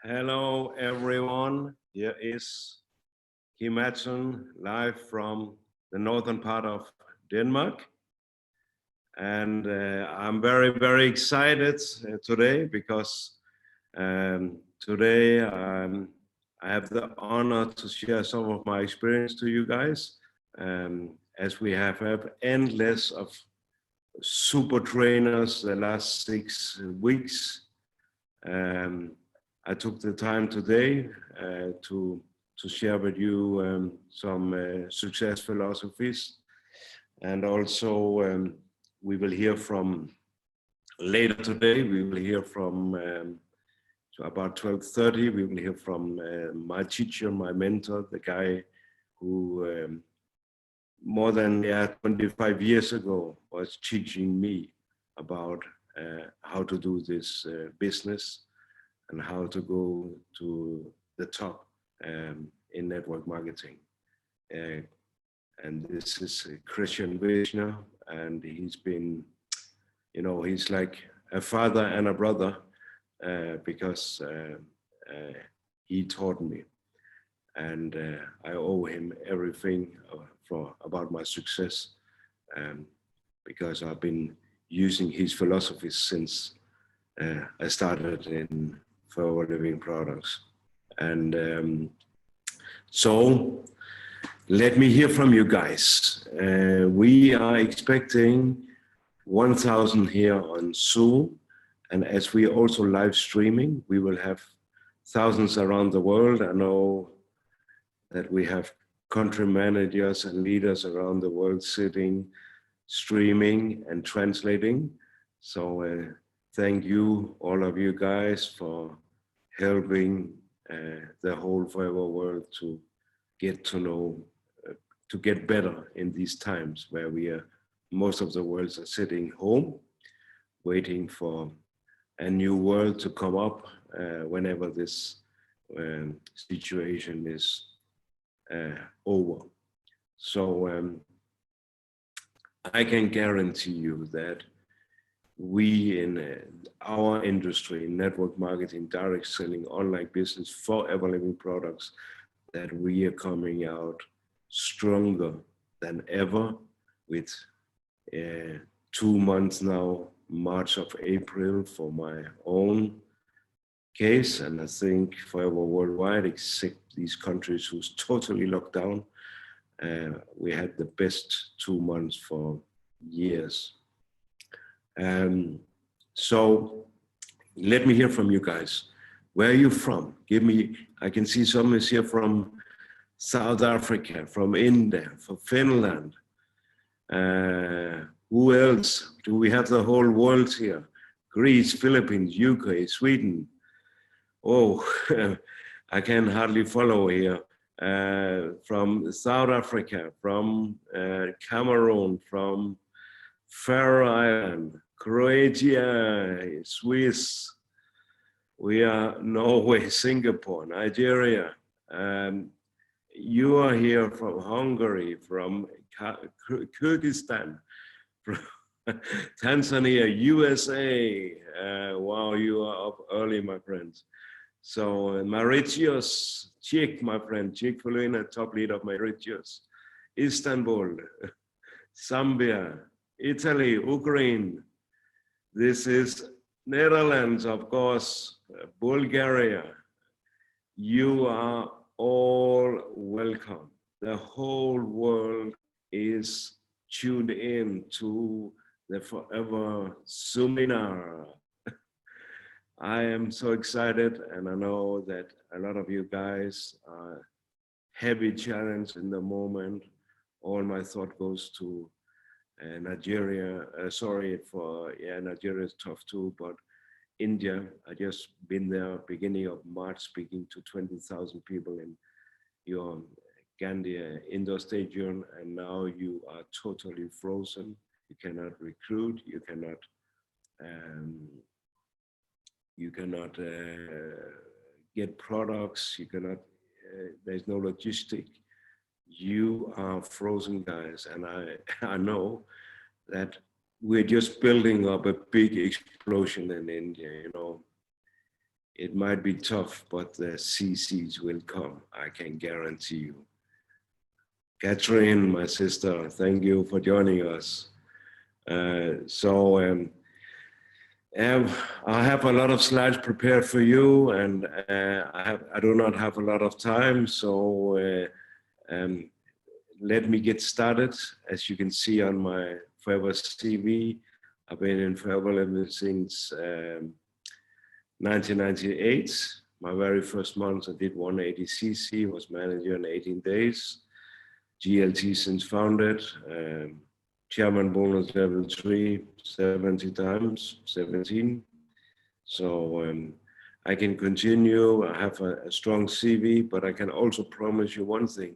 Hello, everyone. Here is Kim Madsen, live from the northern part of Denmark. And I'm very excited today because today I have the honor to share some of my experience to you guys. As we have endless of super trainers the last 6 weeks. I took the time today to share with you some success philosophies, and also we will hear from later today. We will hear from so about 12:30. We will hear from my teacher, my mentor, the guy who more than 25 years ago was teaching me about how to do this business and how to go to the top in network marketing. And this is Christian Wisner, and he's been, he's like a father and a brother because he taught me. And I owe him everything about my success because I've been using his philosophies since I started in Forever Living Products. And so let me hear from you guys. We are expecting 1,000 here on Zoom. And as we are also live streaming, we will have thousands around the world. I know that we have country managers and leaders around the world sitting, streaming and translating. So thank you, all of you guys, for helping the whole Forever world to get to know, to get better in these times where most of the world are sitting home, waiting for a new world to come up whenever this situation is over. So I can guarantee you that we in our industry, network marketing, direct selling, online business, Forever Living Products, that we are coming out stronger than ever with 2 months now, March of April for my own case, and I think Forever worldwide, except these countries who's totally locked down, we had the best 2 months for years. So let me hear from you guys. Where are you from? I can see some is here from South Africa, from India, from Finland. Who else? Do we have the whole world here? Greece, Philippines, UK, Sweden. Oh, I can hardly follow here. From South Africa, from Cameroon, from Faroe Island, Croatia, Swiss, we are Norway, Singapore, Nigeria. You are here from Hungary, from Kyrgyzstan, from Tanzania, USA. Wow, you are up early, my friends. So Mauritius, Czech, my friend, Czech Polina, top lead of Mauritius, Istanbul, Zambia, Italy, Ukraine. This is Netherlands, of course, Bulgaria. You are all welcome. The whole world is tuned in to the Forever Zoominar. I am so excited, and I know that a lot of you guys are heavy challenge in the moment. All my thought goes to Nigeria. Nigeria is tough too, but India, I just been there beginning of March speaking to 20,000 people in your Gandhi indoor stadium, and now you are totally frozen. You cannot recruit, you cannot get products, you cannot, there's no logistic. You are frozen, guys, and I know that we're just building up a big explosion in India. It might be tough, but the CCs will come. I can guarantee you. Catherine, my sister, thank you for joining us. I have a lot of slides prepared for you, and I do not have a lot of time, so let me get started. As you can see on my Forever CV, I've been in Forever Living since 1998. My very first month, I did 180 cc, was manager in 18 days. GLT since founded. Chairman bonus level 3, 70 times, 17. So I can continue. I have a strong CV, but I can also promise you one thing,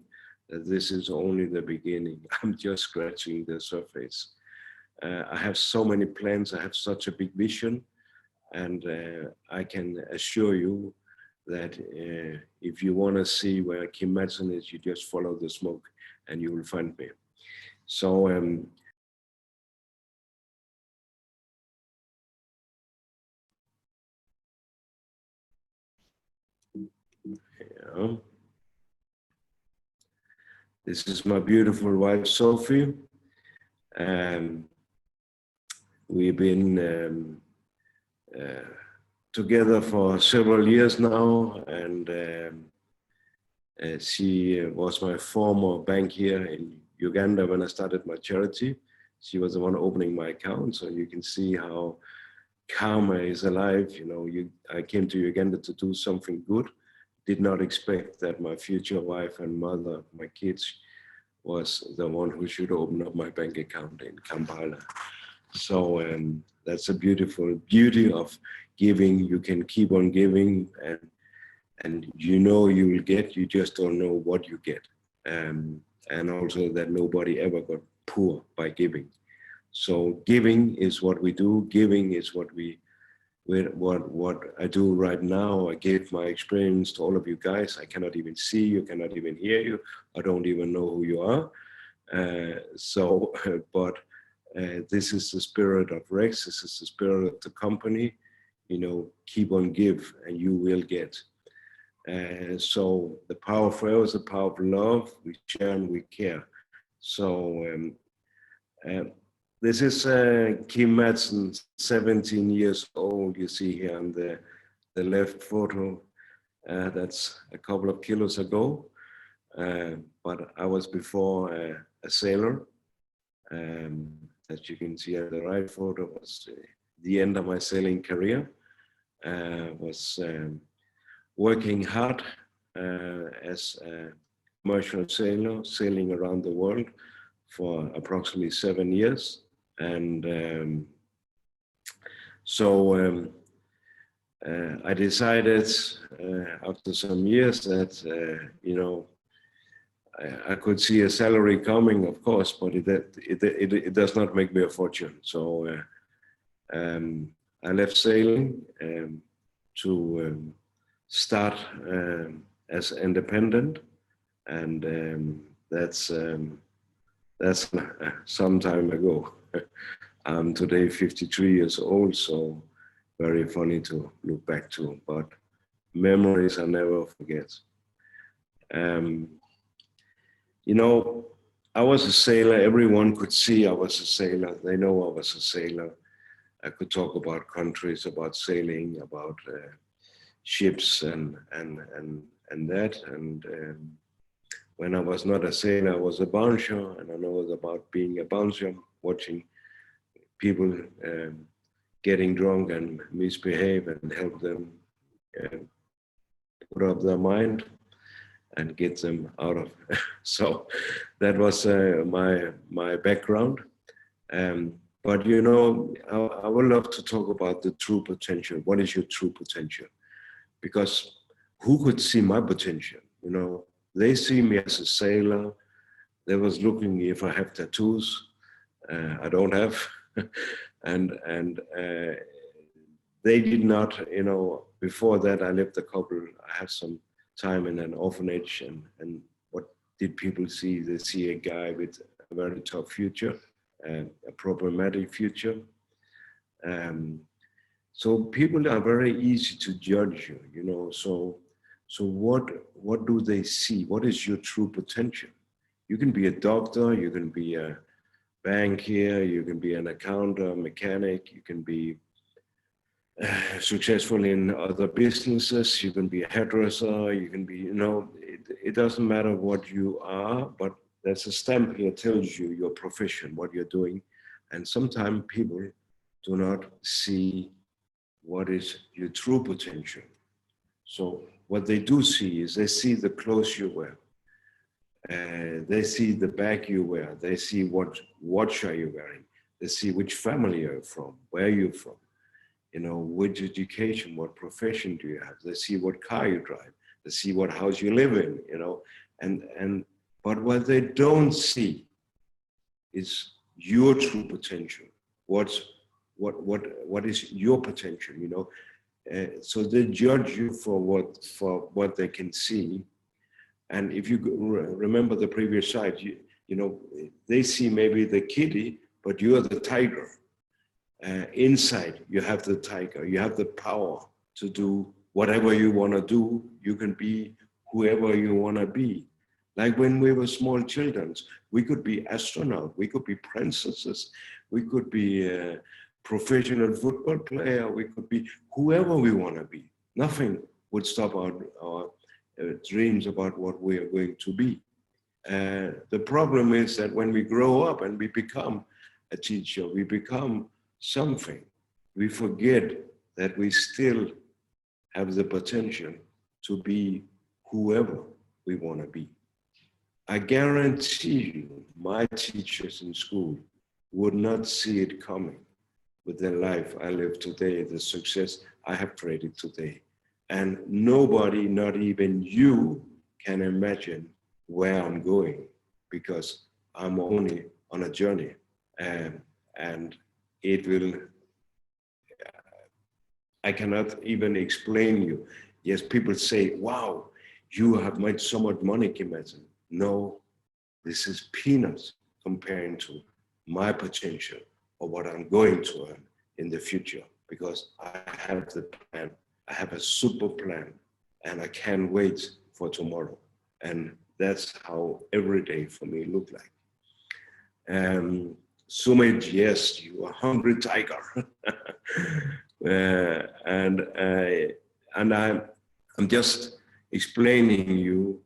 that this is only the beginning. I'm just scratching the surface. I have so many plans. I have such a big vision. And I can assure you that if you want to see where Kim Madsen is, you just follow the smoke and you will find me. So yeah. This is my beautiful wife, Sophie. We've been together for several years now, and she was my former banker in Uganda when I started my charity. She was the one opening my account, so you can see how karma is alive. You know, I came to Uganda to do something good. Did not expect that my future wife and mother, my kids, was the one who should open up my bank account in Kampala. So that's a beautiful beauty of giving. You can keep on giving, and you know you will get, you just don't know what you get. And also that nobody ever got poor by giving. So giving is what we do. Giving is what I do right now. I give my experience to all of you guys. I cannot even see you, cannot even hear you. I don't even know who you are. But this is the spirit of Rex. This is the spirit of the company. You know, keep on give and you will get. So the power of Forever is the power of love. We share and we care. So this is Kim Madsen, 17 years old. You see here on the left photo. That's a couple of kilos ago. But I was before a sailor. As you can see at the right photo was the end of my sailing career. Was working hard as a commercial sailor, sailing around the world for approximately 7 years. And I decided after some years that, you know, I could see a salary coming, of course, but it does not make me a fortune. So I left sailing to start as independent, and that's some time ago. I'm today 53 years old, so very funny to look back to, but memories I never forget. You know, I was a sailor. Everyone could see I was a sailor. They know I was a sailor. I could talk about countries, about sailing, about ships and that. And when I was not a sailor, I was a bouncer, and I know about being a bouncer, watching people getting drunk and misbehave and help them put up their mind and get them out of. So that was my background. But you know, I would love to talk about the true potential. What is your true potential? Because who could see my potential? You know, they see me as a sailor. They was looking if I have tattoos. I don't have, and they did not. You know, before that, I lived a couple. I had some time in an orphanage, and what did people see? They see a guy with a very tough future, a problematic future. So people are very easy to judge you, you know. So what do they see? What is your true potential? You can be a doctor, you can be a banker, you can be an accountant, mechanic, you can be successful in other businesses, you can be a hairdresser, you can be, you know, it doesn't matter what you are, but there's a stamp here tells you your profession, what you're doing. And sometimes people do not see what is your true potential. So what they do see is they see the clothes you wear. They see the bag you wear. They see what watch are you wearing. They see which family you're from, where you're from, you know, which education, what profession do you have. They see what car you drive. They see what house you live in, you know. But what they don't see is your true potential. What is your potential, you know? So they judge you for what they can see. And if you remember the previous slide, you know, they see maybe the kitty, but you are the tiger. Inside, you have the tiger. You have the power to do whatever you want to do. You can be whoever you want to be. Like when we were small children, we could be astronauts, we could be princesses, we could be a professional football player, we could be whoever we want to be. Nothing would stop our dreams about what we are going to be. The problem is that when we grow up and we become a teacher, we become something, we forget that we still have the potential to be whoever we want to be. I guarantee you, my teachers in school would not see it coming with the life I live today, the success I have created today. And nobody, not even you, can imagine where I'm going because I'm only on a journey. And it will, I cannot even explain you. Yes, people say, wow, you have made so much money, Kim Madsen. No, this is peanuts comparing to my potential or what I'm going to earn in the future because I have the plan. I have a super plan and I can't wait for tomorrow. And that's how every day for me look like. Sumit, yes, you are hungry tiger. And I'm just explaining you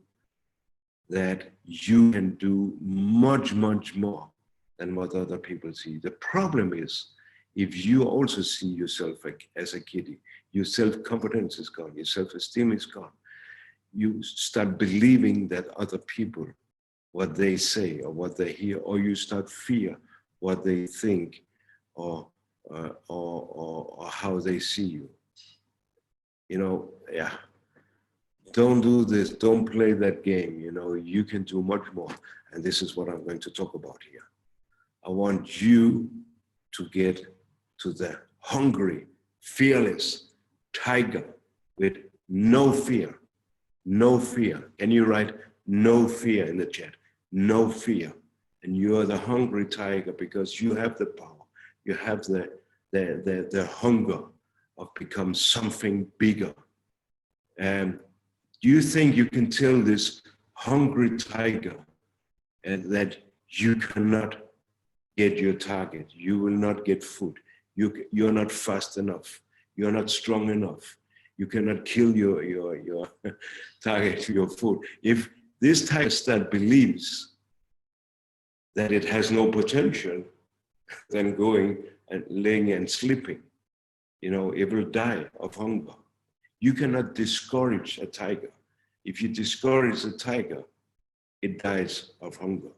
that you can do much, much more than what other people see. The problem is, if you also see yourself as a kiddie, your self-confidence is gone, your self-esteem is gone. You start believing that other people, what they say or what they hear, or you start fear what they think or how they see you. You know, yeah. Don't do this, don't play that game, you know, you can do much more. And this is what I'm going to talk about here. I want you to get to the hungry, fearless tiger with no fear, no fear. Can you write no fear in the chat? No fear. And you are the hungry tiger because you have the power. You have the hunger of become something bigger. And do you think you can tell this hungry tiger that you cannot get your target? You will not get food. You're not fast enough. You're not strong enough. You cannot kill your target, your food. If this tiger believes that it has no potential, then going and laying and sleeping, you know, it will die of hunger. You cannot discourage a tiger. If you discourage a tiger, it dies of hunger.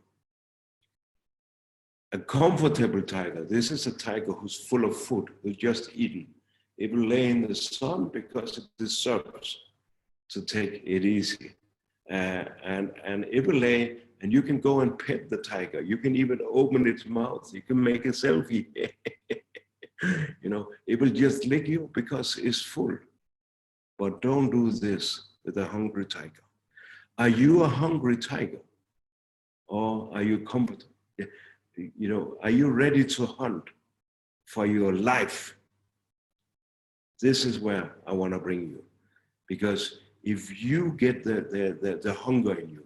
A comfortable tiger, this is a tiger who's full of food, who's just eaten. It will lay in the sun because it deserves to take it easy. And it will lay, and you can go and pet the tiger. You can even open its mouth. You can make a selfie. You know, it will just lick you because it's full. But don't do this with a hungry tiger. Are you a hungry tiger? Or are you comfortable? You know, are you ready to hunt for your life? This is where I want to bring you. Because if you get the hunger in you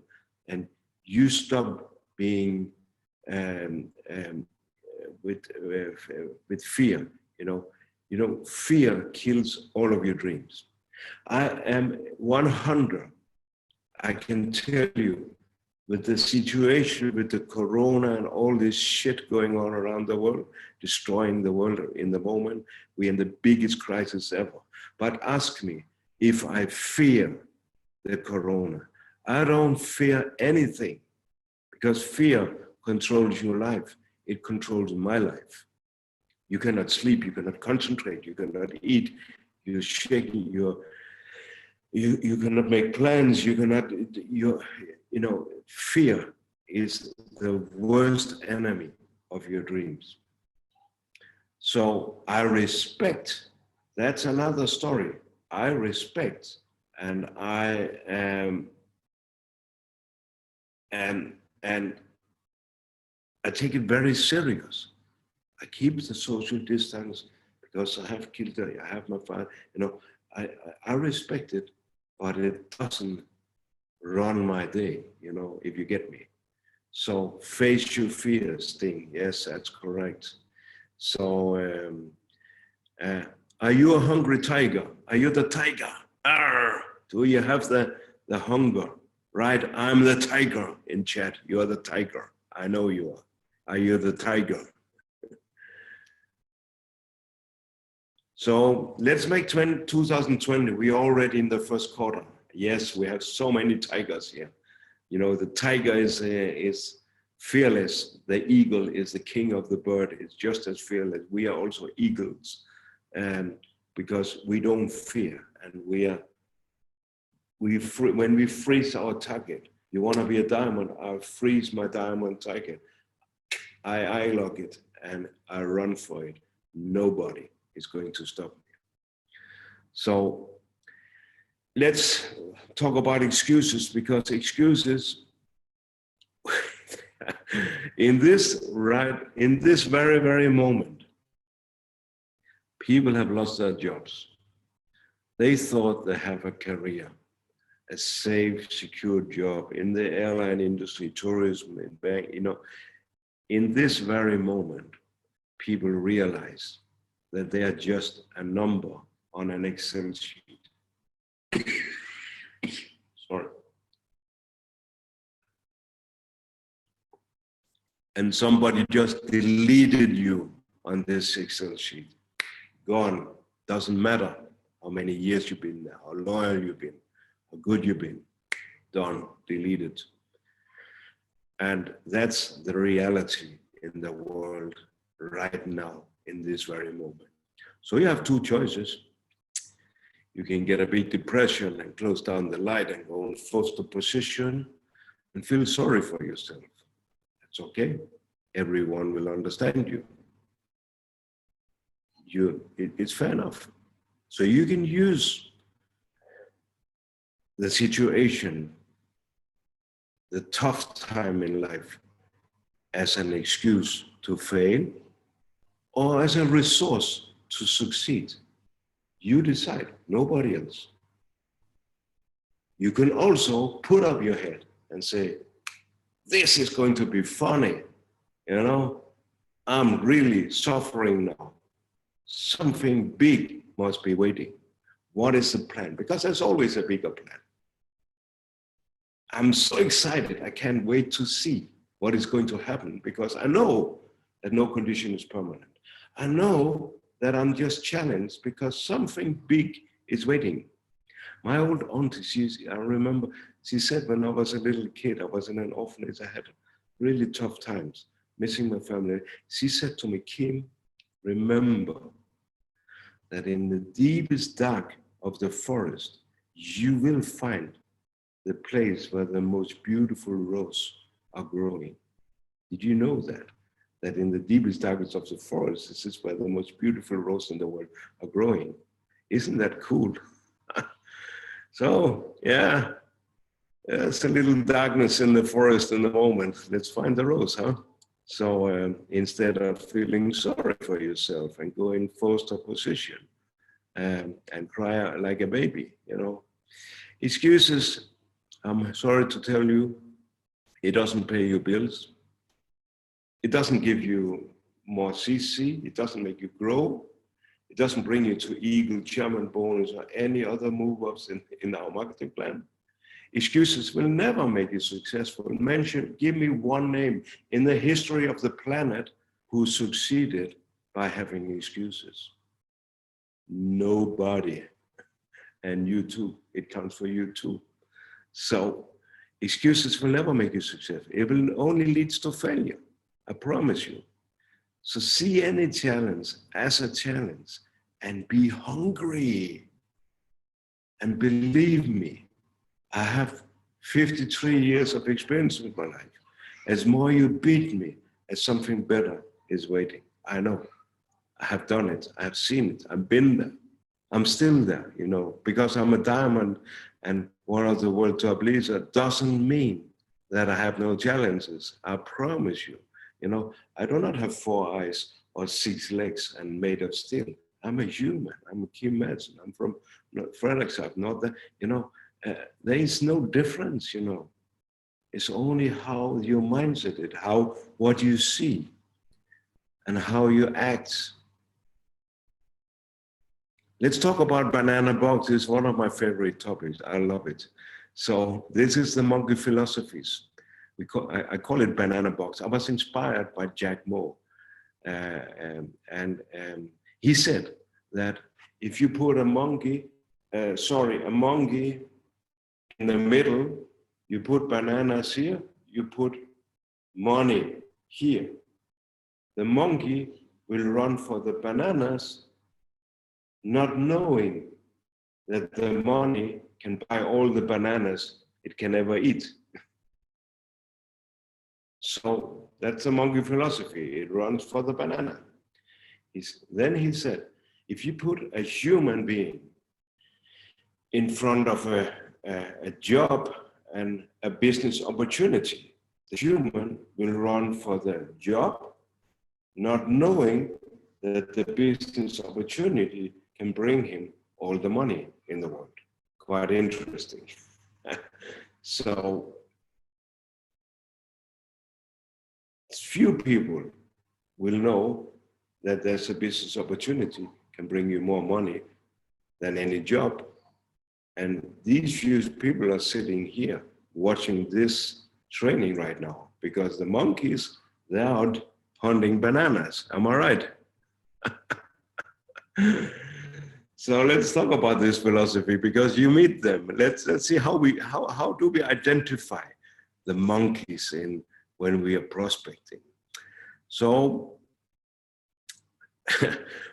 and you stop being with fear, fear kills all of your dreams. I am 100. I can tell you, with the situation with the corona and all this shit going on around the world, destroying the world in the moment, we're in the biggest crisis ever. But ask me if I fear the corona. I don't fear anything, because fear controls your life. It controls my life. You cannot sleep, you cannot concentrate, you cannot eat, you're shaking, you cannot make plans, fear is the worst enemy of your dreams. So I respect, that's another story. I respect, and I am, and I take it very serious. I keep the social distance because I have kids, I have my father, I respect it, but it doesn't run my day, if you get me. So face your fears thing, yes, that's correct. So are you a hungry tiger? Are you the tiger? Arr! Do you have the hunger? Right, I'm the tiger in chat. You're the tiger. I know you are. Are you the tiger? So let's make 2020. We're already in the first quarter. Yes, we have so many tigers here. The tiger is fearless. The eagle is the king of the bird. It's just as fearless. We are also eagles, and because we don't fear, and when we freeze our target. You want to be a diamond? I'll freeze my diamond target. I lock it and I run for it. Nobody is going to stop me. So let's talk about excuses, because excuses in this very, very moment, people have lost their jobs. They thought they have a career, a safe, secure job in the airline industry, tourism, in bank, in this very moment, people realize that they are just a number on an Excel sheet. Sorry. And somebody just deleted you on this Excel sheet. Gone. Doesn't matter how many years you've been there, how loyal you've been, how good you've been. Done. Deleted. And that's the reality in the world right now, in this very moment. So you have two choices. You can get a big depression and close down the light and go in foster position and feel sorry for yourself. That's okay. Everyone will understand you. It's fair enough. So you can use the situation, the tough time in life, as an excuse to fail or as a resource to succeed. You decide, nobody else. You can also put up your head and say, this is going to be funny. I'm really suffering now. Something big must be waiting. What is the plan? Because there's always a bigger plan. I'm so excited. I can't wait to see what is going to happen, because I know that no condition is permanent. I know that I'm just challenged because something big is waiting. My old auntie, I remember, she said when I was a little kid, I was in an orphanage, I had really tough times, missing my family. She said to me, Kim, remember that in the deepest dark of the forest, you will find the place where the most beautiful roses are growing. Did you know that? That in the deepest darkness of the forest, this is where the most beautiful roses in the world are growing. Isn't that cool? So, yeah, there's a little darkness in the forest in the moment. Let's find the rose, huh? So instead of feeling sorry for yourself and go in foster position, and cry like a baby, you know. Excuses, I'm sorry to tell you, it doesn't pay your bills. It doesn't give you more CC. It doesn't make you grow. It doesn't bring you to Eagle, German bonus, or any other move-ups in our marketing plan. Excuses will never make you successful. Give me one name in the history of the planet who succeeded by having excuses. Nobody. And you too. It counts for you too. So excuses will never make you successful. It will only lead to failure. I promise you. So see any challenge as a challenge and be hungry. And believe me, I have 53 years of experience with my life. As more you beat me, as something better is waiting. I know. I have done it. I have seen it. I've been there. I'm still there, you know, because I'm a diamond and one of the world top leaders doesn't mean that I have no challenges. I promise you. You know, I do not have 4 eyes or 6 legs and made of steel. I'm a human. I'm a Kim Madsen. I'm from Frederikshavn. Not that, you know, there is no difference, you know. It's only how your mindset is, what you see and how you act. Let's talk about banana box. It's one of my favorite topics. I love it. So this is the monkey philosophies. I call it banana box. I was inspired by Jack Ma. He said that if you put a monkey in the middle, you put bananas here, you put money here. The monkey will run for the bananas, not knowing that the money can buy all the bananas it can ever eat. So that's the monkey philosophy. It runs for the banana. Then he said, if you put a human being in front of a job and a business opportunity, the human will run for the job, not knowing that the business opportunity can bring him all the money in the world. Quite interesting. So few people will know that there's a business opportunity can bring you more money than any job. And these few people are sitting here watching this training right now because the monkeys, they're out hunting bananas. Am I right? So let's talk about this philosophy because you meet them. Let's see how do we identify the monkeys when we are prospecting. So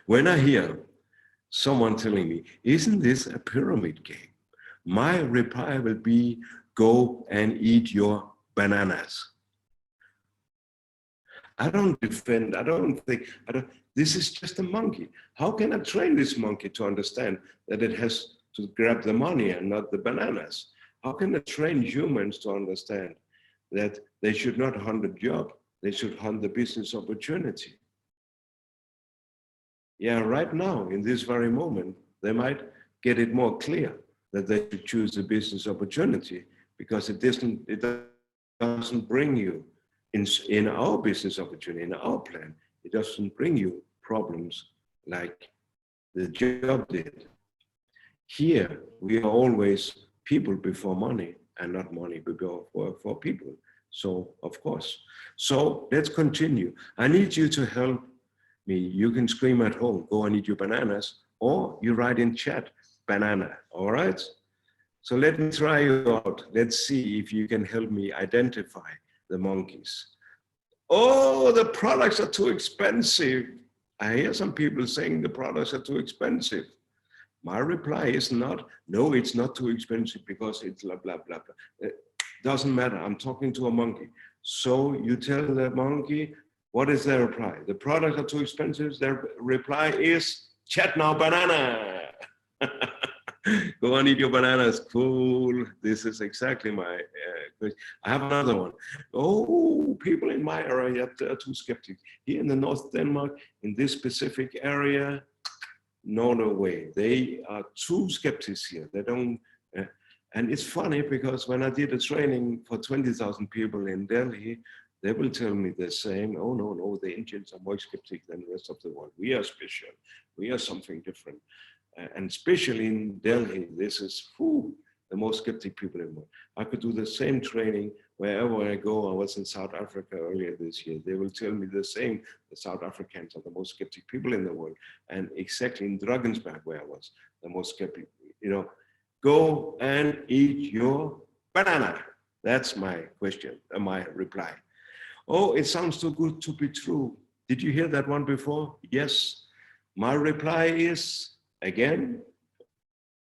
when I hear someone telling me, isn't this a pyramid game? My reply will be, go and eat your bananas. I don't defend, this is just a monkey. How can I train this monkey to understand that it has to grab the money and not the bananas? How can I train humans to understand that they should not hunt the job, they should hunt the business opportunity? Yeah, right now, in this very moment, they might get it more clear that they should choose the business opportunity because it doesn't bring you in our business opportunity, in our plan, it doesn't bring you problems like the job did. Here, we are always people before money and not money for people. So, of course. So let's continue. I need you to help me. You can scream at home, go and eat your bananas, or you write in chat, banana, all right? So let me try you out. Let's see if you can help me identify the monkeys. Oh, the products are too expensive. I hear some people saying the products are too expensive. My reply is not, no, it's not too expensive because it's blah, blah, blah, blah. It doesn't matter, I'm talking to a monkey. So you tell the monkey, what is their reply? The products are too expensive. Their reply is, chat now, banana. Go and eat your bananas. Cool. This is exactly my question. I have another one. Oh, people in my area are too skeptical. Here in the North Denmark, in this specific area, no way. They are too skeptics here. They don't, and it's funny because when I did a training for 20,000 people in Delhi, they will tell me the same, oh no, the Indians are more skeptic than the rest of the world. We are special, we are something different. And especially in Delhi, this is the most skeptic people in the world. I could do the same training wherever I go. I was in South Africa earlier this year. They will tell me the same. The South Africans are the most skeptic people in the world. And exactly in Drakensberg, where I was, the most skeptic, go and eat your banana. That's my question, my reply. Oh, it sounds too good to be true. Did you hear that one before? Yes. My reply is, again,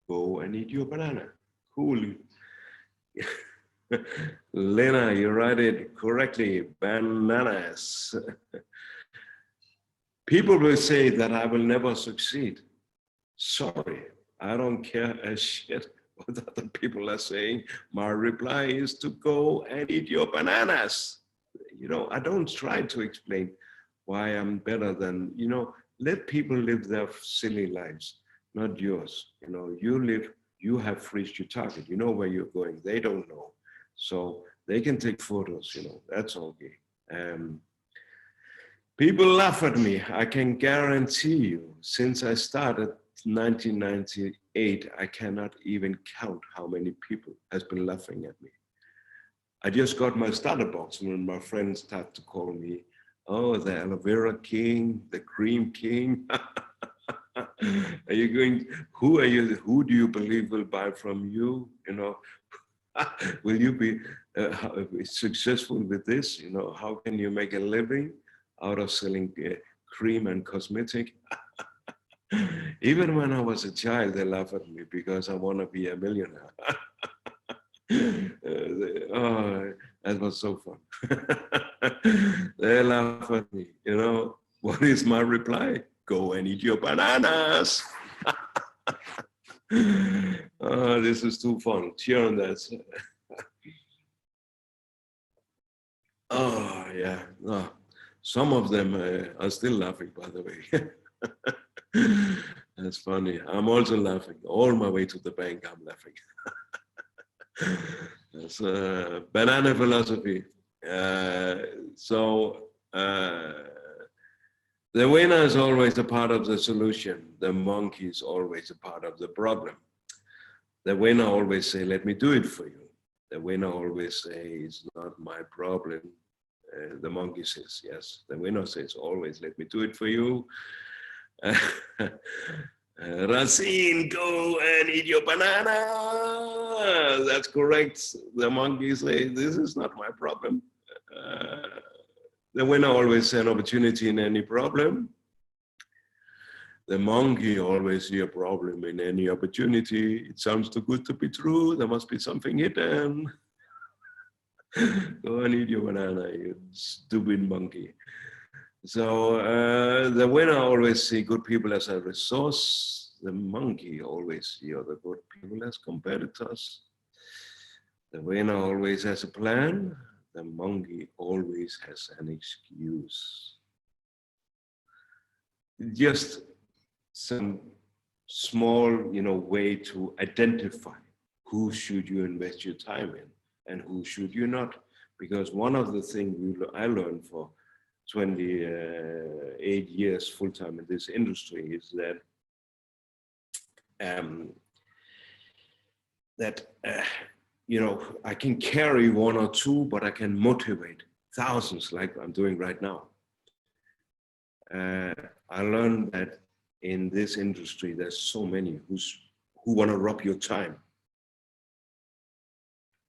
go and eat your banana. Cool. Lena, you write it correctly, bananas. People will say that I will never succeed. Sorry, I don't care a shit what other people are saying. My reply is to go and eat your bananas. I don't try to explain why I'm better than, let people live their silly lives, not yours. You have reached your target. You know where you're going. They don't know. So they can take photos, that's okay. People laugh at me. I can guarantee you, since I started 1998, I cannot even count how many people has been laughing at me. I just got my starter box when my friends start to call me, oh, the aloe vera king, the cream king. Are you going, who do you believe will buy from you? Will you be successful with this? How can you make a living out of selling cream and cosmetic? Even when I was a child, they laughed at me because I want to be a millionaire. That was so fun. They laugh at me. What is my reply? Go and eat your bananas. This is too fun. Cheer on that. Oh, yeah. Oh, some of them are still laughing, by the way. That's funny. I'm also laughing. All my way to the bank, I'm laughing. That's banana philosophy. The winner is always a part of the solution. The monkey is always a part of the problem. The winner always say, let me do it for you. The winner always say, it's not my problem. The monkey says, yes. The winner says always, let me do it for you. Racine, go and eat your banana. That's correct. The monkey says, this is not my problem. The winner always see an opportunity in any problem. The monkey always see a problem in any opportunity. It sounds too good to be true. There must be something hidden. Go and eat your banana, you stupid monkey. So the winner always see good people as a resource. The monkey always see other good people as competitors. The winner always has a plan. The monkey always has an excuse. Just some small, way to identify who should you invest your time in and who should you not. Because one of the things I learned for 28 years full-time in this industry is that I can carry one or two, but I can motivate thousands like I'm doing right now. I learned that in this industry, there's so many who want to rob your time.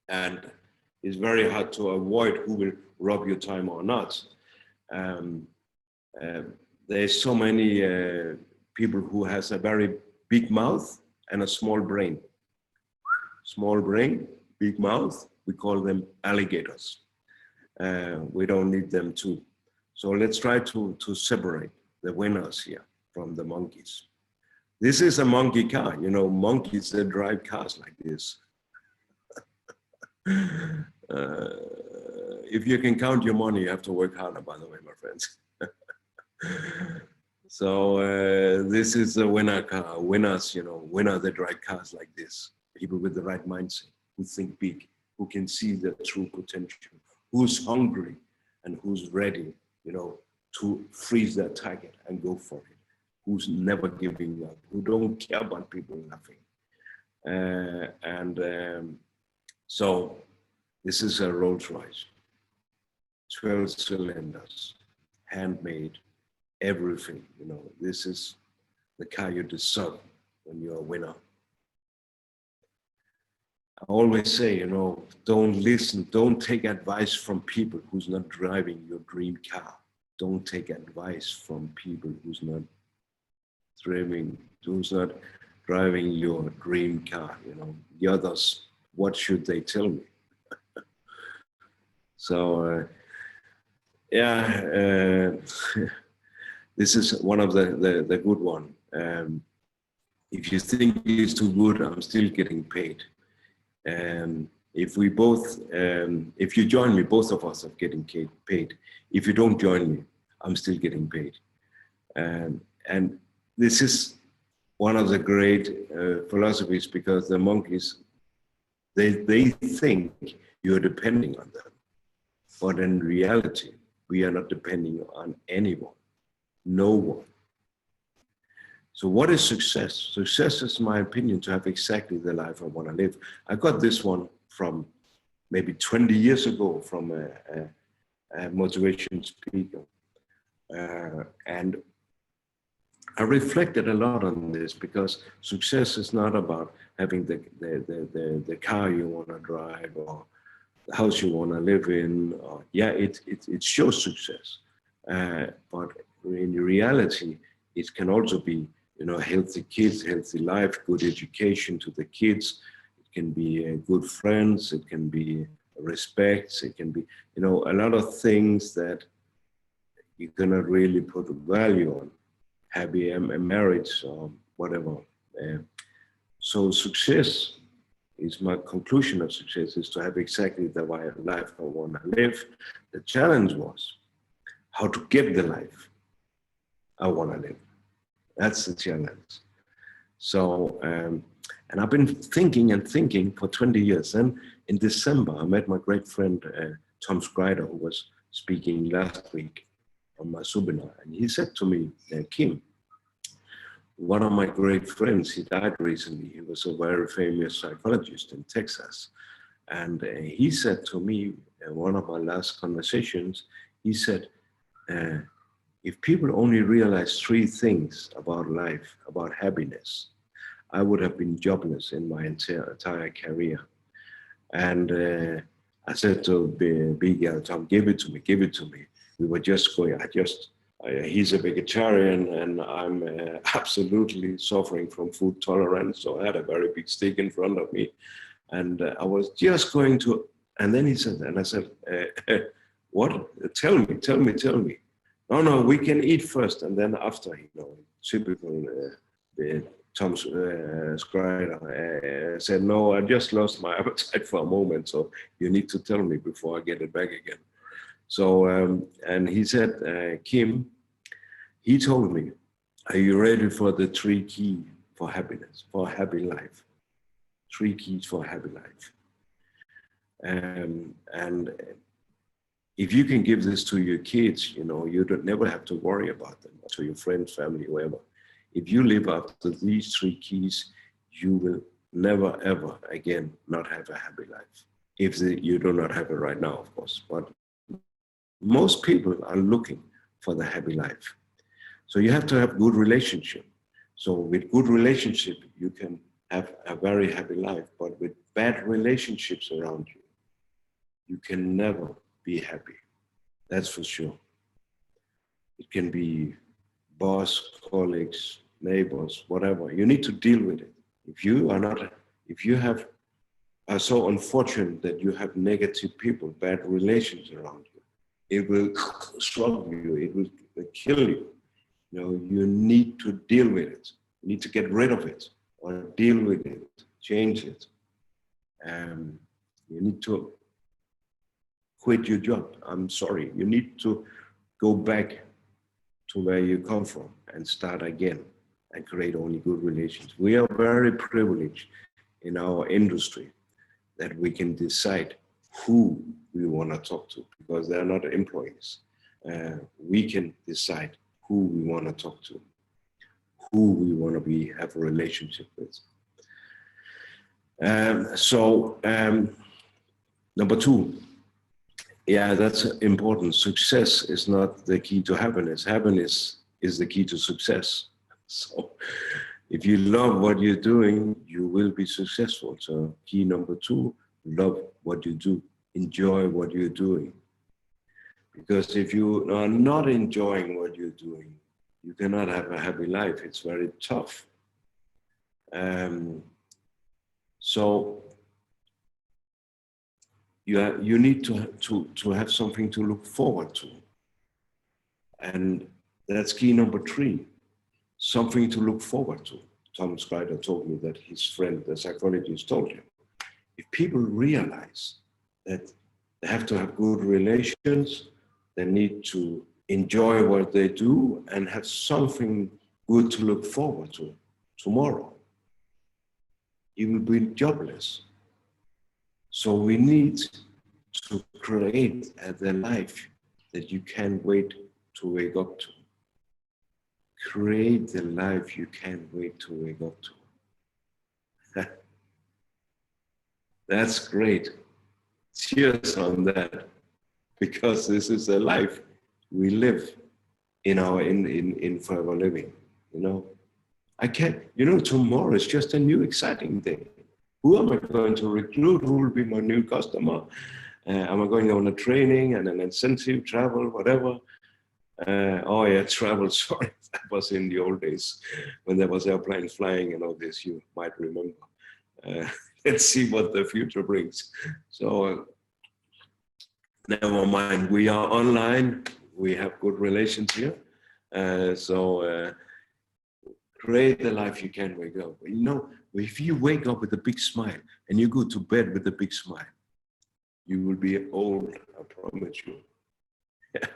And it's very hard to avoid who will rob your time or not. There's so many people who has a very big mouth and a small brain. Small brain, big mouth, we call them alligators. We don't need them too. So let's try to separate the winners here from the monkeys. This is a monkey car. Monkeys that drive cars like this. If you can count your money, you have to work harder, by the way, my friends. So this is a winner car. Winners, winner that drive cars like this. People with the right mindset, who think big, who can see the true potential, who's hungry and who's ready, to freeze their target and go for it, who's never giving up, who don't care about people laughing. So this is a Rolls Royce, 12 cylinders, handmade, everything. This is the car you deserve when you're a winner. I always say, don't listen, don't take advice from people who's not driving your dream car. Don't take advice from people who's not driving your dream car. The others, what should they tell me? So this is one of the good one. If you think it's too good, I'm still getting paid. If you join me, both of us are getting paid. If you don't join me, I'm still getting paid. And this is one of the great philosophies, because the monkeys, they think you're depending on them. But in reality, we are not depending on anyone, no one. So what is success? Success is, my opinion, to have exactly the life I want to live. I got this one from maybe 20 years ago from a motivation speaker. And I reflected a lot on this, because success is not about having the car you want to drive or the house you want to live in. Or, it shows success. But in reality, it can also be, healthy kids, healthy life, good education to the kids. It can be good friends. It can be respect. It can be, a lot of things that you cannot really put a value on. Happy marriage or whatever. So success is, my conclusion of success is to have exactly the life I want to live. The challenge was how to get the life I want to live. That's the challenge. So, and I've been thinking for 20 years. And in December, I met my great friend, Tom Skrider, who was speaking last week on my Zoominar. And he said to me, Kim, one of my great friends, he died recently. He was a very famous psychologist in Texas. And he said to me, in one of my last conversations, he said, if people only realized 3 things about life, about happiness, I would have been jobless in my entire career. And I said to Big Tom, give it to me. We were just going, he's a vegetarian and I'm absolutely suffering from food tolerance. So I had a very big steak in front of me. And I was just going to, and then he said, and I said, what? Tell me. No, we can eat first. And then after, typical Tom Skrider said, no, I just lost my appetite for a moment. So you need to tell me before I get it back again. So, and he said, Kim, he told me, are you ready for the 3 keys for happiness, for a happy life? 3 keys for a happy life. And if you can give this to your kids, you don't never have to worry about them, to your friends, family, whoever. If you live up to these 3 keys, you will never, ever again not have a happy life. If you do not have it right now, of course. But most people are looking for the happy life. So you have to have good relationship. So with good relationship, you can have a very happy life. But with bad relationships around you, you can never be happy. That's for sure. It can be boss, colleagues, neighbors, whatever. You need to deal with it. If you are so unfortunate that you have negative people, bad relations around you, it will struggle you, it will kill you. You need to deal with it. You need to get rid of it or deal with it, change it. You need to quit your job. I'm sorry. You need to go back to where you come from and start again and create only good relations. We are very privileged in our industry that we can decide who we want to talk to, because they're not employees. We can decide who we want to talk to, who we want to have a relationship with. Number two, yeah, that's important. Success is not the key to happiness. Happiness is the key to success. So if you love what you're doing, you will be successful. So key number two, love what you do. Enjoy what you're doing. Because if you are not enjoying what you're doing, you cannot have a happy life. It's very tough. So you need to have something to look forward to. And that's key number three, something to look forward to. Thomas Schreider told me that his friend, the psychologist, told him, if people realize that they have to have good relations, they need to enjoy what they do and have something good to look forward to tomorrow, you will be jobless. So we need to create the life that you can't wait to wake up to. Create the life you can't wait to wake up to. That's great. Cheers on that, because this is a life we live in forever living. You know, I can't. You know, tomorrow is just a new exciting day. Who am I going to recruit? Who will be my new customer? Am I going on a training and an incentive, travel, whatever? Oh yeah, travel, sorry. That was in the old days when there was airplanes flying and all this, you might remember. Let's see what the future brings. So never mind, we are online. We have good relations here. Create the life you can wake up. You know, if you wake up with a big smile and you go to bed with a big smile, you will be old, I promise you. Yeah.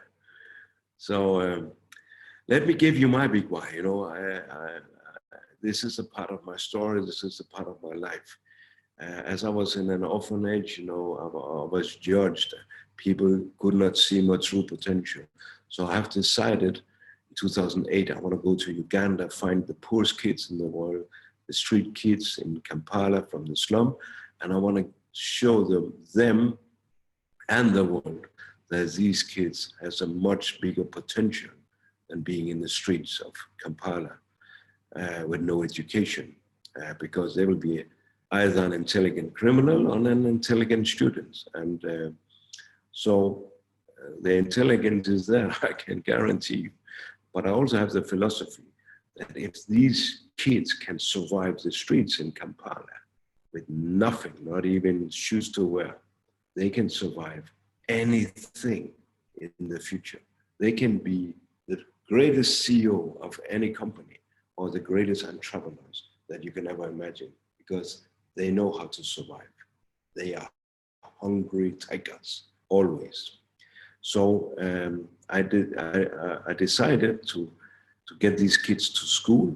So let me give you my big why. You know, this is a part of my story. This is a part of my life. As I was in an orphanage, you know, I was judged. People could not see my true potential. So I have decided in 2008, I want to go to Uganda, find the poorest kids in the world, the street kids in Kampala from the slum, and I want to show them and the world that these kids has a much bigger potential than being in the streets of Kampala with no education, because they will be either an intelligent criminal or an intelligent student. And so the intelligence is there, I can guarantee you. But I also have the philosophy that if these kids can survive the streets in Kampala with nothing, not even shoes to wear, they can survive anything in the future. They can be the greatest CEO of any company or the greatest entrepreneurs that you can ever imagine, because they know how to survive. They are hungry tigers, always. So I decided to get these kids to school.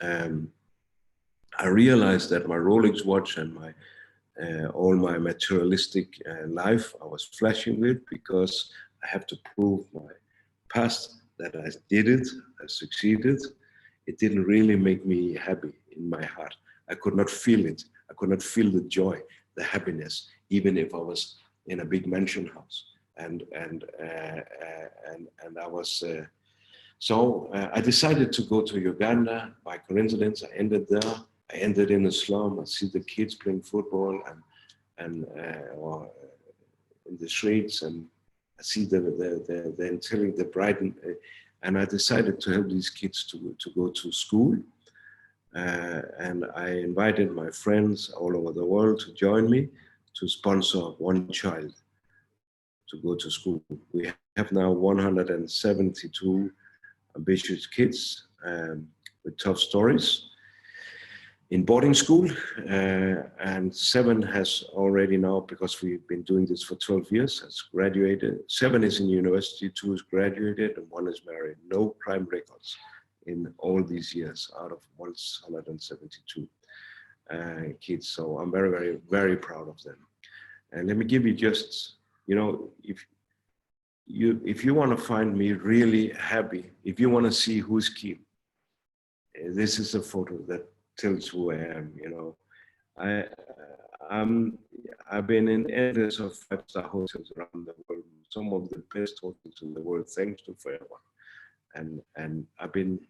I realized that my Rolex watch and all my materialistic life I was flashing with, because I have to prove my past that I did it, I succeeded. It didn't really make me happy in my heart. I could not feel it. I could not feel the joy, the happiness, even if I was in a big mansion house. And I was, I decided to go to Uganda. By coincidence, I ended there. I ended in a slum. I see the kids playing football or in the streets, and I see the bright, and I decided to help these kids to go to school. And I invited my friends all over the world to join me to sponsor one child to go to school. We have now 172 ambitious kids with tough stories. in boarding school, and 7 has already now, because we've been doing this for 12 years, has graduated. 7 is in university, 2 is graduated, and 1 is married. No crime records in all these years out of 172 kids. So I'm very, very, very proud of them. And let me give you just, you know, if you want to find me really happy, if you want to see who's key, this is a photo that tells who I am. You know, I've been in endless of 5-star hotels around the world, some of the best hotels in the world, thanks to Forever. And I've been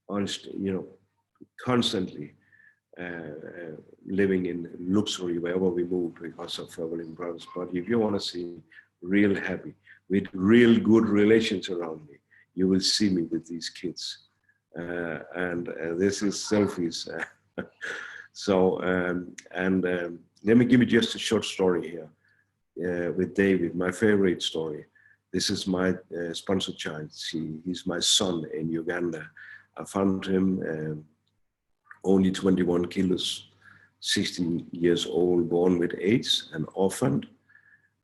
honest, you know, constantly living in luxury wherever we move because of traveling brothers. But if you want to see real happy, with real good relations around me, you will see me with these kids. This is selfies. So, let me give you just a short story here with David, my favorite story. This is my sponsor child. He's my son in Uganda. I found him only 21 kilos, 16 years old, born with AIDS and orphaned.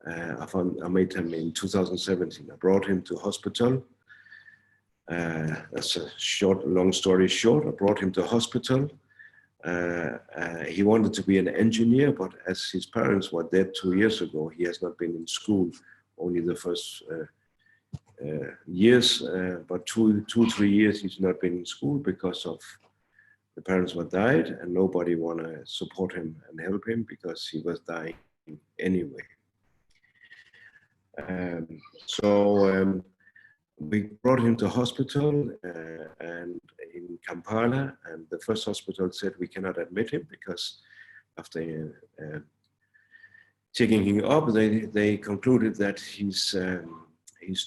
I met him in 2017. I brought him to hospital. That's a long story short. I brought him to hospital. He wanted to be an engineer, but as his parents were dead 2 years ago, he has not been in school, only the first years, but 3 years he's not been in school because of the parents were died and nobody want to support him and help him because he was dying anyway. We brought him to hospital and in Kampala, and the first hospital said we cannot admit him because after checking him up, they concluded that he's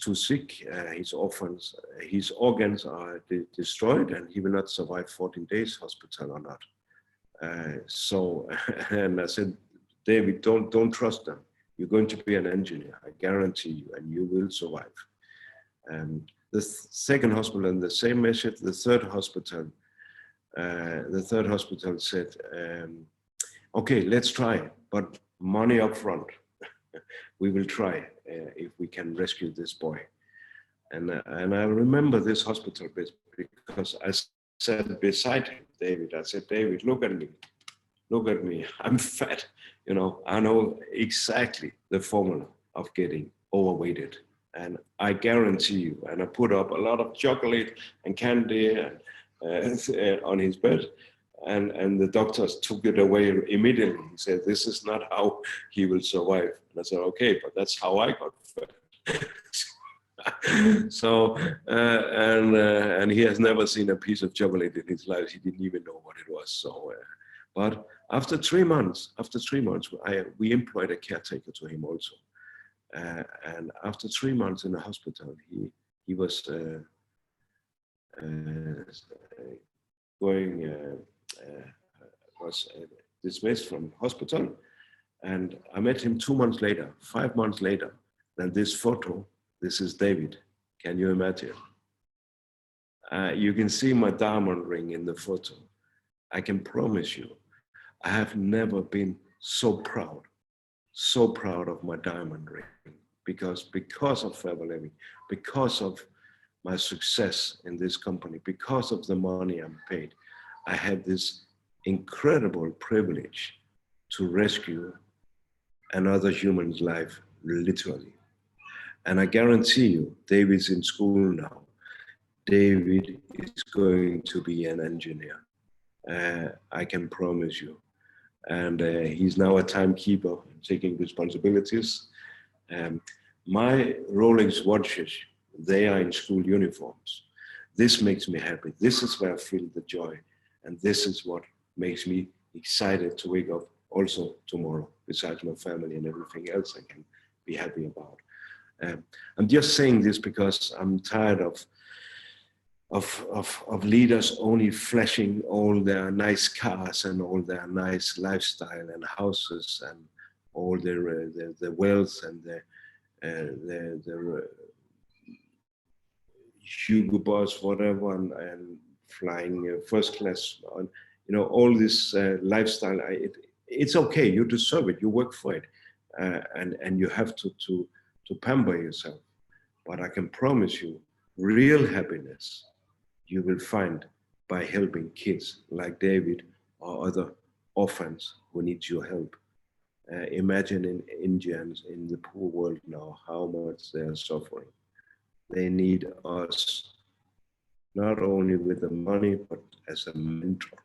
too sick, his organs are destroyed, and he will not survive 14 days hospital or not. And I said, David, don't trust them. You're going to be an engineer, I guarantee you, and you will survive. The second hospital, and the same message. The third hospital said, okay, let's try, but money up front. We will try if we can rescue this boy. And I remember this hospital because I sat beside him, David. I said, David, look at me. I'm fat. You know, I know exactly the formula of getting overweighted. And I guarantee you, and I put up a lot of chocolate and candy on his bed, and the doctors took it away immediately. He said, this is not how he will survive. And I said, okay, but that's how I got fat. So, and he has never seen a piece of chocolate in his life. He didn't even know what it was. So, but after 3 months, we employed a caretaker to him also. And after 3 months in the hospital, he was dismissed from hospital, and I met him 2 months later, 5 months later. And this photo, this is David. Can you imagine? You can see my diamond ring in the photo. I can promise you, I have never been so proud of my diamond ring, because of Forever Living, because of my success in this company, because of the money I'm paid, I have this incredible privilege to rescue another human's life, literally. And I guarantee you, David's in school now. David is going to be an engineer. I can promise you. And he's now a timekeeper, taking responsibilities. My Rolex watches, they are in school uniforms. This makes me happy. This is where I feel the joy. And this is what makes me excited to wake up also tomorrow, besides my family and everything else I can be happy about. I'm just saying this because I'm tired of leaders only flashing all their nice cars and all their nice lifestyle and houses and all their wealth and the Hugo Boss, whatever, and flying first class. you know, all this lifestyle, it's okay. You deserve it. You work for it, and you have to pamper yourself. But I can promise you, real happiness you will find by helping kids like David or other orphans who need your help. Imagine in Indians in the poor world now how much they are suffering. They need us not only with the money but as a mentor.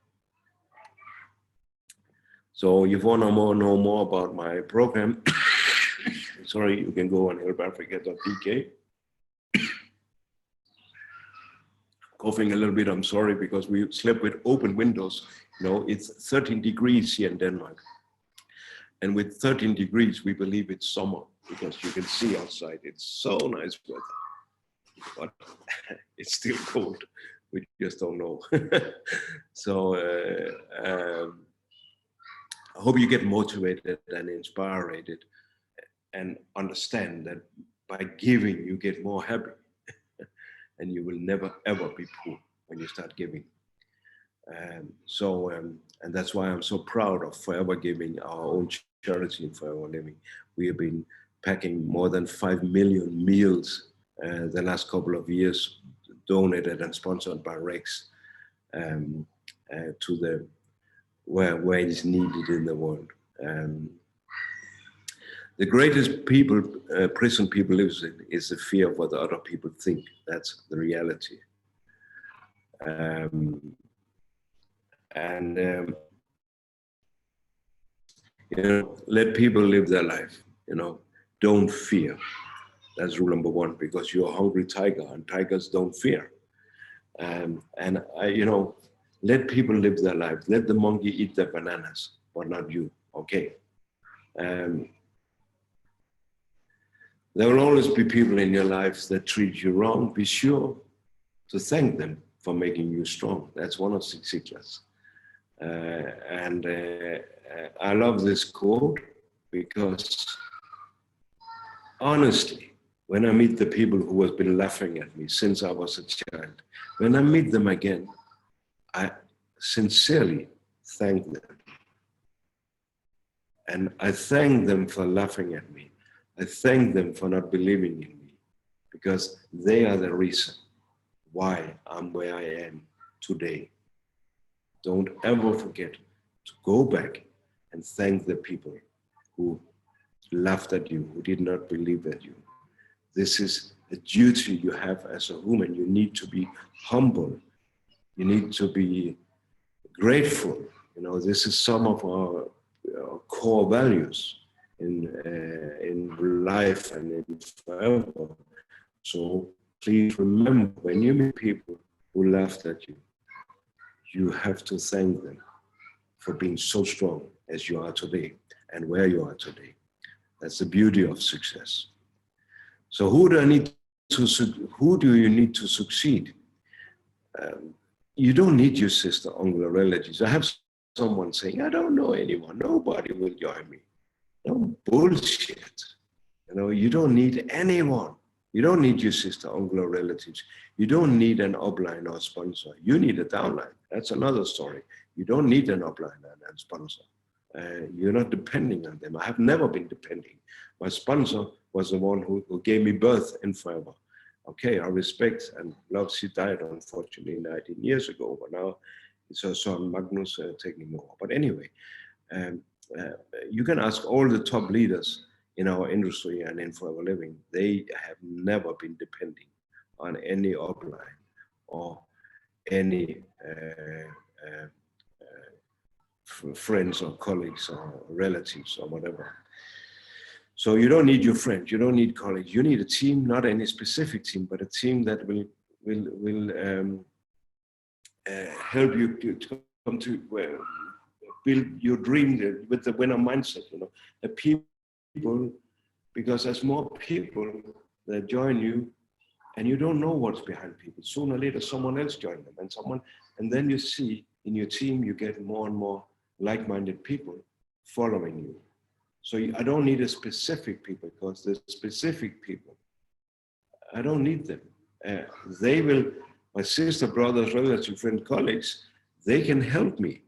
So if you want to know more about my program, sorry, you can go on helpafrica.dk. Coughing a little bit, I'm sorry, because we slept with open windows. You know, it's 13 degrees here in Denmark. And with 13 degrees, we believe it's summer because you can see outside. It's so nice weather, but it's still cold. We just don't know. So I hope you get motivated and inspired and understand that by giving, you get more happy. And you will never, ever be poor when you start giving. And that's why I'm so proud of Forever Giving, our own charity in Forever Living. We have been packing more than 5 million meals the last couple of years, donated and sponsored by Rex to the where it is needed in the world. The greatest prison people live in is the fear of what the other people think. That's the reality. You know, let people live their life. You know, don't fear. That's rule number one, because you're a hungry tiger, and tigers don't fear. You know, let people live their life. Let the monkey eat their bananas, but not you. Okay. There will always be people in your lives that treat you wrong. Be sure to thank them for making you strong. That's one of Six Siglas. I love this quote because honestly, when I meet the people who have been laughing at me since I was a child, when I meet them again, I sincerely thank them. And I thank them for laughing at me. I thank them for not believing in me, because they are the reason why I'm where I am today. Don't ever forget to go back and thank the people who laughed at you, who did not believe at you. This is a duty you have as a human. You need to be humble. You need to be grateful. You know, this is some of our core values in life and in forever. So please remember, when you meet people who laughed at you, you have to thank them for being so strong as you are today and where you are today. That's the beauty of success. So who do you need to succeed? You don't need your sister, uncle, or relatives. I have someone saying, I don't know anyone, nobody will join me. No bullshit. You know, you don't need anyone. You don't need your sister, uncle, or relatives. You don't need an upline or a sponsor. You need a downline. That's another story. You don't need an upline and sponsor. You're not depending on them. I have never been depending. My sponsor was the one who gave me birth in Forever. Okay, I respect and love. She died, unfortunately, 19 years ago, but now it's her son, Magnus, taking over. But anyway, you can ask all the top leaders in our industry and in Forever Living. They have never been depending on any upline or any friends or colleagues or relatives or whatever. So you don't need your friends, you don't need colleagues. You need a team, not any specific team, but a team that will help you to come to build your dream with the winner mindset. You know, the people, because there's more people that join you, and you don't know what's behind people. Sooner or later, someone else joins them, and then you see in your team you get more and more like-minded people following you. So I don't need a specific people, because the specific people, I don't need them. They will, my sister, brothers, relatives, friends, colleagues, they can help me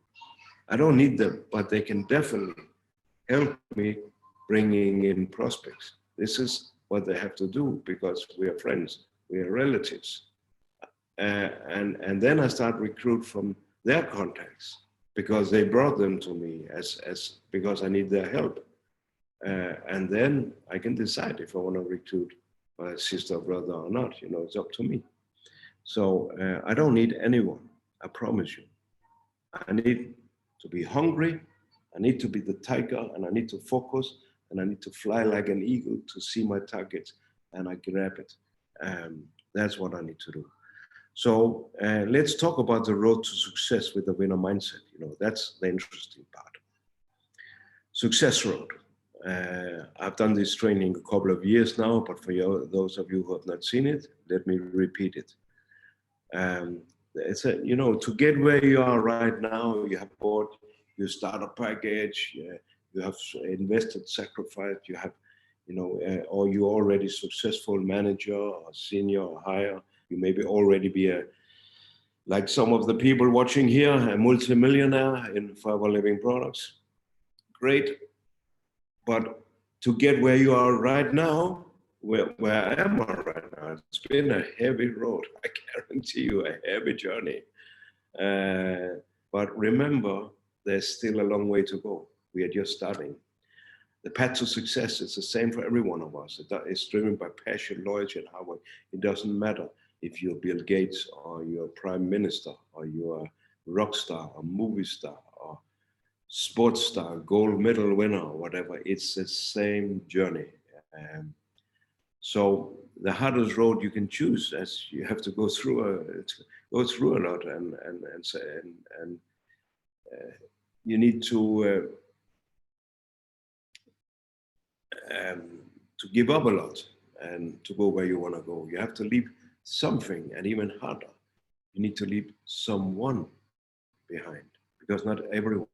I don't need them, but they can definitely help me bringing in prospects. This is what they have to do because we are friends, we are relatives. And then I start recruit from their contacts because they brought them to me because I need their help. And then I can decide if I want to recruit my sister or brother or not. You know, it's up to me. So I don't need anyone, I promise you. I need to be hungry, I need to be the tiger, and I need to focus, and I need to fly like an eagle to see my target, and I grab it. That's what I need to do. So let's talk about the road to success with the winner mindset. You know, that's the interesting part. Success road. I've done this training a couple of years now, but for those of you who have not seen it, let me repeat it. It's you know, to get where you are right now, you have bought your starter package, you have invested, sacrificed, you have, you know, or you're already successful manager or senior or higher. You maybe already be like some of the people watching here, a multimillionaire in Forever Living Products. Great. But to get where you are right now, where I am right now, it's been a heavy road. I guarantee you, a heavy journey. But remember, there's still a long way to go. We are just starting. The path to success is the same for every one of us. It's driven by passion, loyalty, and hard work. It doesn't matter if you're Bill Gates or you're Prime Minister or you're a rock star, a movie star, or sports star, gold medal winner, or whatever. It's the same journey. So the hardest road you can choose, as you have to go through a lot, and you need to give up a lot and to go where you want to go. You have to leave something, and even harder, you need to leave someone behind, because not everyone,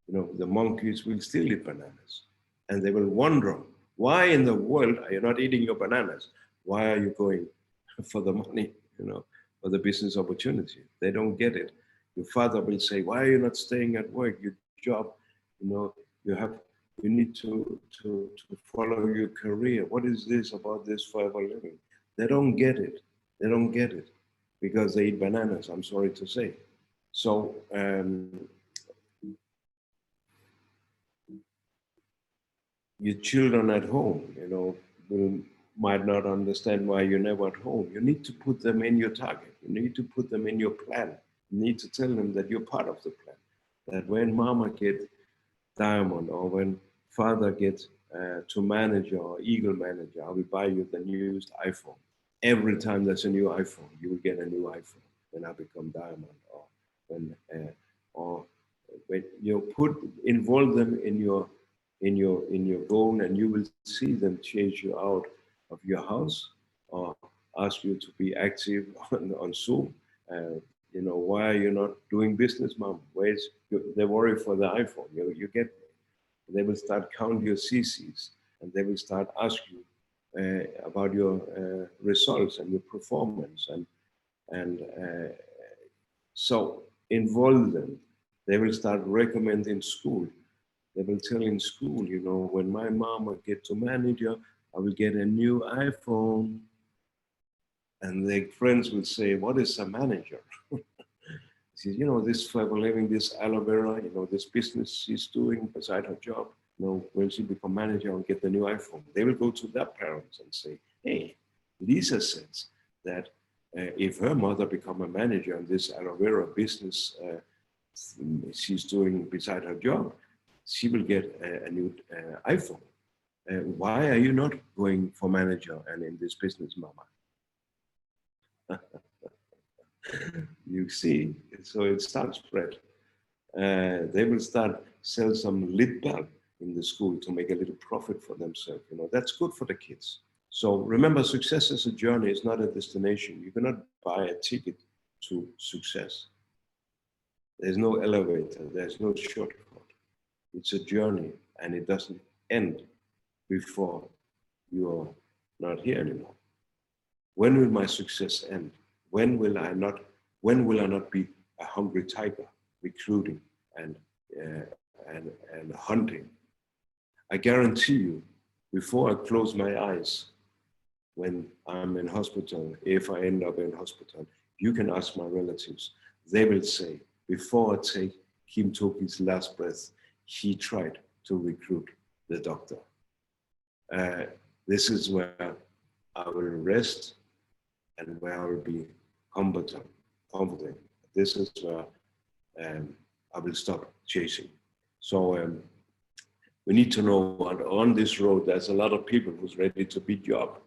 you know, the monkeys will still eat bananas, and they will wonder, why in the world are you not eating your bananas? Why are you going for the money, you know, for the business opportunity? They don't get it. Your father will say, why are you not staying at work? Your job, you know, you need to follow your career. What is this about this forever living? They don't get it. They don't get it because they eat bananas, I'm sorry to say. So your children at home, you know, might not understand why you're never at home. You need to put them in your target. You need to put them in your plan. You need to tell them that you're part of the plan. That when mama gets diamond, or when father gets to manager or eagle manager, I will buy you the newest iPhone. Every time there's a new iPhone, you will get a new iPhone when I become diamond, or when you involve them in your goal, and you will see them chase you out of your house or ask you to be active on Zoom. You know, why are you not doing business, mom? They worry for the iPhone. You get, they will start count your CCs, and they will start ask you about your results and your performance, and so involve them. They will start recommending school. They will tell in school, you know, when my mom will get to manager, I will get a new iPhone. And their friends will say, what is a manager? She says, you know, this forever living, this aloe vera, you know, this business she's doing beside her job. You know, when she become manager and get the new iPhone, they will go to their parents and say, hey, Lisa says that if her mother become a manager in this aloe vera business she's doing beside her job, she will get a new iPhone. Why are you not going for manager and in this business, mama? You see, so it starts spread. They will start sell some lip balm in the school to make a little profit for themselves. You know, that's good for the kids. So remember, success is a journey, it's not a destination. You cannot buy a ticket to success. There's no elevator, there's no shortcut. It's a journey, and it doesn't end before you're not here anymore. When will my success end? When will I not be a hungry tiger recruiting and, uh, and hunting. I guarantee you, before I close my eyes, when I'm in hospital, if I end up in hospital, you can ask my relatives. They will say, before Kim took his last breath, he tried to recruit the doctor. This is where I will rest and where I will be confident. This is where I will stop chasing. So we need to know that on this road, there's a lot of people who's ready to beat you up.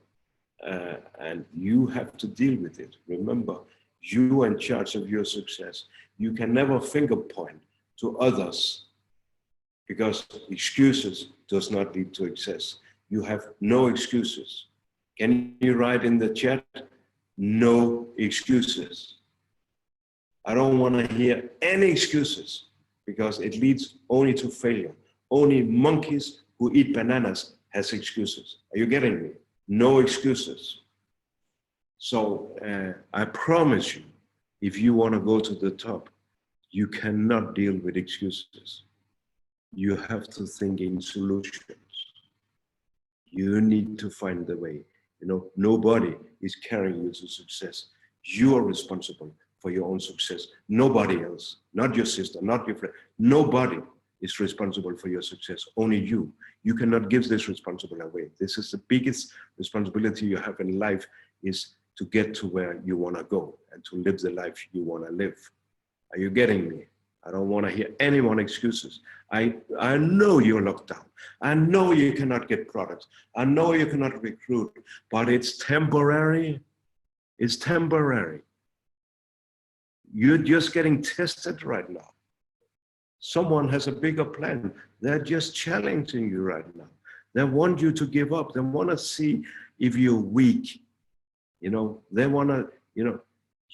And you have to deal with it. Remember, you are in charge of your success. You can never finger point to others, because excuses does not lead to success. You have no excuses. Can you write in the chat? No excuses. I don't want to hear any excuses, because it leads only to failure. Only monkeys who eat bananas has excuses. Are you getting me? No excuses. So I promise you, if you want to go to the top, you cannot deal with excuses. You have to think in solutions. You need to find the way. You know, nobody is carrying you to success. You are responsible for your own success. Nobody else, not your sister, not your friend. Nobody is responsible for your success, only you. You cannot give this responsibility away. This is the biggest responsibility you have in life, is to get to where you want to go and to live the life you want to live. Are you getting me? I don't want to hear anyone excuses. I know you're locked down. I know you cannot get products. I know you cannot recruit, but it's temporary. It's temporary. You're just getting tested right now. Someone has a bigger plan. They're just challenging you right now. They want you to give up. They want to see if you're weak. You know, they want to, you know,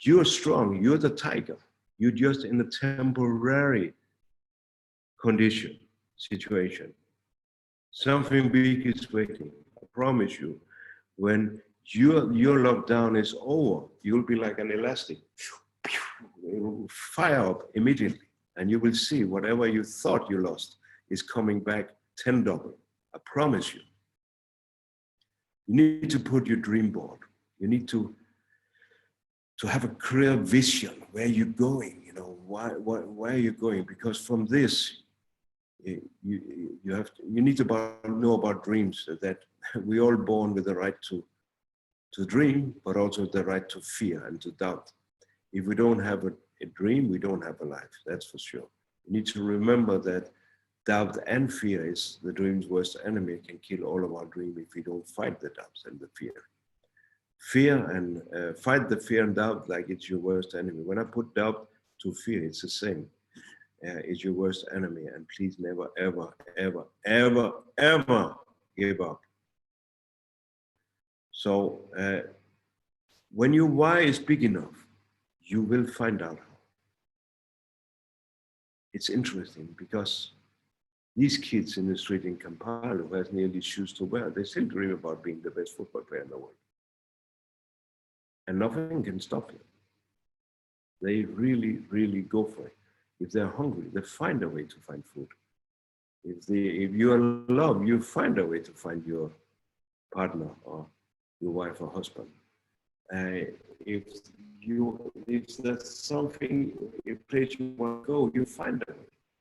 you're strong. You're the tiger. You're just in a temporary situation. Something big is waiting. I promise you. When your lockdown is over, you'll be like an elastic. It will fire up immediately. And you will see whatever you thought you lost is coming back 10 double. I promise you. You need to put your dream board. You need to have a clear vision. Where you're going, you know, why are you going? Because from this, you need to know about dreams, that we're all born with the right to dream, but also the right to fear and to doubt. If we don't have a dream, we don't have a life, that's for sure. You need to remember that doubt and fear is the dream's worst enemy. It can kill all of our dreams if we don't fight the doubts and the fear. Fear and fight the fear and doubt like it's your worst enemy. When I put doubt to fear, it's the same. It's your worst enemy, and please never, ever, ever, ever, ever give up. So when your why is big enough, you will find out how. It's interesting because these kids in the street in Kampala who has nearly shoes to wear, they still dream about being the best football player in the world. And nothing can stop them. They really, really go for it. If they're hungry, they find a way to find food. If you are in love, you find a way to find your partner or your wife or husband. If there's something, a place you want to go, you find a way.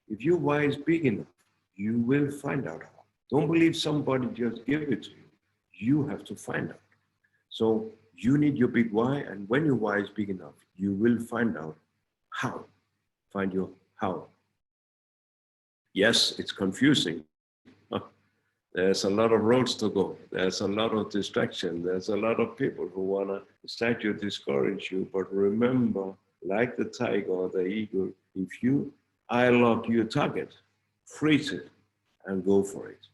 If your why is big enough, you will find out how. Don't believe somebody just give it to you. You have to find out. So you need your big why, and when your why is big enough, you will find out how. Find your how. Yes, it's confusing. There's a lot of roads to go. There's a lot of distraction. There's a lot of people who want to distract you, discourage you. But remember, like the tiger or the eagle, if you eye lock your target, freeze it and go for it.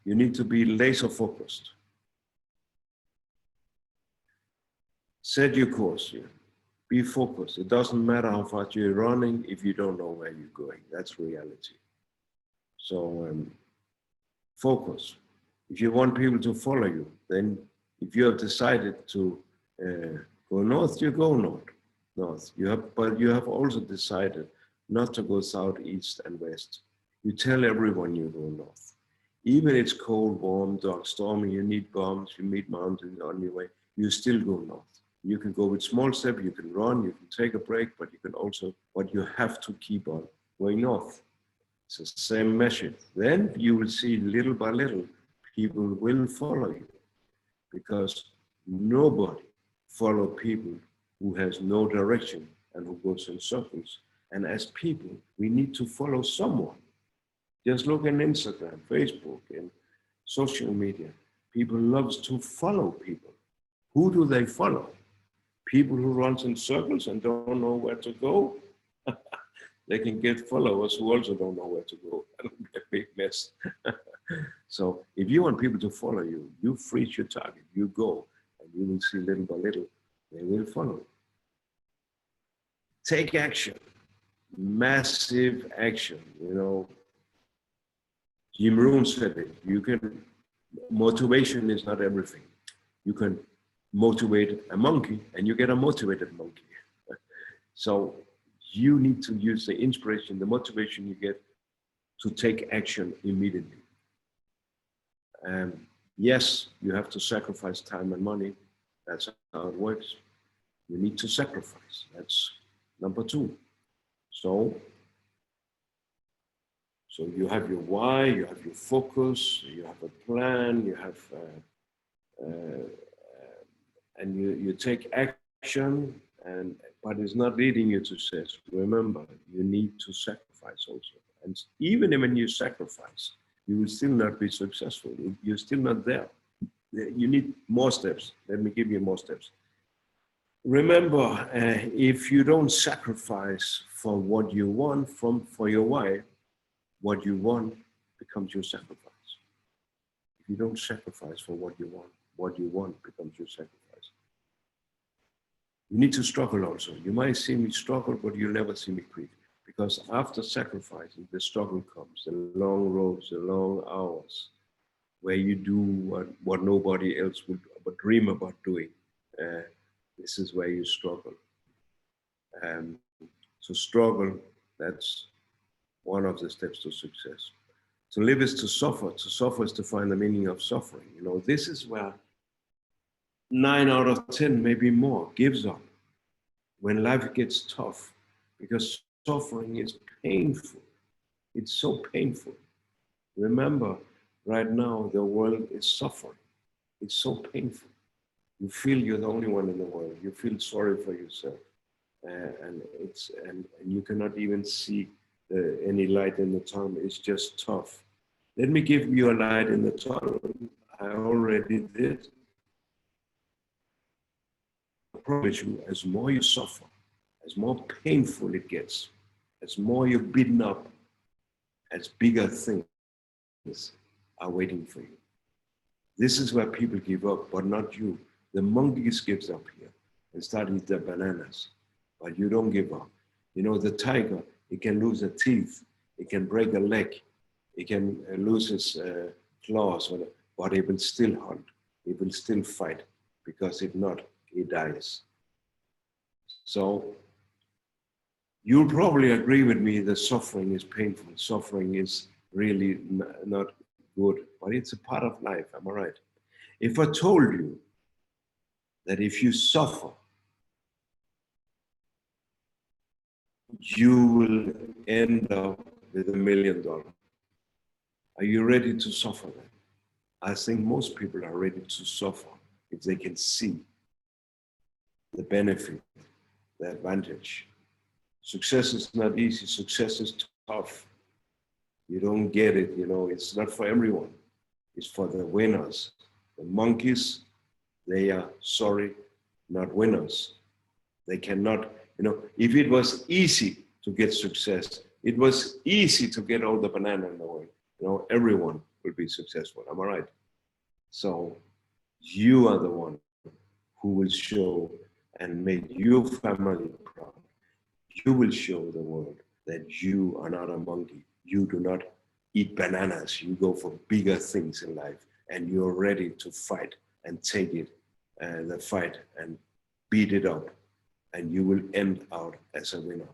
You need to be laser focused. Set your course here. Be focused. It doesn't matter how fast you're running if you don't know where you're going. That's reality. So focus. If you want people to follow you, then if you have decided to go north, you go north. But you have also decided not to go south, east, and west. You tell everyone you go north. Even it's cold, warm, dark, stormy, you need bombs, you meet mountains on your way, you still go north. You can go with small steps, you can run, you can take a break, but you have to keep on going north. It's the same measure. Then you will see little by little, people will follow you because nobody follow people who has no direction and who goes in circles. And as people, we need to follow someone. Just look on Instagram, Facebook, and social media. People loves to follow people. Who do they follow? People who runs in circles and don't know where to go. They can get followers who also don't know where to go. That'll be a big mess. So if you want people to follow you, you reach your target, you go, and you will see little by little, they will follow. Take action, massive action. You know, Jim Rohn said it. Motivation is not everything. You can motivate a monkey and you get a motivated monkey. So you need to use the inspiration, the motivation you get to take action immediately. Yes, you have to sacrifice time and money. That's how it works. You need to sacrifice. That's number two. So you have your why, you have your focus, you have a plan, you have, and you take action, but it's not leading you to success. Remember, you need to sacrifice also. And even when you sacrifice, you will still not be successful. You're still not there. You need more steps. Let me give you more steps. Remember, if you don't sacrifice for what you want, for your why, what you want becomes your sacrifice. If you don't sacrifice for what you want becomes your sacrifice. You need to struggle also. You might see me struggle, but you'll never see me quit. Because after sacrificing, the struggle comes, the long roads, the long hours, where you do what nobody else would but dream about doing. This is where you struggle. To struggle, that's one of the steps to success. To live is to suffer. To suffer is to find the meaning of suffering. You know, this is where 9 out of 10, maybe more, gives up when life gets tough, because suffering is painful. It's so painful. Remember, right now, the world is suffering. It's so painful. You feel you're the only one in the world. You feel sorry for yourself. And you cannot even see any light in the tunnel. It's just tough. Let me give you a light in the tunnel. I already did. I promise you, as more you suffer, as more painful it gets, as more you're beaten up, as bigger things are waiting for you. This is where people give up, but not you. The monkeys gives up here and start eating the bananas, but you don't give up. You know, the tiger, it can lose a teeth, it can break a leg, it can lose his claws, but it will still hunt, it will still fight, because if not, it dies. So you'll probably agree with me that suffering is painful. Suffering is really not good, but it's a part of life, am I right? If I told you that if you suffer, you will end up with $1 million. Are you ready to suffer then? I think most people are ready to suffer if they can see the benefit, the advantage. Success is not easy, success is tough. You don't get it, you know, it's not for everyone. It's for the winners. The monkeys, they are not winners. They cannot, you know, if it was easy to get success, it was easy to get all the banana in the world. You know, everyone would be successful, am I right? So you are the one who will show and make your family proud. You will show the world that you are not a monkey. You do not eat bananas. You go for bigger things in life, and you're ready to fight and take it, the fight, and beat it up, and you will end out as a winner.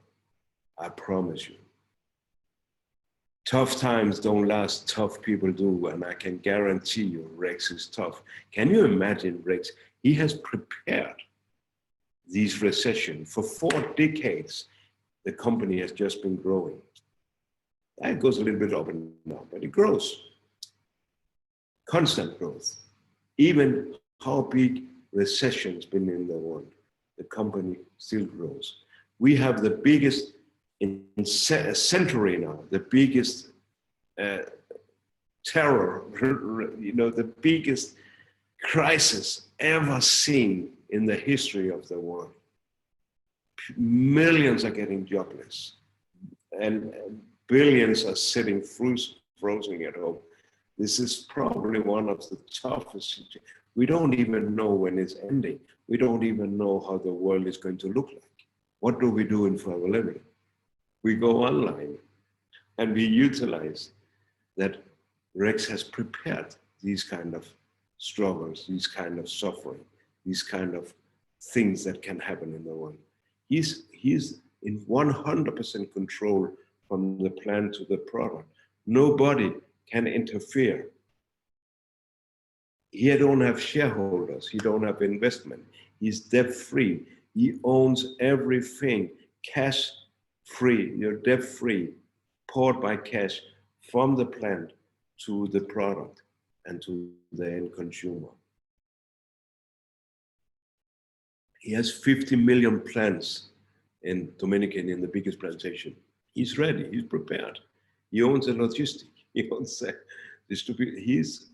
I promise you. Tough times don't last, tough people do, and I can guarantee you Rex is tough. Can you imagine Rex? He has prepared these recessions for 4 decades. The company has just been growing. It goes a little bit up and down, but it grows. Constant growth. Even how big recession's been in the world, the company still grows. We have the biggest in a century now, the biggest terror, the biggest crisis ever seen in the history of the world. Millions are getting jobless, and billions are sitting frozen at home. This is probably one of the toughest situations. We don't even know when it's ending. We don't even know how the world is going to look like. What do we do for our living? We go online and we utilize that Rex has prepared these kind of struggles, these kind of suffering, these kind of things that can happen in the world. He's in 100% control from the plan to the product. Nobody can interfere. He don't have shareholders. He don't have investment. He's debt-free. He owns everything, cash-free. You're debt-free, poured by cash from the plant to the product and to the end consumer. He has 50 million plants in Dominican, in the biggest plantation. He's ready. He's prepared. He owns the logistic. He owns the distribution.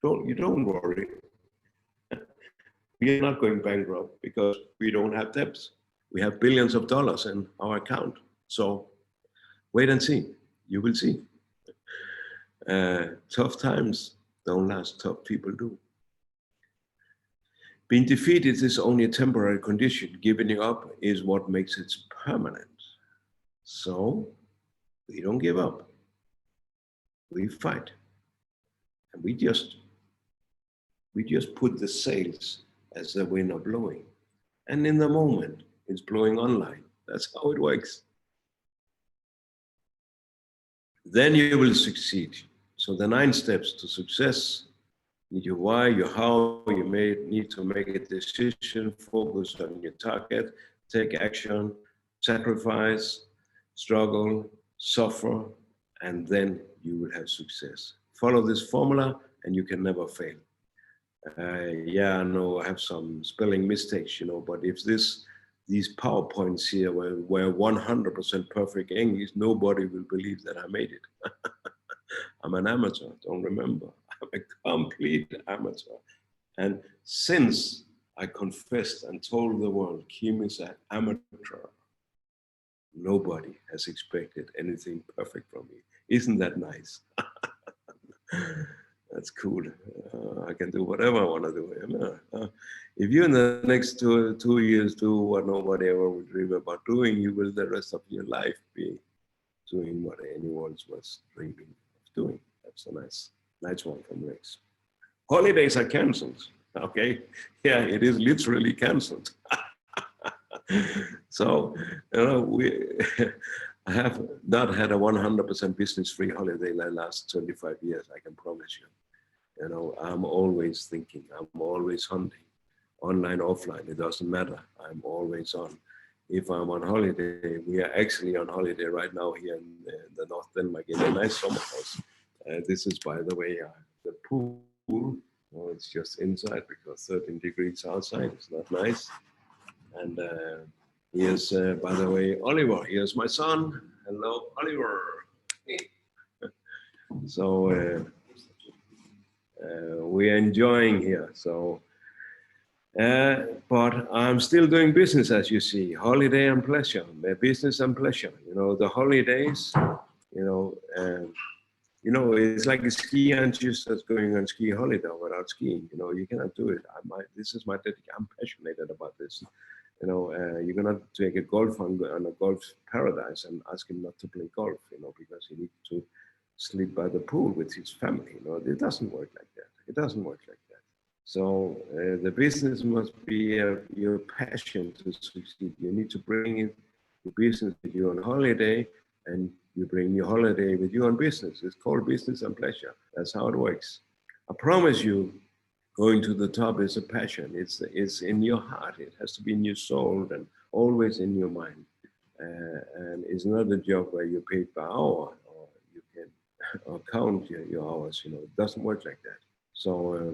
You don't worry. We are not going bankrupt because we don't have debts. We have billions of dollars in our account. So wait and see. You will see. Tough times don't last. Tough people do. Being defeated is only a temporary condition. Giving up is what makes it permanent. So we don't give up. We fight. And we just put the sails as the wind are blowing. And in the moment, it's blowing online. That's how it works. Then you will succeed. So the 9 steps to success: your why, your how, you may need to make a decision, focus on your target, take action, sacrifice, struggle, suffer, and then you will have success. Follow this formula and you can never fail. Yeah, I know I have some spelling mistakes, but if these PowerPoints here were 100% perfect English, nobody will believe that I made it. I'm an amateur, don't remember. I'm a complete amateur. And since I confessed and told the world Kim is an amateur, nobody has expected anything perfect from me. Isn't that nice? That's cool. I can do whatever I want to do. If you in the next two years do what nobody ever would dream about doing, you will the rest of your life be doing what anyone was dreaming of doing. That's a nice one from Rex. Holidays are canceled. Okay, yeah, it is literally canceled. So, I have not had a 100% business-free holiday in the last 25 years, I can promise you. I'm always thinking, I'm always hunting, online, offline, it doesn't matter. I'm always on. If I'm on holiday, we are actually on holiday right now here in the North Denmark in a nice summer house. This is, by the way, the pool. Well, it's just inside because 13 degrees outside. It's not nice. And here's, by the way, Oliver. Here's my son. Hello, Oliver. So we're enjoying here. So, but I'm still doing business, as you see. Holiday and pleasure, business and pleasure. The holidays. It's like a ski enthusiast that's going on ski holiday without skiing. You cannot do it. This is my dedication. I'm passionate about this. You cannot take a golf on a golf paradise and ask him not to play golf, because he needs to sleep by the pool with his family. It doesn't work like that. It doesn't work like that. So the business must be your passion to succeed. You need to bring it your business with you on holiday, and you bring your holiday with you on business. It's called business and pleasure. That's how it works. I promise you, going to the top is a passion. It's in your heart. It has to be in your soul and always in your mind. And it's not a job where you're paid per hour or you can or count your hours. It doesn't work like that. So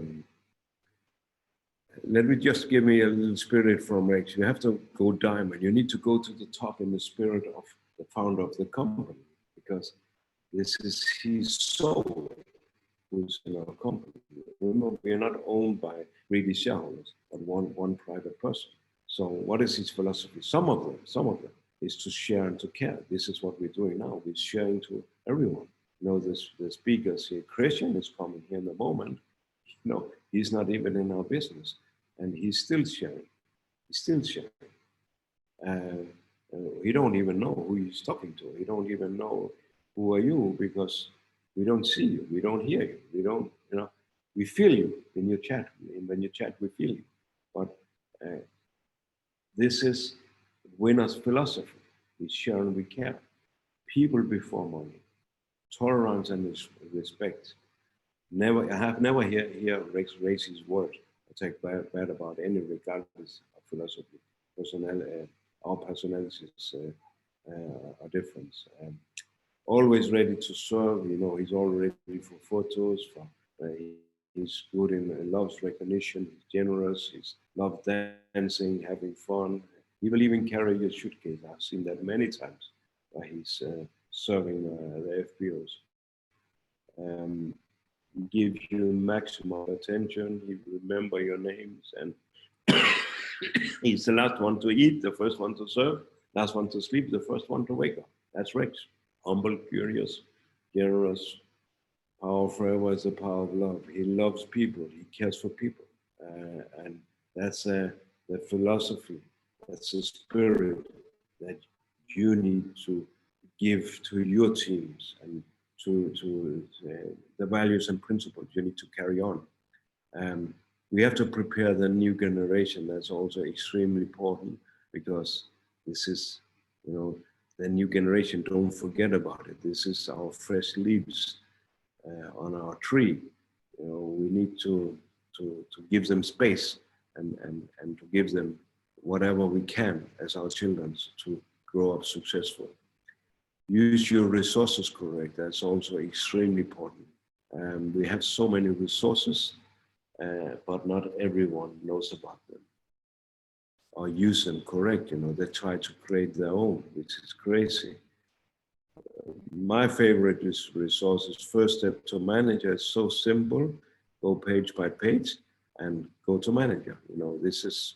let me just give me a little spirit from Rex. You have to go diamond. You need to go to the top in the spirit of the founder of the company, because this is his soul who's in our company. Remember, we are not owned by greedy shareholders, but one private person. So what is his philosophy? Some of them is to share and to care. This is what we're doing now. We're sharing to everyone. The speakers here, Christian is coming here in a moment. He's not even in our business, and he's still sharing. He's still sharing. He don't even know who he's talking to. He don't even know who are you, because we don't see you, we don't hear you, we don't, we feel you in your chat. When you chat, we feel you. But this is winner's philosophy. We share and we care. People before money. Tolerance and respect. I have never hear Rex raise his word or take bad about any, regardless of philosophy. Our personalities are different. Always ready to serve. He's all ready for photos. He's good in loves recognition. He's generous. He's loves dancing, having fun. He will even carry your suitcase. I've seen that many times. He's serving the FBOs. Give you maximum attention. He will remember your names, and he's the last one to eat, the first one to serve, last one to sleep, the first one to wake up. That's Rex. Humble, curious, generous. Power forever is the power of love. He loves people. He cares for people, and that's the philosophy. That's the spirit that you need to give to your teams, and to the values and principles you need to carry on. We have to prepare the new generation. That's also extremely important, because this is, the new generation. Don't forget about it. This is our fresh leaves on our tree. We need to give them space and to give them whatever we can as our children to grow up successful. Use your resources correct. That's also extremely important. We have so many resources, but not everyone knows about them or use them correct. They try to create their own, which is crazy. My favorite resources, first step to manager, is so simple. Go page by page and go to manager. This is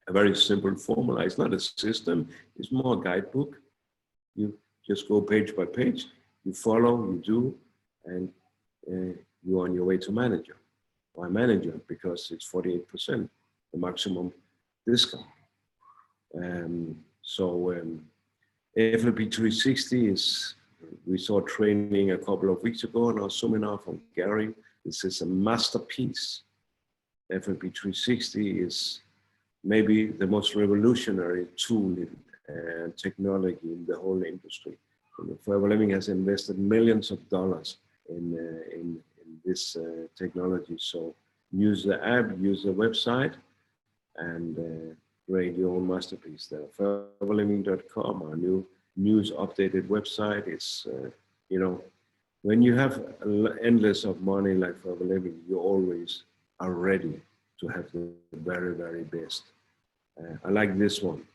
a very simple formula. It's not a system. It's more a guidebook. You just go page by page. You follow, you do, and you're on your way to manager. Why manager? Because it's 48%, the maximum discount. FLP 360 is, we saw training a couple of weeks ago on our Zoominar from Gary. This is a masterpiece. FLP 360 is maybe the most revolutionary tool in technology in the whole industry. Forever Living has invested millions of dollars in this technology. So use the app, use the website, and create your own masterpiece there. Foreverliving.com, our new news updated website. It's, when you have endless of money like Forever Living, you always are ready to have the very, very best. I like this one.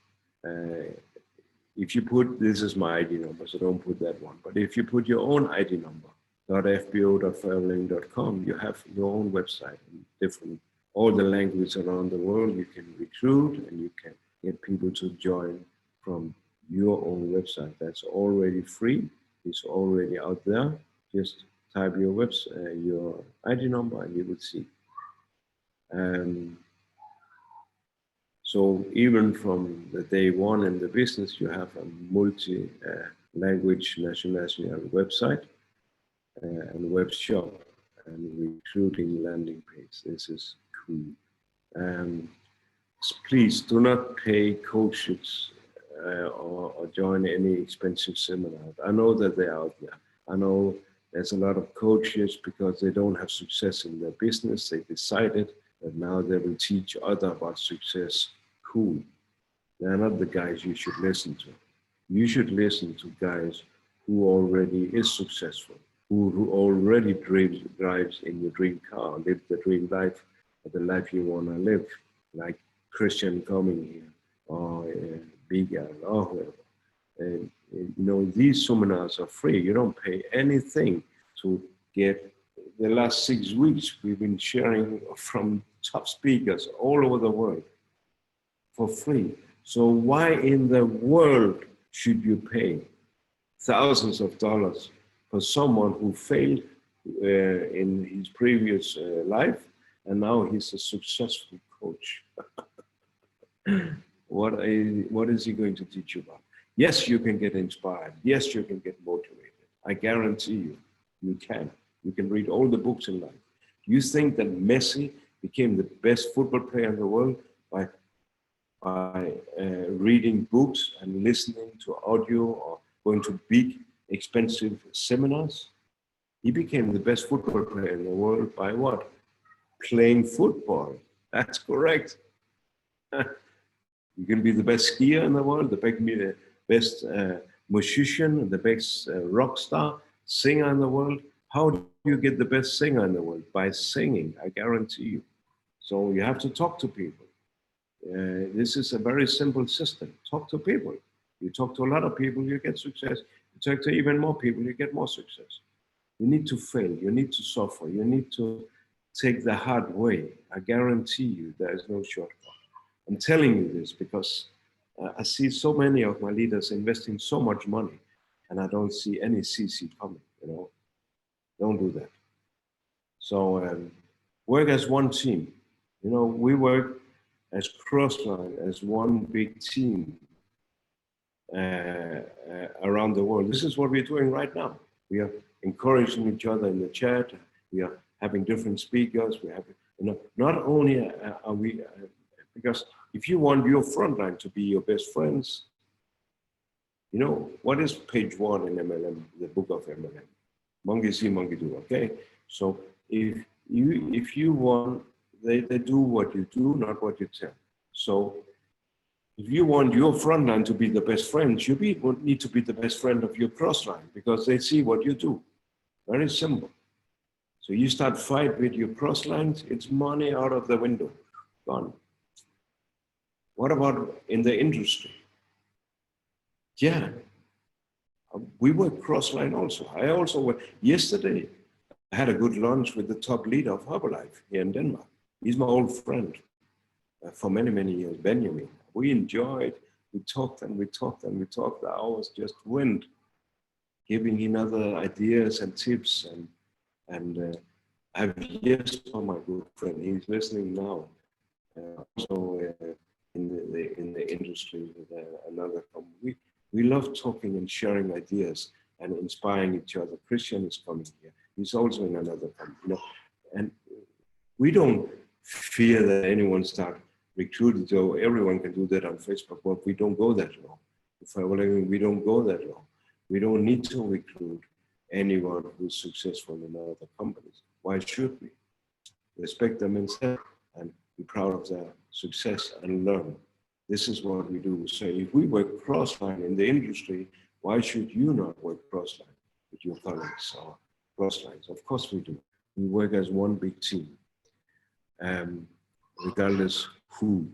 If you put, this is my ID number, so don't put that one. But if you put your own ID number, .fbo.foreverliving.com, you have your own website, all the languages around the world. You can recruit and you can get people to join from your own website. That's already free. It's already out there. Just type your website, your ID number, and you will see. So even from the day one in the business, you have a multi-language national website and web shop and recruiting landing page. This is cool. Please do not pay coaches or join any expensive seminars. I know that they're out there. I know there's a lot of coaches, because they don't have success in their business. They decided that now they will teach others about success. Cool. They're not the guys you should listen to. You should listen to guys who already is successful, who already drives in your dream car, live the dream life, the life you want to live, like Christian coming here, or Big Al, or whoever. And you know, these seminars are free. You don't pay anything to get. The last 6 weeks, we've been sharing from top speakers all over the world for free. So why in the world should you pay thousands of dollars for someone who failed in his previous life, and now he's a successful coach? What is he going to teach you about? Yes, you can get inspired. Yes, you can get motivated. I guarantee you, you can. You can read all the books in life. You think that Messi became the best football player in the world by reading books and listening to audio or going to big, expensive seminars? He became the best football player in the world by what? Playing football. That's correct. You can be the best skier in the world, the best musician, the best rock star, singer in the world. How do you get the best singer in the world? By singing, I guarantee you. So you have to talk to people. This is a very simple system. Talk to people. You talk to a lot of people, you get success. You talk to even more people, you get more success. You need to fail. You need to suffer. You need to take the hard way. I guarantee you there is no shortcut. I'm telling you this because I see so many of my leaders investing so much money, and I don't see any CC coming, you know. Don't do that. So work as one team. You know, we work as Crossline, as one big team around the world. This is what we're doing right now. We are encouraging each other in the chat. We are having different speakers. We have, you know, not only are we, because if you want your frontline to be your best friends, you know, what is page 1 in MLM, the book of MLM? Monkey see, monkey do, okay? So if you want, they do what you do, not what you tell. So if you want your frontline to be the best friends, you need to be the best friend of your crossline, because they see what you do. Very simple. So you start fight with your crosslines, it's money out of the window, gone. What about in the industry? Yeah, we work crossline also. I also work. Yesterday, I had a good lunch with the top leader of Herbalife here in Denmark. He's my old friend for many, many years, Benjamin. We enjoyed, we talked and we talked and we talked. The hours just went, giving him other ideas and tips. And I have years for my good friend. He's listening now. Also in the industry with another company. We love talking and sharing ideas and inspiring each other. Christian is coming here. He's also in another company. You know, and we don't fear that anyone start recruiting. So everyone can do that on Facebook, but we don't go that long. We don't go that long. We don't need to recruit anyone who's successful in other companies. Why should we? Respect them instead and be proud of their success and learn. This is what we do. So if we work crossline in the industry, why should you not work crossline with your colleagues or crosslines? Of course we do. We work as one big team, regardless who.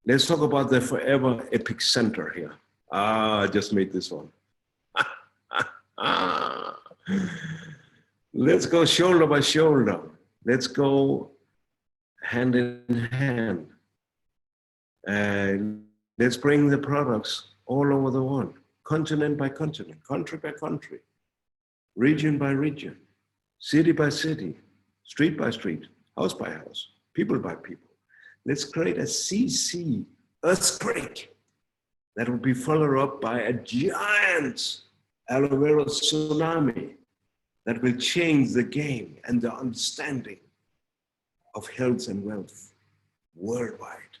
Let's talk about the forever epic center here. I just made this one. Let's go shoulder by shoulder. Let's go hand in hand. Let's bring the products all over the world, continent by continent, country by country, region by region, city by city, street by street, house by house, people by people. Let's create a CC earthquake that will be followed up by a giant aloe vera tsunami that will change the game and the understanding of health and wealth worldwide.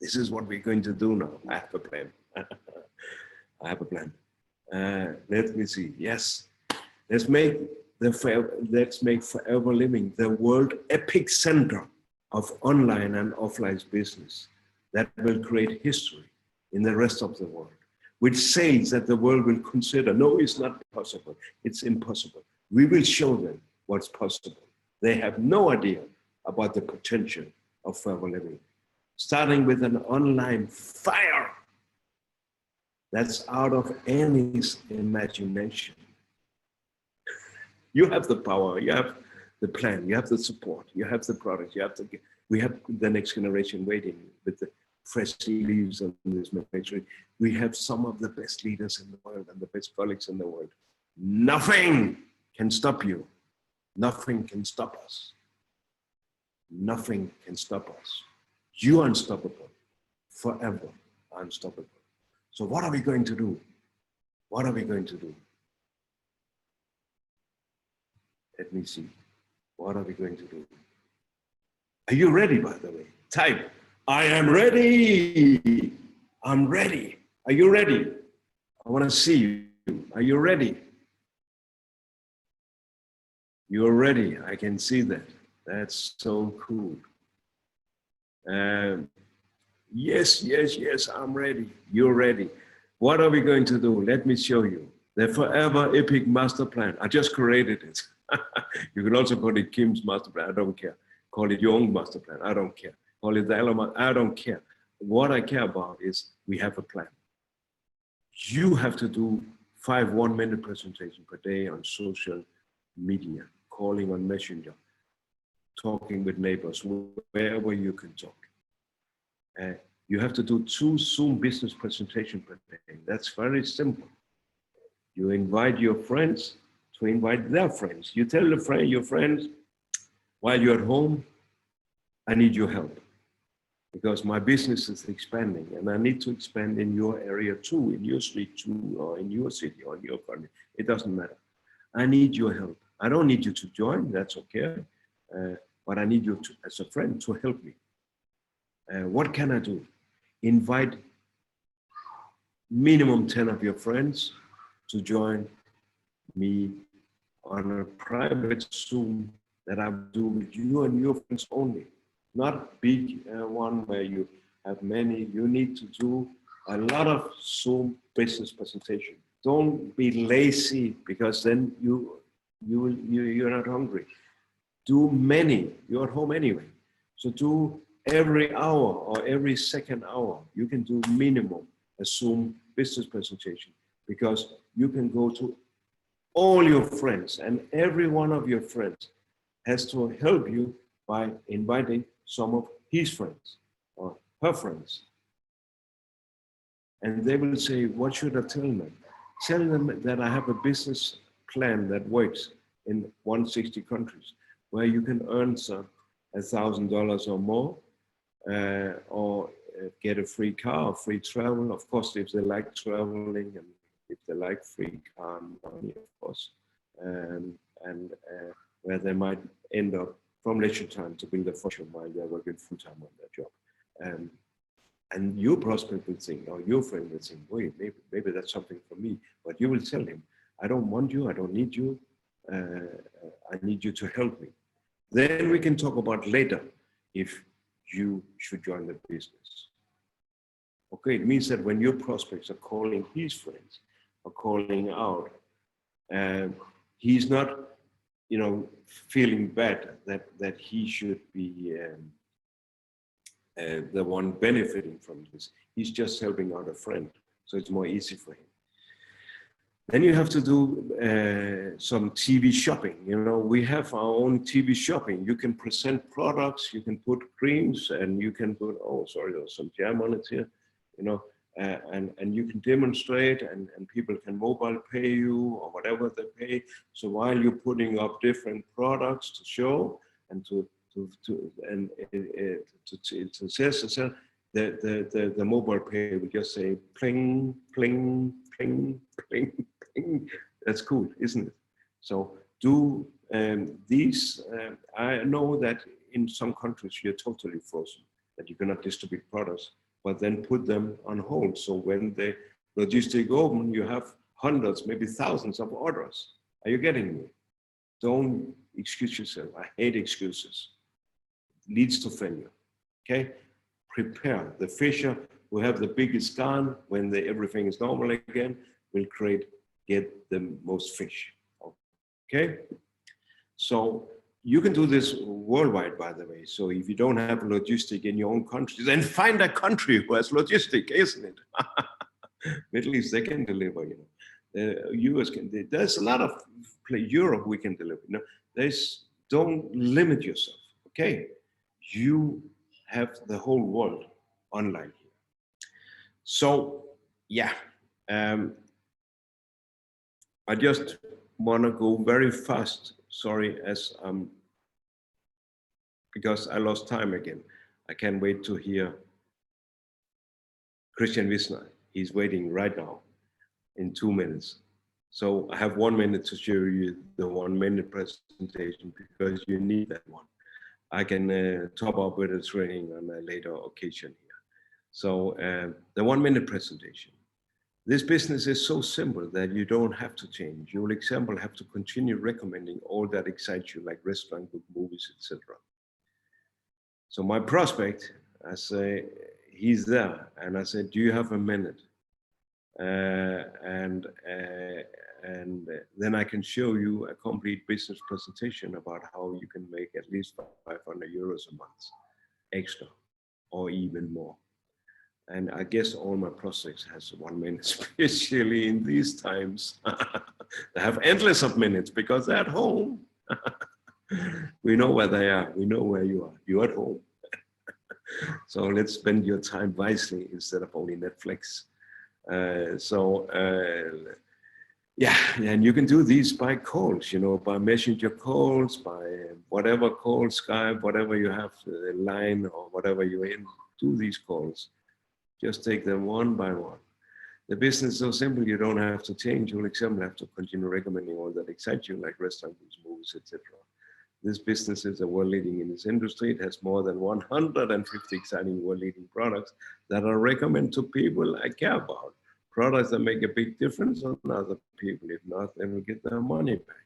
This is what we're going to do now. I have a plan. I have a plan. Let me see. Yes, let's make Forever Living the world epic center of online and offline business that will create history in the rest of the world, with sales that the world will consider. No, it's not possible. It's impossible. We will show them what's possible. They have no idea about the potential of Forever Living. Starting with an online fire that's out of anybody's imagination. You have the power, you have the plan, you have the support, you have the product, we have the next generation waiting with the fresh leaves on this factory. We have some of the best leaders in the world and the best colleagues in the world. Nothing can stop you. Nothing can stop us. Nothing can stop us. You are unstoppable, forever unstoppable. So what are we going to do? What are we going to do? Let me see. What are we going to do? Are you ready, by the way? Type, I am ready. I'm ready. Are you ready? I want to see you. Are you ready? You're ready. I can see that. That's so cool. Yes, yes, yes, I'm ready. You're ready. What are we going to do? Let me show you. The Forever Epic Master Plan. I just created it. You can also call it Kim's Master Plan. I don't care. Call it your own Master Plan. I don't care. Call it the element. I don't care. What I care about is we have a plan. You have to do 5 one-minute presentations per day on social media, calling on Messenger, talking with neighbors, wherever you can talk. You have to do 2 Zoom business presentations per day. That's very simple. You invite your friends to invite their friends. You tell your friends, while you're at home, I need your help because my business is expanding and I need to expand in your area too, in your street too, or in your city or in your country. It doesn't matter. I need your help. I don't need you to join, that's okay. But I need you to, as a friend, to help me. What can I do? Invite minimum 10 of your friends to join me on a private Zoom that I will do with you and your friends only. Not big one where you have many. You need to do a lot of Zoom business presentation. Don't be lazy because then you're not hungry. Do many. You're at home anyway. So do every hour or every second hour. You can do minimum a Zoom business presentation because you can go to all your friends and every one of your friends has to help you by inviting some of his friends or her friends. And they will say, what should I tell them? Tell them that I have a business plan that works in 160 countries where you can earn $1,000 or more or get a free car or free travel. Of course, if they like traveling and if they like free car money, of course, and where they might end up from leisure time to build a fortune while they're working full time on their job. And your prospect will think, or your friend will think, wait, maybe that's something for me. But you will tell him, I don't want you, I don't need you, I need you to help me. Then we can talk about later if you should join the business. Okay, it means that when your prospects are calling his friends, or calling out, he's not, feeling bad that he should be the one benefiting from this. He's just helping out a friend, so it's more easy for him. Then you have to do some TV shopping. We have our own TV shopping. You can present products, you can put creams, and you can put, oh, sorry, there's some jam on it here, and you can demonstrate, and people can mobile pay you or whatever they pay. So while you're putting up different products to show and to sell, the mobile pay will just say pling, pling, pling, pling, pling. That's cool, isn't it? So do these. I know that in some countries you're totally frozen, that you cannot distribute products. but then put them on hold. So when the logistic open, you have hundreds, maybe thousands of orders. Are you getting me? Don't excuse yourself. I hate excuses. It leads to failure. Okay? Prepare. The fisher who have the biggest gun when everything is normal again will get the most fish. Okay? So you can do this worldwide, by the way. So if you don't have logistic in your own country, then find a country who has logistic, isn't it? Middle East, they can deliver, you know. The US can, there's a lot of Europe we can deliver. You know, don't limit yourself, okay? You have the whole world online here. So, yeah, I just want to go very fast. Sorry, because I lost time again. I can't wait to hear Christian Wisner. He's waiting right now in 2 minutes. So I have 1 minute to show you the 1 minute presentation because you need that one. I can top up with a training on a later occasion here. So the 1 minute presentation. This business is so simple that you don't have to change. You will, example, have to continue recommending all that excites you, like restaurant, book, movies, etc. So my prospect, I say, he's there, and I said, do you have a minute? And then I can show you a complete business presentation about how you can make at least 500 euros a month extra, or even more. And I guess all my prospects has 1 minute, especially in these times. They have endless of minutes because they're at home. We know where they are. We know where you are. You're at home. So let's spend your time wisely instead of only Netflix. Yeah, and you can do these by calls, you know, by messenger calls, by whatever call, Skype, whatever you have, line or whatever you're in, do these calls. Just take them one by one. The business is so simple, you don't have to change. You'll have to continue recommending all that excites you, like restaurants, movies, etc. This business is a world leading in this industry. It has more than 150 exciting world leading products that I recommend to people I care about. Products that make a big difference on other people. If not, they will get their money back.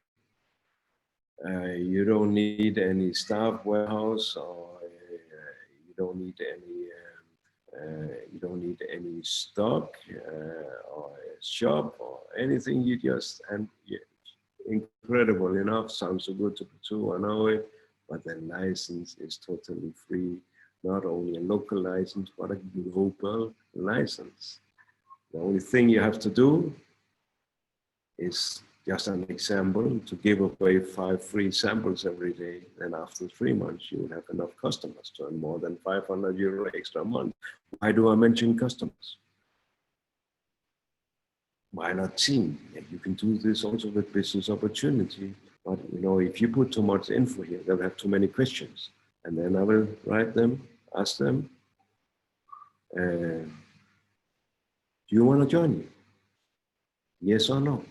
You don't need any staff warehouse, or you don't need any stock or a shop or anything. You just, and incredible enough, sounds so good to be true, I know it, but the license is totally free. Not only a local license, but a global license. The only thing you have to do is just an example, to give away 5 free samples every day. Then after 3 months, you will have enough customers to earn more than 500 euro extra a month. Why do I mention customers? Why not team? Yeah, you can do this also with business opportunity. But you know, if you put too much info here, they'll have too many questions. And then I will write them, ask them, do you want to join me? Yes or no?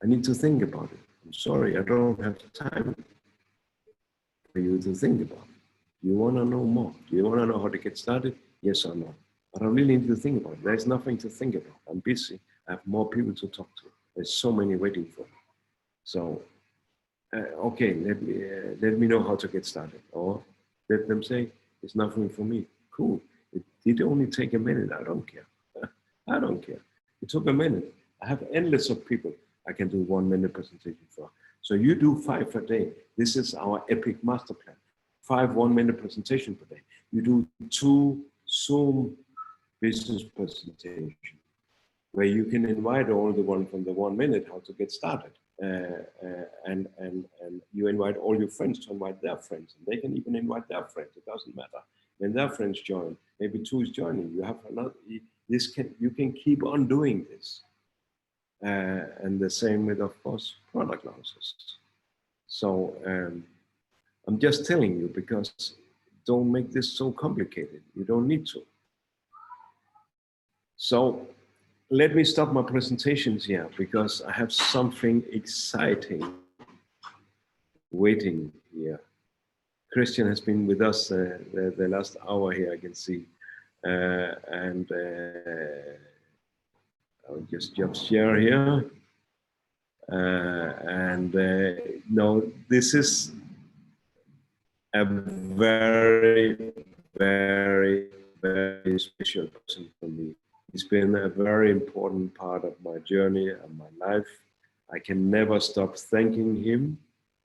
I need to think about it. I'm sorry, I don't have time for you to think about it. Do you want to know more? Do you want to know how to get started? Yes or no? But I really need to think about it. There's nothing to think about. I'm busy. I have more people to talk to. There's so many waiting for me. So, okay, let me know how to get started. Or let them say, it's nothing for me. Cool. It did only take a minute. I don't care. I don't care. It took a minute. I have endless of people I can do 1 minute presentation for. So you do 5 a day. This is our epic master plan. 5 1 minute presentation per day. You do 2 Zoom business presentations where you can invite all the one from the 1 minute how to get started. And you invite all your friends to invite their friends. And they can even invite their friends. It doesn't matter. When their friends join, maybe 2 is joining. You have another. You can keep on doing this. And the same with, of course, product launches. So I'm just telling you, because don't make this so complicated. You don't need to. So let me stop my presentations here, because I have something exciting waiting here. Christian has been with us the last hour here, I can see. And I'll just share here. No, this is a very, very, very special person for me. He's been a very important part of my journey and my life. I can never stop thanking him.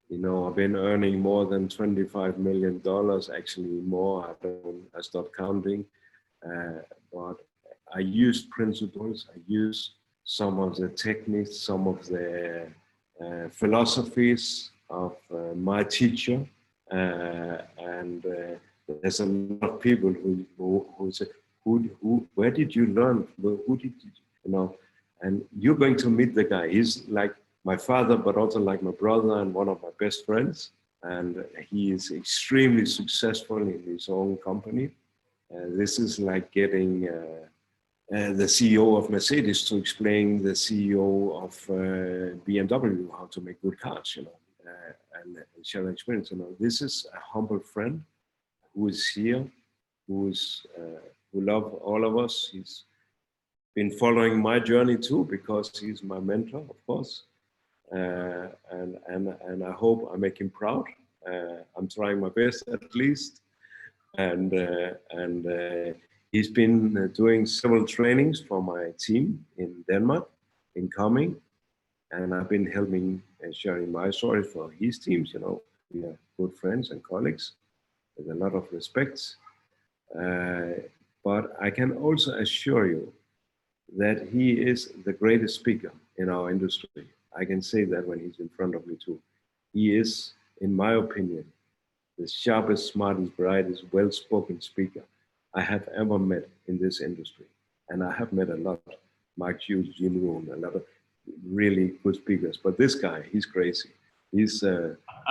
You know, I've been earning more than $25 million, actually more. I stopped counting. But I use principles, I use some of the techniques, some of the philosophies of my teacher. There's a lot of people who say, where did you learn? Who did you know? And you're going to meet the guy. He's like my father, but also like my brother and one of my best friends. And he is extremely successful in his own company. This is like getting the CEO of Mercedes to explain the CEO of BMW how to make good cars, you know, and share experience. You know, this is a humble friend who is here, who loves all of us. He's been following my journey too because he's my mentor, of course. And I hope I make him proud. I'm trying my best at least. And he's been doing several trainings for my team in Denmark, in coming, and I've been helping and sharing my story for his teams. You know, we are good friends and colleagues with a lot of respect. But I can also assure you that he is the greatest speaker in our industry. I can say that when he's in front of me too. He is, in my opinion, the sharpest, smartest, brightest, well-spoken speaker I have ever met in this industry. And I have met a lot, Mark Hughes, Jim Rohn, a lot of really good speakers. But this guy, he's crazy. He's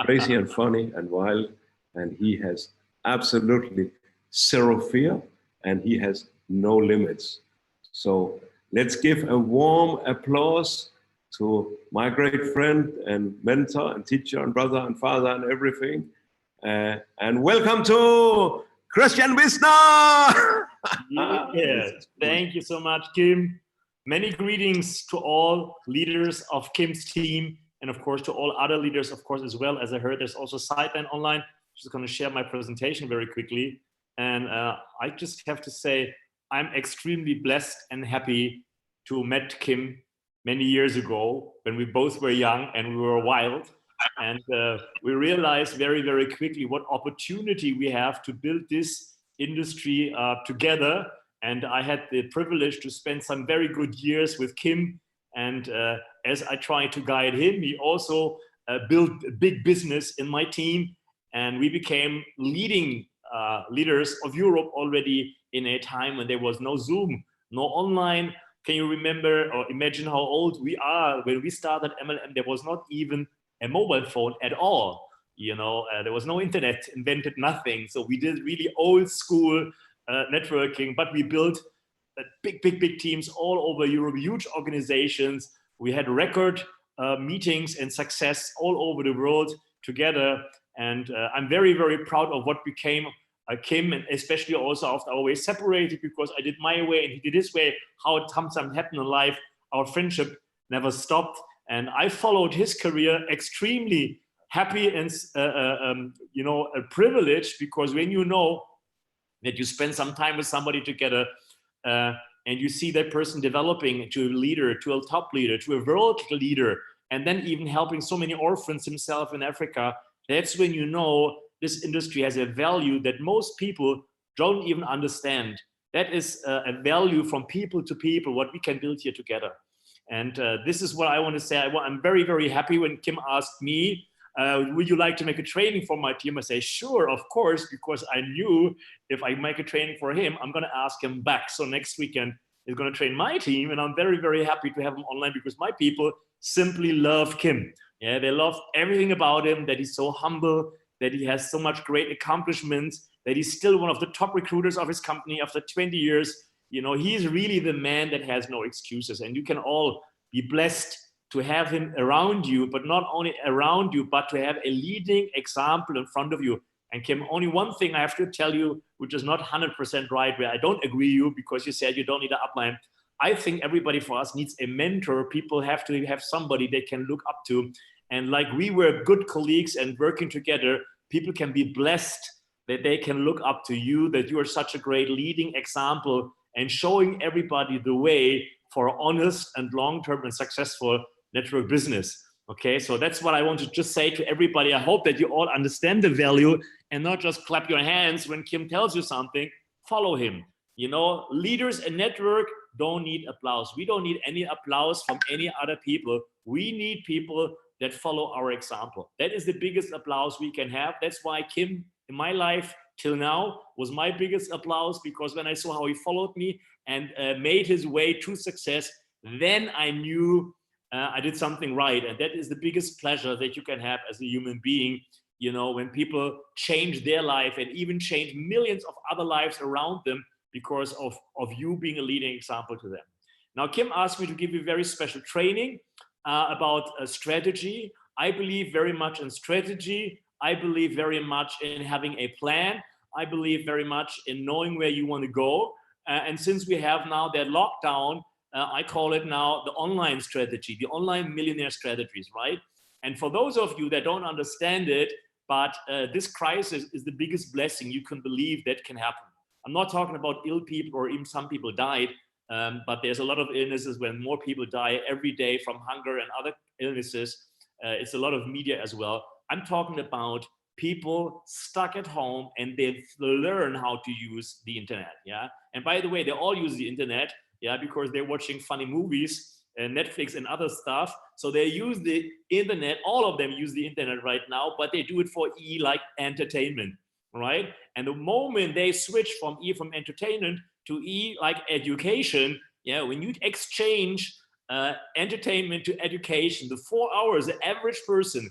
crazy and funny and wild, and he has absolutely zero fear, and he has no limits. So let's give a warm applause to my great friend and mentor and teacher and brother and father and everything. And welcome to Christian Wisner. Yes, thank you so much, Kim. Many greetings to all leaders of Kim's team, and of course to all other leaders, of course, as well. As I heard, there's also Sideline Online. I'm just going to share my presentation very quickly. And I just have to say, I'm extremely blessed and happy to have met Kim many years ago when we both were young and we were wild. And we realized very, very quickly what opportunity we have to build this industry together. And I had the privilege to spend some very good years with Kim. And as I tried to guide him, he also built a big business in my team. And we became leading leaders of Europe already in a time when there was no Zoom, no online. Can you remember or imagine how old we are? When we started MLM, there was not even a mobile phone at all. You know, there was no internet, invented nothing. So we did really old school networking, but we built big teams all over Europe, huge organizations. We had record meetings and success all over the world together. And I'm very, very proud of what became Kim, and especially also after our way separated, because I did my way and he did his way. How it sometimes happened in life, our friendship never stopped. And I followed his career extremely happy and, you know, a privilege, because when you know that you spend some time with somebody together and you see that person developing to a leader, to a top leader, to a world leader, and then even helping so many orphans himself in Africa, that's when you know this industry has a value that most people don't even understand. That is a value from people to people, what we can build here together. And this is what I want to say. I'm very, very happy when Kim asked me, would you like to make a training for my team? I say, sure, of course, because I knew if I make a training for him, I'm going to ask him back. So next weekend, he's going to train my team. And I'm very, very happy to have him online, because my people simply love Kim. Yeah, they love everything about him, that he's so humble, that he has so much great accomplishments, that he's still one of the top recruiters of his company after 20 years. You know, he's really the man that has no excuses. And you can all be blessed to have him around you, but not only around you, but to have a leading example in front of you. And Kim, only one thing I have to tell you, which is not 100% right, where I don't agree you, because you said you don't need an upline. I think everybody for us needs a mentor. People have to have somebody they can look up to. And like we were good colleagues and working together, people can be blessed that they can look up to you, that you are such a great leading example and showing everybody the way for honest and long-term and successful network business. Okay, so that's what I want to just say to everybody. I hope that you all understand the value and not just clap your hands when Kim tells you something. Follow him. You know, leaders and network don't need applause. We don't need any applause from any other people. We need people that follow our example. That is the biggest applause we can have. That's why Kim, in my life till now, was my biggest applause, because when I saw how he followed me and made his way to success, then I knew I did something right. And that is the biggest pleasure that you can have as a human being, you know, when people change their life and even change millions of other lives around them because of you being a leading example to them. Now, Kim asked me to give you very special training about strategy. I believe very much in strategy. I believe very much in having a plan. I believe very much in knowing where you want to go. And since we have now that lockdown, I call it now the online strategy, the online millionaire strategies, right? And for those of you that don't understand it, but this crisis is the biggest blessing you can believe that can happen. I'm not talking about ill people or even some people died, but there's a lot of illnesses when more people die every day from hunger and other illnesses. It's a lot of media as well. I'm talking about people stuck at home and they learn how to use the internet. Yeah. And by the way, they all use the internet. Yeah, because they're watching funny movies and Netflix and other stuff. So they use the internet. All of them use the internet right now, but they do it for like entertainment, right? And the moment they switch from entertainment to like education, yeah, when you exchange entertainment to education, the 4 hours the average person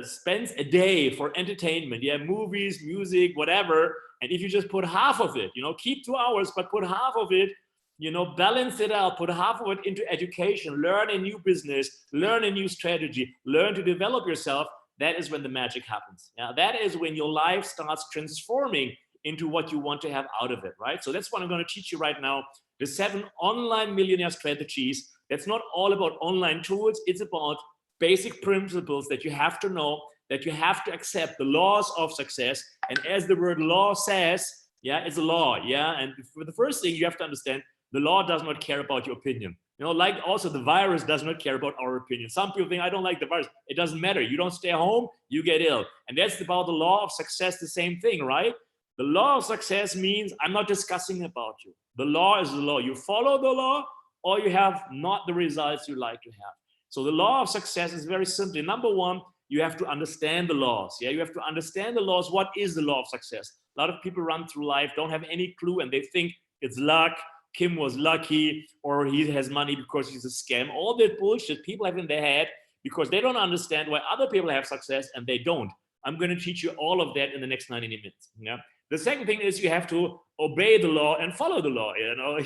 spends a day for entertainment, yeah, movies, music, whatever. And if you just put half of it, you know, keep 2 hours, but put half of it, you know, balance it out, put half of it into education, learn a new business, learn a new strategy, learn to develop yourself. That is when the magic happens. Yeah, that is when your life starts transforming into what you want to have out of it, right? So that's what I'm going to teach you right now. The 7 online millionaire strategies. That's not all about online tools. It's about basic principles that you have to know, that you have to accept, the laws of success. And as the word law says, yeah, it's a law. Yeah. And for the first thing you have to understand, the law does not care about your opinion. You know, like also the virus does not care about our opinion. Some people think, I don't like the virus. It doesn't matter. You don't stay home, you get ill. And that's about the law of success, the same thing, right? The law of success means I'm not discussing about you. The law is the law. You follow the law or you have not the results you like to have. So the law of success is very simple. Number one, you have to understand the laws. Yeah, you have to understand the laws. What is the law of success? A lot of people run through life, don't have any clue, and they think it's luck. Kim was lucky, or he has money because he's a scam. All that bullshit people have in their head because they don't understand why other people have success and they don't. I'm going to teach you all of that in the next 90 minutes. Yeah. The second thing is you have to obey the law and follow the law. You know,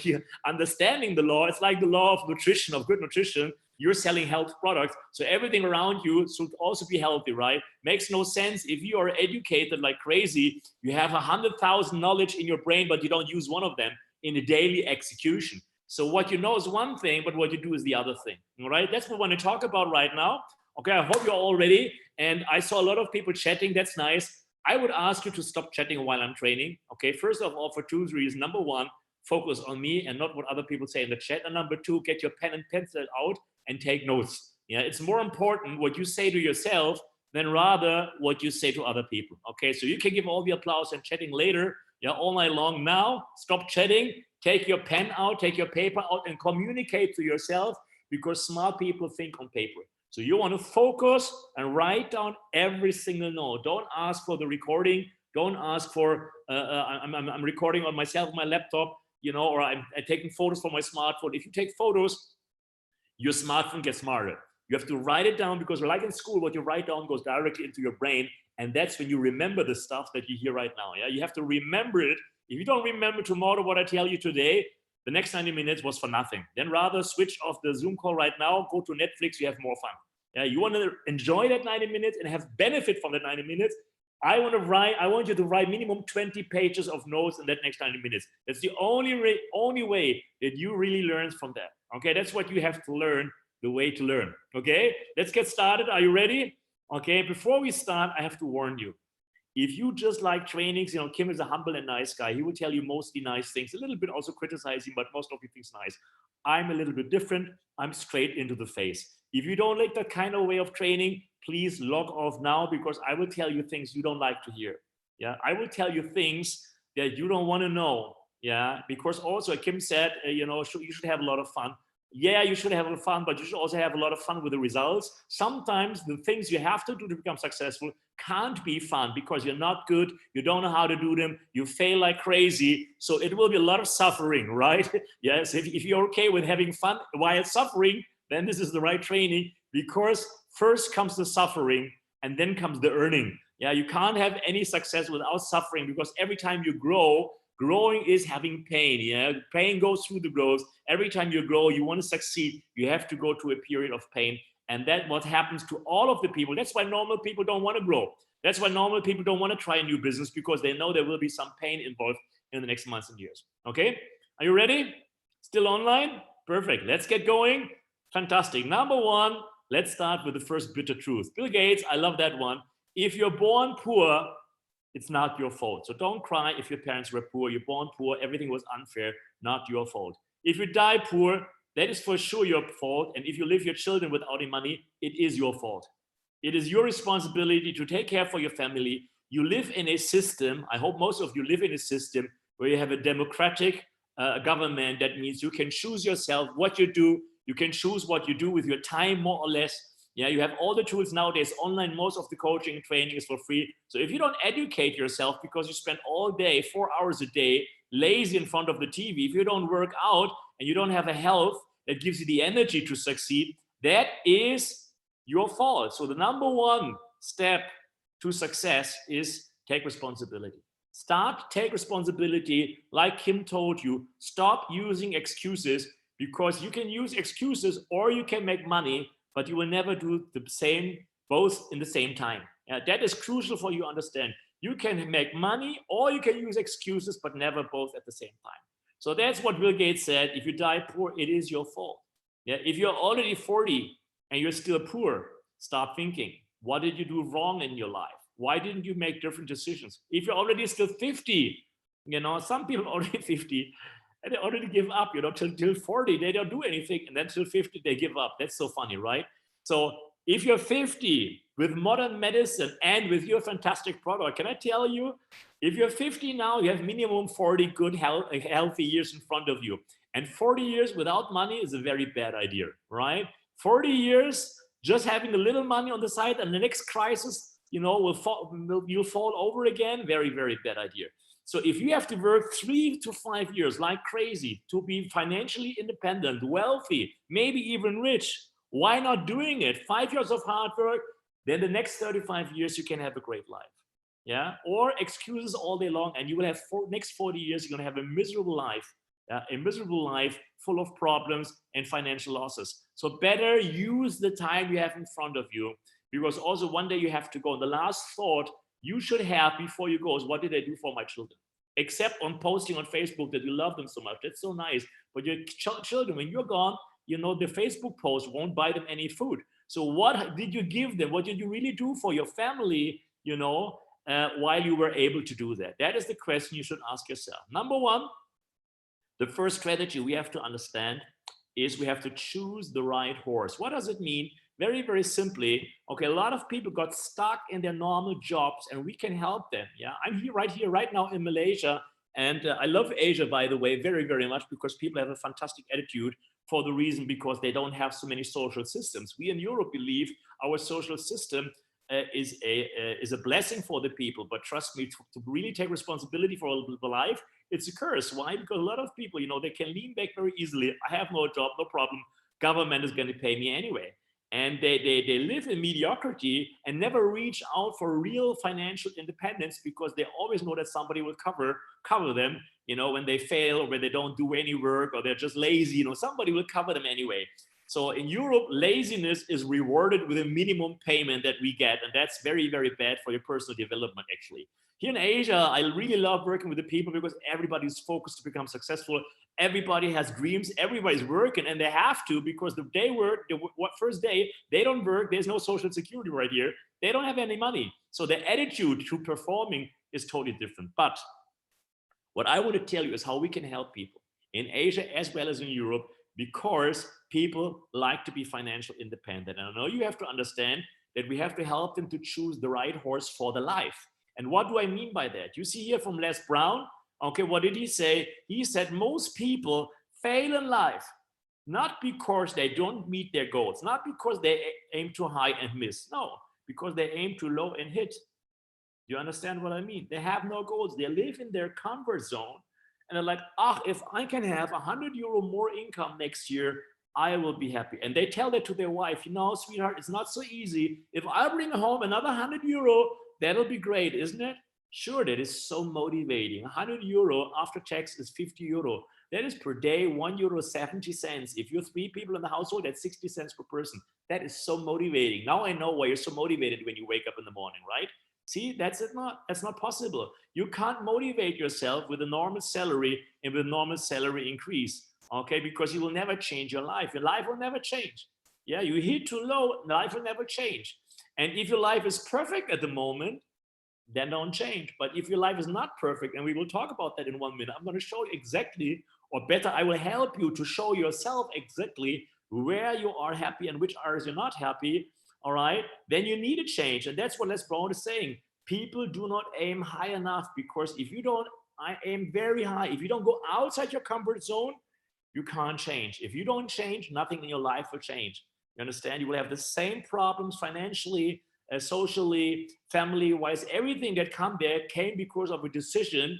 understanding the law. It's like the law of nutrition, of good nutrition. You're selling health products, so everything around you should also be healthy, right? Makes no sense if you are educated like crazy. You have 100,000 knowledge in your brain, but you don't use one of them in a daily execution. So what you know is one thing, but what you do is the other thing. All right, that's what I want to talk about right now. Okay, I hope you're all ready. And I saw a lot of people chatting. That's nice. I would ask you to stop chatting while I'm training. Okay, first of all, for 2 reasons. Number one, focus on me and not what other people say in the chat. And number two, get your pen and pencil out and take notes. Yeah, it's more important what you say to yourself than rather what you say to other people. Okay, so you can give all the applause and chatting later, yeah, all night long. Now, stop chatting, take your pen out, take your paper out and communicate to yourself, because smart people think on paper. So you want to focus and write down every single note. Don't ask for the recording. Don't ask for, I'm recording on myself, my laptop, you know, or I'm taking photos from my smartphone. If you take photos, your smartphone gets smarter. You have to write it down, because like in school, what you write down goes directly into your brain. And that's when you remember the stuff that you hear right now. Yeah, you have to remember it. If you don't remember tomorrow what I tell you today, the next 90 minutes was for nothing. Then rather switch off the Zoom call right now, go to Netflix, you have more fun. Yeah, you want to enjoy that 90 minutes and have benefit from that 90 minutes. I want you to write minimum 20 pages of notes in that next 90 minutes. That's the only way that you really learn from that. Okay, that's what you have to learn, the way to learn. Okay, let's get started. Are you ready? Okay, before we start, I have to warn you. If you just like trainings, Kim is a humble and nice guy. He will tell you mostly nice things, a little bit also criticizing, but most of the things nice. I'm a little bit different. I'm straight into the face. If you don't like that kind of way of training, please log off now, because I will tell you things you don't like to hear. Yeah, I will tell you things that you don't want to know. Yeah, because also Kim said, you should have a lot of fun. Yeah, you should have a lot of fun, but you should also have a lot of fun with the results. Sometimes the things you have to do to become successful can't be fun because you're not good, you don't know how to do them, you fail like crazy. So it will be a lot of suffering, right? Yes, if you're okay with having fun while suffering, then this is the right training, because first comes the suffering and then comes the earning. Yeah, you can't have any success without suffering, because every time you grow, growing is having pain. Yeah, pain goes through the growth. Every time you grow, you want to succeed, you have to go through a period of pain. And that's what happens to all of the people. That's why normal people don't want to grow. That's why normal people don't want to try a new business, because they know there will be some pain involved in the next months and years. Okay, are you ready? Still online? Perfect. Let's get going. Fantastic. Number one, let's start with the first bitter truth. Bill Gates, I love that one. If you're born poor, it's not your fault. So don't cry if your parents were poor. You're born poor. Everything was unfair. Not your fault. If you die poor, that is for sure your fault. And if you leave your children without any money, it is your fault. It is your responsibility to take care for your family. You live in a system. I hope most of you live in a system where you have a democratic government. That means you can choose yourself what you do. You can choose what you do with your time, more or less. Yeah, you have all the tools nowadays online. Most of the coaching and training is for free. So if you don't educate yourself because you spend all day, 4 hours a day, lazy in front of the TV, if you don't work out and you don't have a health that gives you the energy to succeed, that is your fault. So the number one step to success is take responsibility. Take responsibility. Like Kim told you, stop using excuses, because you can use excuses or you can make money, but you will never do the same, both in the same time. That is crucial for you to understand. You can make money or you can use excuses, but never both at the same time. So that's what Bill Gates said. If you die poor, it is your fault. Yeah, if you're already 40 and you're still poor, stop thinking, what did you do wrong in your life? Why didn't you make different decisions? If you're already still 50, some people already 50, and they already give up, till 40, they don't do anything. And then till 50, they give up. That's so funny, right? So if you're 50 with modern medicine and with your fantastic product, can I tell you, if you're 50 now, you have minimum 40 good, healthy years in front of you. And 40 years without money is a very bad idea, right? 40 years just having a little money on the side, and the next crisis, you'll fall over again. Very, very bad idea. So if you have to work 3 to 5 years like crazy to be financially independent, wealthy, maybe even rich, why not doing it? 5 years of hard work, then the next 35 years you can have a great life. Yeah, or excuses all day long, and you will have next 40 years you're going to have a miserable life. A miserable life full of problems and financial losses. So better use the time you have in front of you, because also one day you have to go. And the last thought you should have before you go is, what did I do for my children? Except on posting on Facebook that you love them so much. That's so nice. But your children, when you're gone, the Facebook post won't buy them any food. So what did you give them? What did you really do for your family, while you were able to do that? That is the question you should ask yourself. Number one, the first strategy we have to understand is we have to choose the right horse. What does it mean? Very, very simply, okay, a lot of people got stuck in their normal jobs, and we can help them. Yeah, I'm here right now in Malaysia, and I love Asia, by the way, very, very much, because people have a fantastic attitude for the reason because they don't have so many social systems. We in Europe believe our social system is a blessing for the people, but trust me, to really take responsibility for life, it's a curse. Why? Because a lot of people, they can lean back very easily. I have no job, no problem. Government is going to pay me anyway. And they live in mediocrity and never reach out for real financial independence, because they always know that somebody will cover them, when they fail, or when they don't do any work, or they're just lazy, somebody will cover them anyway. So in Europe, laziness is rewarded with a minimum payment that we get. And that's very, very bad for your personal development, actually. Here in Asia, I really love working with the people because everybody's focused to become successful. Everybody has dreams. Everybody's working, and they have to, because the day work, what first day, they don't work. There's no social security right here. They don't have any money. So the attitude to performing is totally different. But what I want to tell you is how we can help people in Asia as well as in Europe, because people like to be financially independent. And I know you have to understand that we have to help them to choose the right horse for the life. And what do I mean by that? You see here from Les Brown, okay, what did he say? He said most people fail in life, not because they don't meet their goals, not because they aim too high and miss, no, because they aim too low and hit. Do you understand what I mean? They have no goals. They live in their comfort zone. And they're like, if I can have €100 more income next year, I will be happy. And they tell that to their wife, you know, sweetheart, it's not so easy. If I bring home another €100, that'll be great, isn't it? Sure, that is so motivating. €100 after tax is €50. That is per day, €1.70. If you're 3 people in the household, that's 60 cents per person. That is so motivating. Now I know why you're so motivated when you wake up in the morning, right? See, that's not possible. You can't motivate yourself with a normal salary and with a normal salary increase, okay? Because you will never change your life. Your life will never change. Yeah, you hit too low, life will never change. And if your life is perfect at the moment, then don't change. But if your life is not perfect, and we will talk about that in 1 minute, I'm going to show you exactly, or better, I will help you to show yourself exactly where you are happy and which areas you're not happy. All right, then you need a change. And that's what Les Brown is saying. People do not aim high enough, because if you don't aim very high, if you don't go outside your comfort zone, you can't change. If you don't change, nothing in your life will change. You understand? You will have the same problems financially, socially, family-wise. Everything that came because of a decision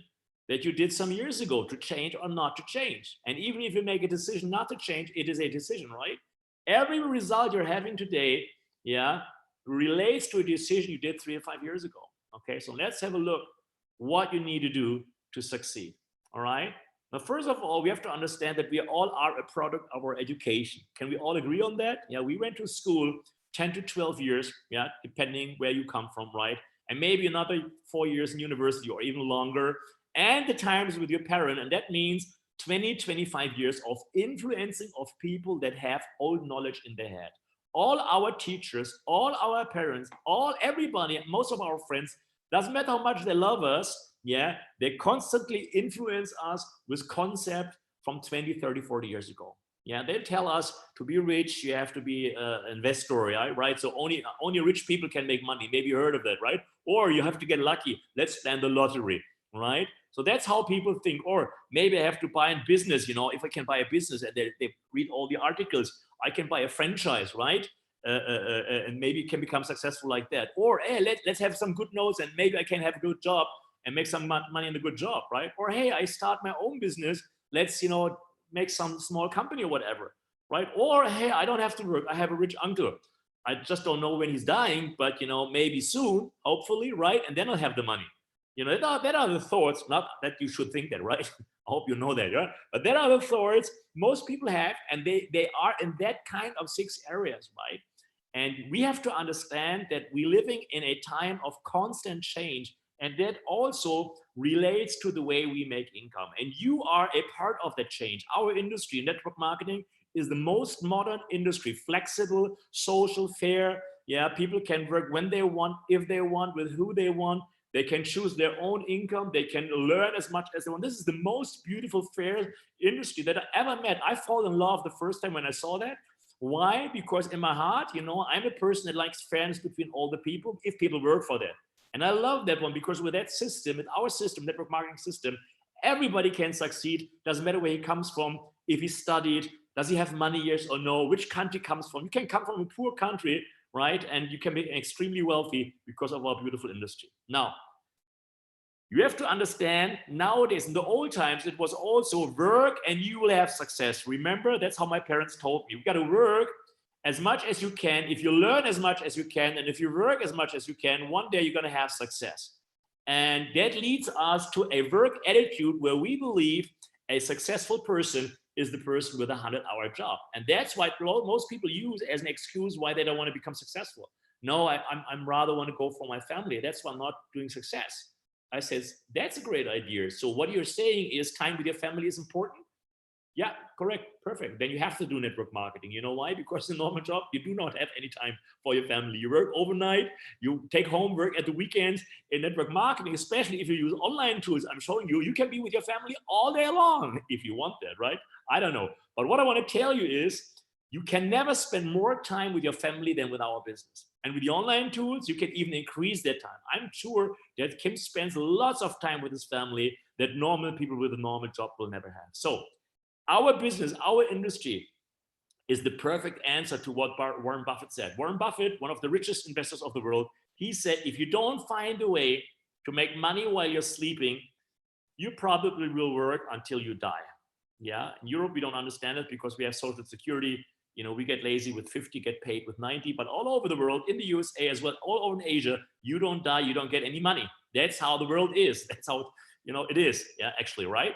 that you did some years ago to change or not to change. And even if you make a decision not to change, it is a decision, right? Every result you're having today, yeah, relates to a decision you did 3 or 5 years ago. Okay, so let's have a look what you need to do to succeed. All right. Now, first of all, we have to understand that we all are a product of our education. Can we all agree on that? Yeah, we went to school 10 to 12 years, yeah, depending where you come from, right? And maybe another 4 years in university or even longer, and the times with your parent. And that means 20, 25 years of influencing of people that have old knowledge in their head. All our teachers, all our parents, everybody, most of our friends, doesn't matter how much they love us, yeah, they constantly influence us with concept from 20, 30, 40 years ago. Yeah, they tell us to be rich, you have to be an investor, right? So only rich people can make money. Maybe you heard of that, right? Or you have to get lucky. Let's plan the lottery, right? So that's how people think. Or maybe I have to buy a business, you know, if I can buy a business, and they read all the articles, I can buy a franchise, right? And maybe can become successful like that. Or hey, let's have some good notes, and maybe I can have a good job and make some money in a good job, right? Or hey, I start my own business. Let's, you know, make some small company or whatever, right? Or hey, I don't have to work. I have a rich uncle. I just don't know when he's dying, but you know, maybe soon, hopefully, right? And then I'll have the money. You know, that are the thoughts. Not that you should think that, right? I hope you know that, right? But that are the thoughts most people have, and they are in that kind of 6 areas, right? And we have to understand that we're living in a time of constant change, and that also relates to the way we make income. And you are a part of that change. Our industry, network marketing, is the most modern industry, flexible, social, fair. Yeah, people can work when they want, if they want, with who they want. They can choose their own income. They can learn as much as they want. This is the most beautiful, fair industry that I ever met. I fall in love the first time when I saw that. Why? Because in my heart, you know, I'm a person that likes fairness between all the people, if people work for that. And I love that one, because with that system, with our system, network marketing system, everybody can succeed. Doesn't matter where he comes from, if he studied, does he have money, yes or no, which country comes from. You can come from a poor country, right? And you can be extremely wealthy because of our beautiful industry. Now, you have to understand, nowadays, in the old times, it was also work and you will have success. Remember, that's how my parents told me. You got to work as much as you can. If you learn as much as you can, and if you work as much as you can, one day you're going to have success. And that leads us to a work attitude where we believe a successful person is the person with a 100-hour job. And that's why most people use as an excuse why they don't want to become successful. No, I'm rather want to go for my family. That's why I'm not doing success. I says, that's a great idea. So what you're saying is time with your family is important? Yeah, correct. Perfect. Then you have to do network marketing. You know why? Because in a normal job, you do not have any time for your family. You work overnight, you take home work at the weekends. In network marketing, especially if you use online tools, I'm showing you, you can be with your family all day long if you want that, right? I don't know. But what I want to tell you is you can never spend more time with your family than with our business. And with the online tools, you can even increase that time. I'm sure that Kim spends lots of time with his family that normal people with a normal job will never have. So our business, our industry is the perfect answer to what Warren Buffett said. Warren Buffett, one of the richest investors of the world, he said, if you don't find a way to make money while you're sleeping, you probably will work until you die. Yeah, in Europe, we don't understand it because we have social security. You know, we get lazy with 50, get paid with 90, but all over the world, in the USA as well, all over in Asia, you don't die, you don't get any money. That's how the world is. That's how, you know, it is, yeah, actually, right?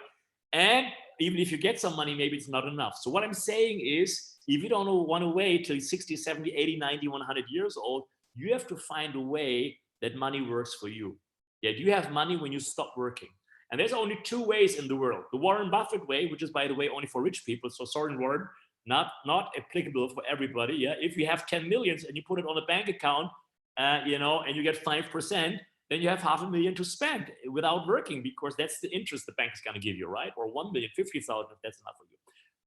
And even if you get some money, maybe it's not enough. So what I'm saying is, if you don't want to wait till 60, 70, 80, 90, 100 years old, you have to find a way that money works for you. Yeah, you have money when you stop working. And there's only two ways in the world. The Warren Buffett way, which is, by the way, only for rich people. So sorry, Warren, not applicable for everybody. Yeah, if you have 10 millions and you put it on a bank account, you know, and you get 5%, then you have $500,000 to spend without working, because that's the interest the bank is going to give you, right? Or 1 million, 50,000, if that's enough for you.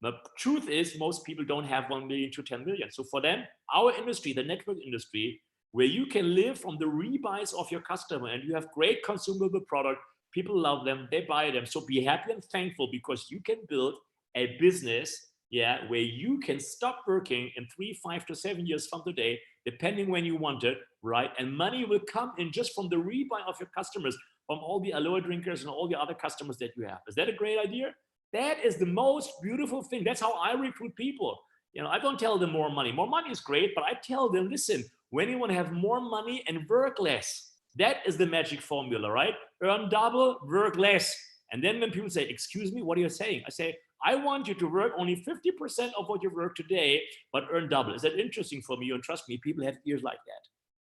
The truth is, most people don't have 1 million to 10 million. So for them, our industry, the network industry, where you can live from the rebuys of your customer and you have great consumable product, people love them, they buy them. So be happy and thankful, because you can build a business, yeah, where you can stop working in 3, 5 to 7 years from today, depending when you want it, right? And money will come in just from the rebuy of your customers, from all the Aloha drinkers and all the other customers that you have. Is that a great idea? That is the most beautiful thing. That's how I recruit people. You know, I don't tell them more money. More money is great, but I tell them, listen, when you want to have more money and work less, that is the magic formula, right? Earn double, work less. And then when people say, excuse me, what are you saying? I say, I want you to work only 50% of what you work today, but earn double. Is that interesting for me? And trust me, people have ears like that.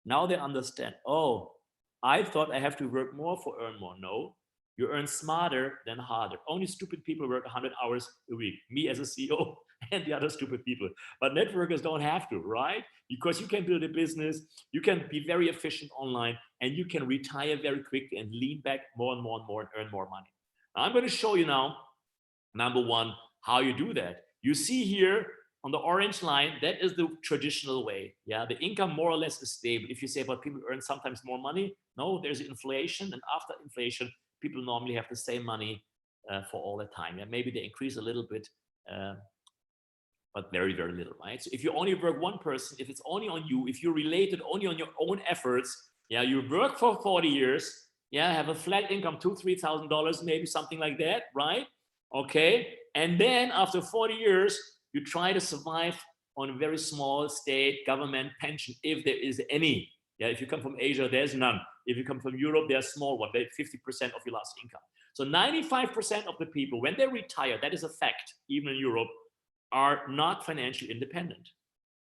Now they understand. Oh, I thought I have to work more for earn more. No, you earn smarter than harder. Only stupid people work 100 hours a week. Me as a CEO and the other stupid people. But networkers don't have to, right? Because you can build a business, you can be very efficient online, and you can retire very quickly and lean back more and more and more and earn more money. Now, I'm going to show you now, number one, how you do that. You see here on the orange line, that is the traditional way. Yeah, the income more or less is stable. If you say, but people earn sometimes more money, no, there's inflation, and after inflation, people normally have the same money for all the time. Yeah, maybe they increase a little bit, but very, very little, right? So if you only work one person, if it's only on you, if you're related only on your own efforts, yeah, you work for 40 years, yeah, have a flat income, $2,000, $3,000, maybe something like that, right? Okay, and then after 40 years, you try to survive on a very small state government pension, if there is any. Yeah, if you come from Asia, there's none. If you come from Europe, there's a small one, 50% of your last income. So 95% of the people, when they retire, that is a fact, even in Europe, are not financially independent.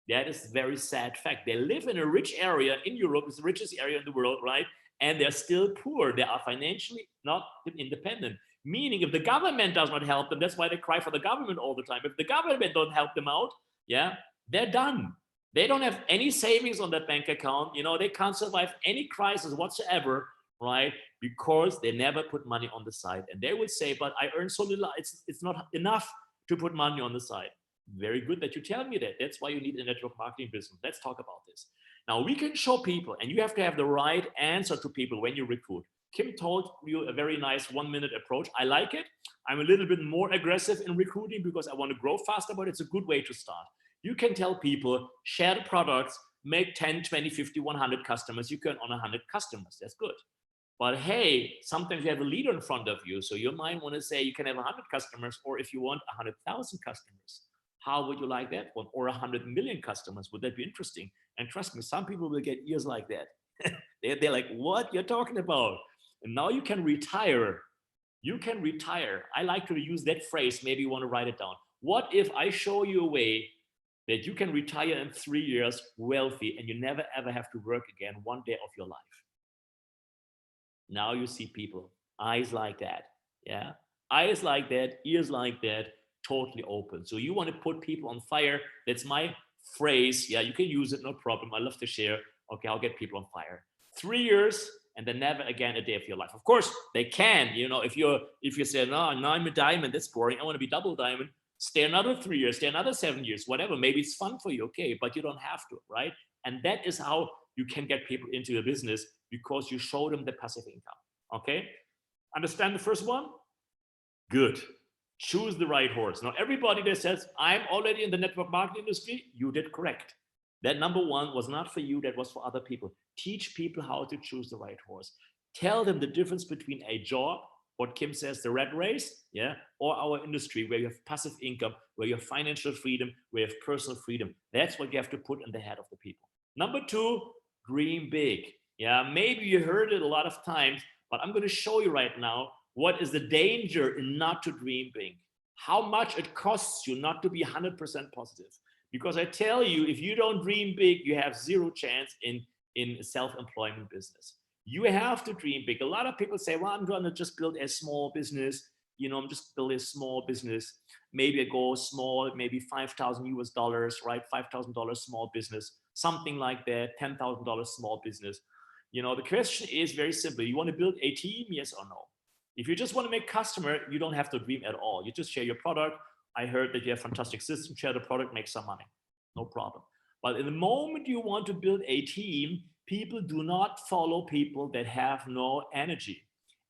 That is a very sad fact. They live in a rich area in Europe, it's the richest area in the world, right? And they're still poor. They are financially not independent. Meaning, if the government does not help them, that's why they cry for the government all the time. If the government don't help them out, yeah, they're done. They don't have any savings on that bank account. You know, they can't survive any crisis whatsoever, right? Because they never put money on the side. And they will say, but I earn so little, it's not enough to put money on the side. Very good that you tell me that. That's why you need a network marketing business. Let's talk about this. Now, we can show people, and you have to have the right answer to people when you recruit. Kim told you a very nice 1-minute approach. I like it. I'm a little bit more aggressive in recruiting because I want to grow faster, but it's a good way to start. You can tell people, share the products, make 10, 20, 50, 100 customers. You can on 100 customers. That's good. But hey, sometimes you have a leader in front of you. So you might want to say you can have 100 customers, or if you want 100,000 customers. How would you like that one? Or 100 million customers? Would that be interesting? And trust me, some people will get ears like that. They're like, what you're talking about? And now you can retire You can retire. I like to use that phrase. Maybe you want to write it down. What if I show you a way that you can retire in 3 years wealthy and you never ever have to work again one day of your life? Now you see people, eyes like that. Yeah. Eyes like that, ears like that, totally open. So you want to put people on fire. That's my phrase. Yeah, you can use it, no problem. I love to share. Okay, I'll get people on fire. 3 years and then never again a day of your life. Of course, they can. If you say, no, now I'm a diamond, that's boring. I want to be double diamond. Stay another 3 years, stay another 7 years, whatever. Maybe it's fun for you, okay, but you don't have to, right? And that is how you can get people into your business, because you show them the passive income. Okay, understand the first one? Good. Choose the right horse. Now, everybody that says, I'm already in the network marketing industry, you did correct. That number one was not for you, that was for other people. Teach people how to choose the right horse. Tell them the difference between a job, what Kim says, the rat race, yeah, or our industry where you have passive income, where you have financial freedom, where you have personal freedom. That's what you have to put in the head of the people. Number two, dream big. Yeah, maybe you heard it a lot of times, but I'm going to show you right now what is the danger in not to dream big, how much it costs you not to be 100% positive. Because I tell you, if you don't dream big, you have zero chance in self-employment business. You have to dream big. A lot of people say, well, I'm going to just build a small business. I'm just building a small business. Maybe I go small, maybe 5,000 US dollars, right? $5,000 small business, something like that, $10,000 small business. The question is very simple. You want to build a team, yes or no? If you just want to make customer, you don't have to dream at all. You just share your product. I heard that you have fantastic system, share the product, make some money. No problem. But in the moment you want to build a team, people do not follow people that have no energy.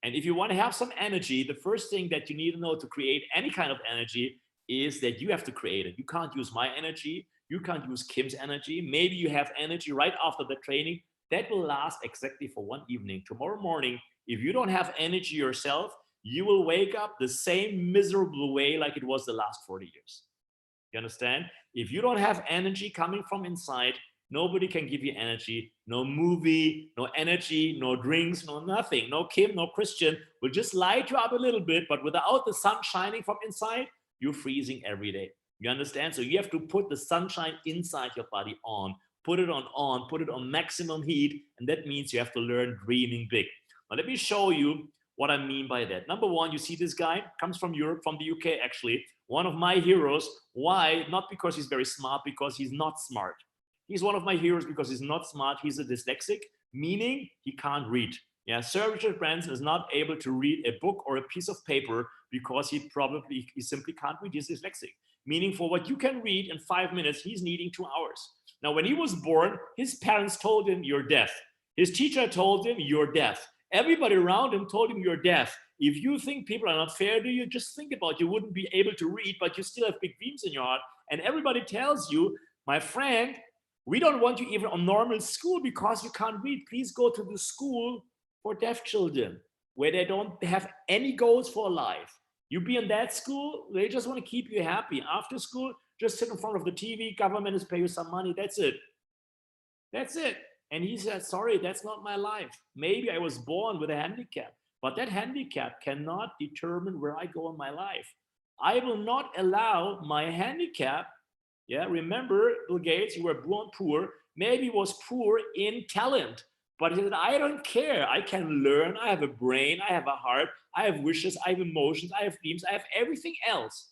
And if you want to have some energy, the first thing that you need to know to create any kind of energy is that you have to create it. You can't use my energy. You can't use Kim's energy. Maybe you have energy right after the training. That will last exactly for one evening. Tomorrow morning, if you don't have energy yourself, you will wake up the same miserable way like it was the last 40 years. You understand? If you don't have energy coming from inside, nobody can give you energy. No movie, no energy, no drinks, no nothing. No Kim, no Christian will just light you up a little bit, but without the sun shining from inside, you're freezing every day. You understand? So you have to put the sunshine inside your body on. Put it on, put it on maximum heat, and that means you have to learn dreaming big. Now let me show you what I mean by that. Number one, you see this guy comes from Europe, from the UK actually, one of my heroes. Why? Not because he's very smart, because he's not smart. He's one of my heroes because he's not smart. He's a dyslexic, meaning he can't read. Yeah, Sir Richard Branson is not able to read a book or a piece of paper because he simply can't read. He's dyslexic, meaning for what you can read in 5 minutes, he's needing 2 hours. Now, when he was born, his parents told him, you're deaf. His teacher told him, you're deaf. Everybody around him told him, you're deaf. If you think people are not fair to you, just think about, you wouldn't be able to read, but you still have big dreams in your heart. And everybody tells you, my friend, we don't want you even on normal school because you can't read. Please go to the school for deaf children where they don't have any goals for life. You be in that school, they just want to keep you happy. After school, just sit in front of the TV, government is paying you some money, that's it. That's it. And he said, sorry, that's not my life. Maybe I was born with a handicap, but that handicap cannot determine where I go in my life. I will not allow my handicap. Yeah, remember Bill Gates, you were born poor. Maybe he was poor in talent, but he said, I don't care. I can learn. I have a brain. I have a heart. I have wishes. I have emotions. I have dreams. I have everything else.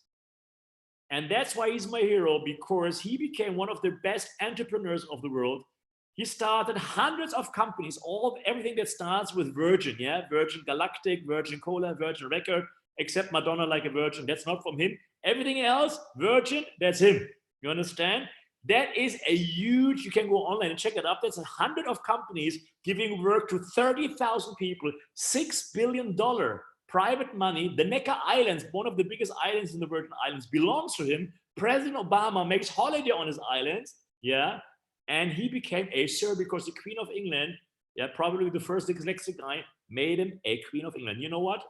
And that's why he's my hero, because he became one of the best entrepreneurs of the world. He started hundreds of companies, everything that starts with Virgin, yeah, Virgin Galactic, Virgin Cola, Virgin Record, except Madonna like a virgin. That's not from him. Everything else, Virgin, that's him. You understand? That is a huge, you can go online and check it up. That's 100 of companies giving work to 30,000 people, $6 billion private money. The Necker Islands, one of the biggest islands in the Virgin Islands, belongs to him. President Obama makes holiday on his islands, yeah. And he became a sir because the Queen of England, yeah, probably the first dyslexic guy, made him a Queen of England. You know what?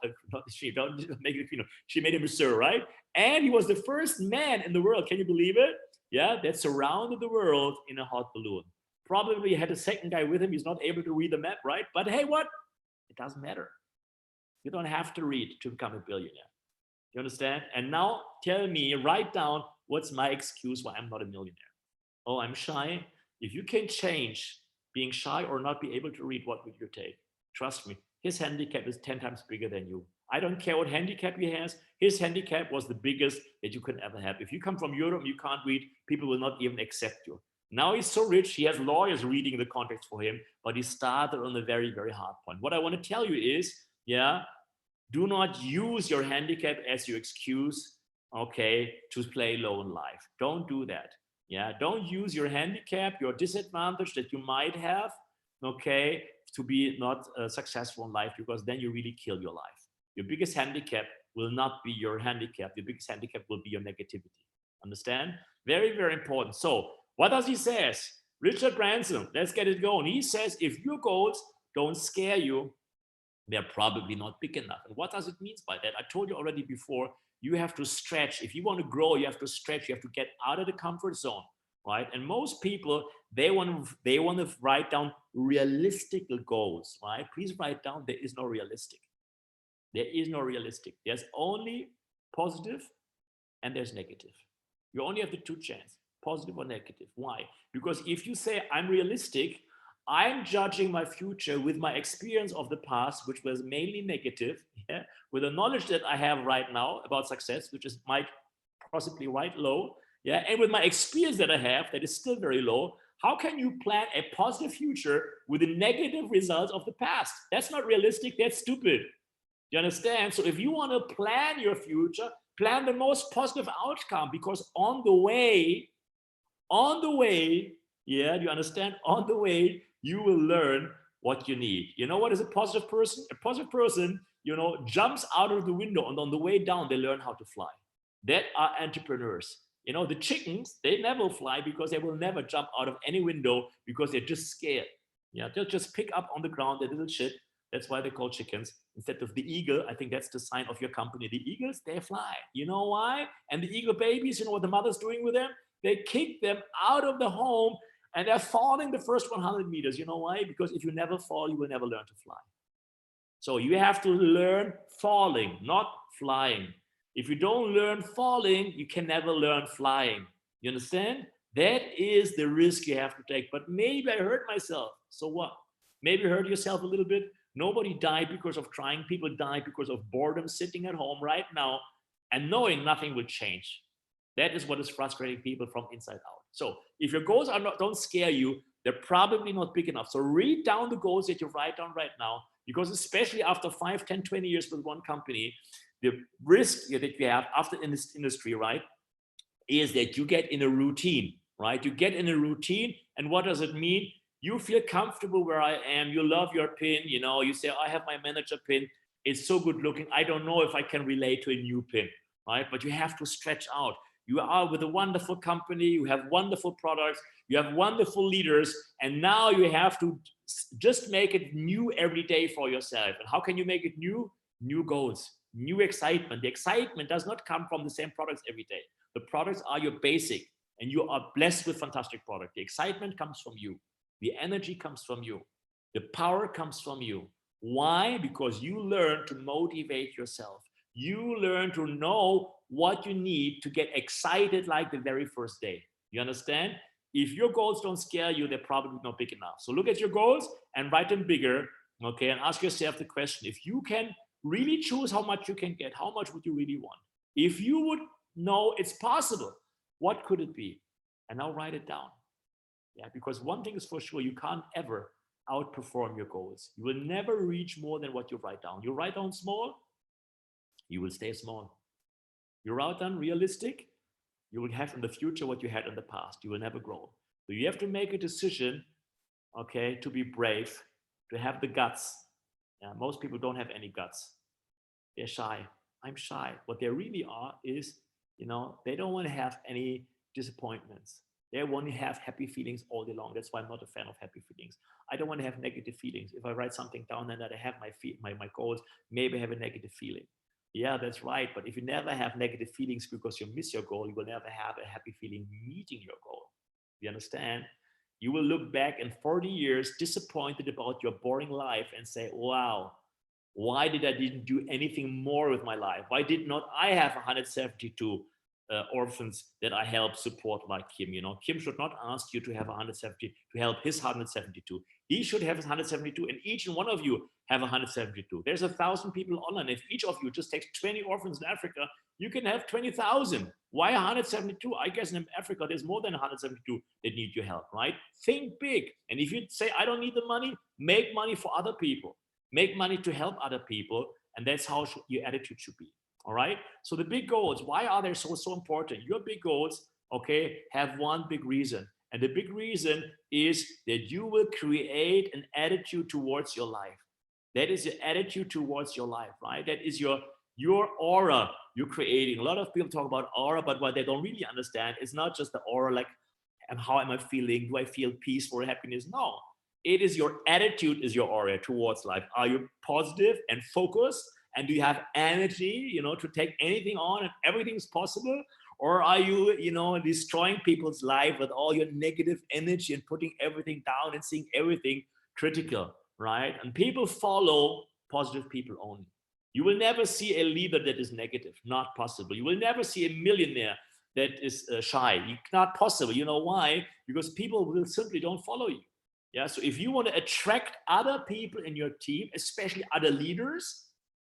She don't make it a queen. She made him a sir, right? And he was the first man in the world. Can you believe it? Yeah, that surrounded the world in a hot balloon. Probably had a second guy with him. He's not able to read the map, right? But hey, what? It doesn't matter. You don't have to read to become a billionaire. You understand? And now tell me, write down, what's my excuse why I'm not a millionaire? Oh, I'm shy. If you can change being shy or not be able to read, what would you take? Trust me, his handicap is 10 times bigger than you. I don't care what handicap he has. His handicap was the biggest that you could ever have. If you come from Europe, you can't read, people will not even accept you. Now he's so rich, he has lawyers reading the contracts for him, but he started on a very, very hard point. What I want to tell you is, yeah, do not use your handicap as your excuse, okay, to play low in life. Don't do that. Yeah, don't use your handicap, your disadvantage that you might have, okay, to be not successful in life, because then you really kill your life. Your biggest handicap will not be your handicap. Your biggest handicap will be your negativity. Understand? Very, very important. So what does he says? Richard Branson, let's get it going. He says, if your goals don't scare you, they're probably not big enough. And what does it mean by that? I told you already before, you have to stretch. If you want to grow, you have to stretch. You have to get out of the comfort zone, right? And most people, they want to write down realistic goals, right? Please write down, there is no realistic. There is no realistic. There's only positive and there's negative. You only have the two chances, positive or negative. Why? Because if you say I'm realistic, I'm judging my future with my experience of the past, which was mainly negative, yeah, with the knowledge that I have right now about success, which is might possibly right low, yeah, and with my experience that I have that is still very low. How can you plan a positive future with the negative results of the past? That's not realistic. That's stupid. You understand? So if you want to plan your future, plan the most positive outcome, because on the way, yeah, do you understand? On the way, you will learn what you need. You know what is a positive person? A positive person, you know, jumps out of the window, and on the way down, they learn how to fly. That are entrepreneurs. You know, the chickens, they never fly because they will never jump out of any window because they're just scared. Yeah, they'll just pick up on the ground their little shit. That's why they're called chickens. Instead of the eagle, I think that's the sign of your company. The eagles, they fly. You know why? And the eagle babies, you know what the mother's doing with them? They kick them out of the home and they're falling the first 100 meters. You know why? Because if you never fall, you will never learn to fly. So you have to learn falling, not flying. If you don't learn falling, you can never learn flying. You understand? That is the risk you have to take. But maybe I hurt myself. So what? Maybe hurt yourself a little bit. Nobody died because of trying. People died because of boredom, sitting at home right now and knowing nothing will change. That is what is frustrating people from inside out. So if your goals are not, don't scare you, they're probably not big enough. So read down the goals that you write down right now, because especially after 5, 10, 20 years with one company, the risk that you have after in this industry, right, is that you get in a routine, right? You get in a routine. And what does it mean? You feel comfortable where I am. You love your pin. You know, you say, I have my manager pin. It's so good looking. I don't know if I can relate to a new pin, right? But you have to stretch out. You are with a wonderful company. You have wonderful products. You have wonderful leaders. And now you have to just make it new every day for yourself. And how can you make it new? New goals, new excitement. The excitement does not come from the same products every day. The products are your basic, and you are blessed with fantastic product. The excitement comes from you. The energy comes from you. The power comes from you. Why? Because you learn to motivate yourself. You learn to know what you need to get excited like the very first day. You understand? If your goals don't scare you, they're probably not big enough. So look at your goals and write them bigger, okay? And ask yourself the question, if you can really choose how much you can get, how much would you really want? If you would know it's possible, what could it be? And now write it down. Yeah, because one thing is for sure, you can't ever outperform your goals. You will never reach more than what you write down. You write down small, you will stay small. You write down realistic, you will have in the future what you had in the past. You will never grow. So you have to make a decision, okay, to be brave, to have the guts. Yeah, most people don't have any guts. They're shy. I'm shy. What they really are is, you know, they don't want to have any disappointments. They want to have happy feelings all day long. That's why I'm not a fan of happy feelings. I don't want to have negative feelings. If I write something down and that I have my goals, maybe I have a negative feeling. Yeah, that's right. But if you never have negative feelings because you miss your goal, you will never have a happy feeling meeting your goal. You understand? You will look back in 40 years disappointed about your boring life and say, wow, Why did I didn't do anything more with my life? Why did not I have 172 orphans that I help support like Kim? You know, Kim should not ask you to have 170 to help his 172. He should have his 172, and each and one of you have 172. There's 1,000 people online. If each of you just takes 20 orphans in Africa, you can have 20,000. Why 172? I guess in Africa there's more than 172 that need your help, right? Think big. And if you say I don't need the money, make money for other people. Make money to help other people, and that's how your attitude should be. All right. So the big goals, why are they so important? Your big goals, okay, have one big reason, and the big reason is that you will create an attitude towards your life. That is your attitude towards your life, right? That is your aura you're creating. A lot of people talk about aura, but what they don't really understand is not just the aura, like, and how am I feeling? Do I feel peace or happiness? No. It is your attitude is your aura towards life. Are you positive and focused? And do you have energy, you know, to take anything on and everything's possible? Or are you, you know, destroying people's life with all your negative energy and putting everything down and seeing everything critical, right? And people follow positive people only. You will never see a leader that is negative, not possible. You will never see a millionaire that is shy, not possible. You know why? Because people will simply don't follow you. Yeah, so if you want to attract other people in your team, especially other leaders,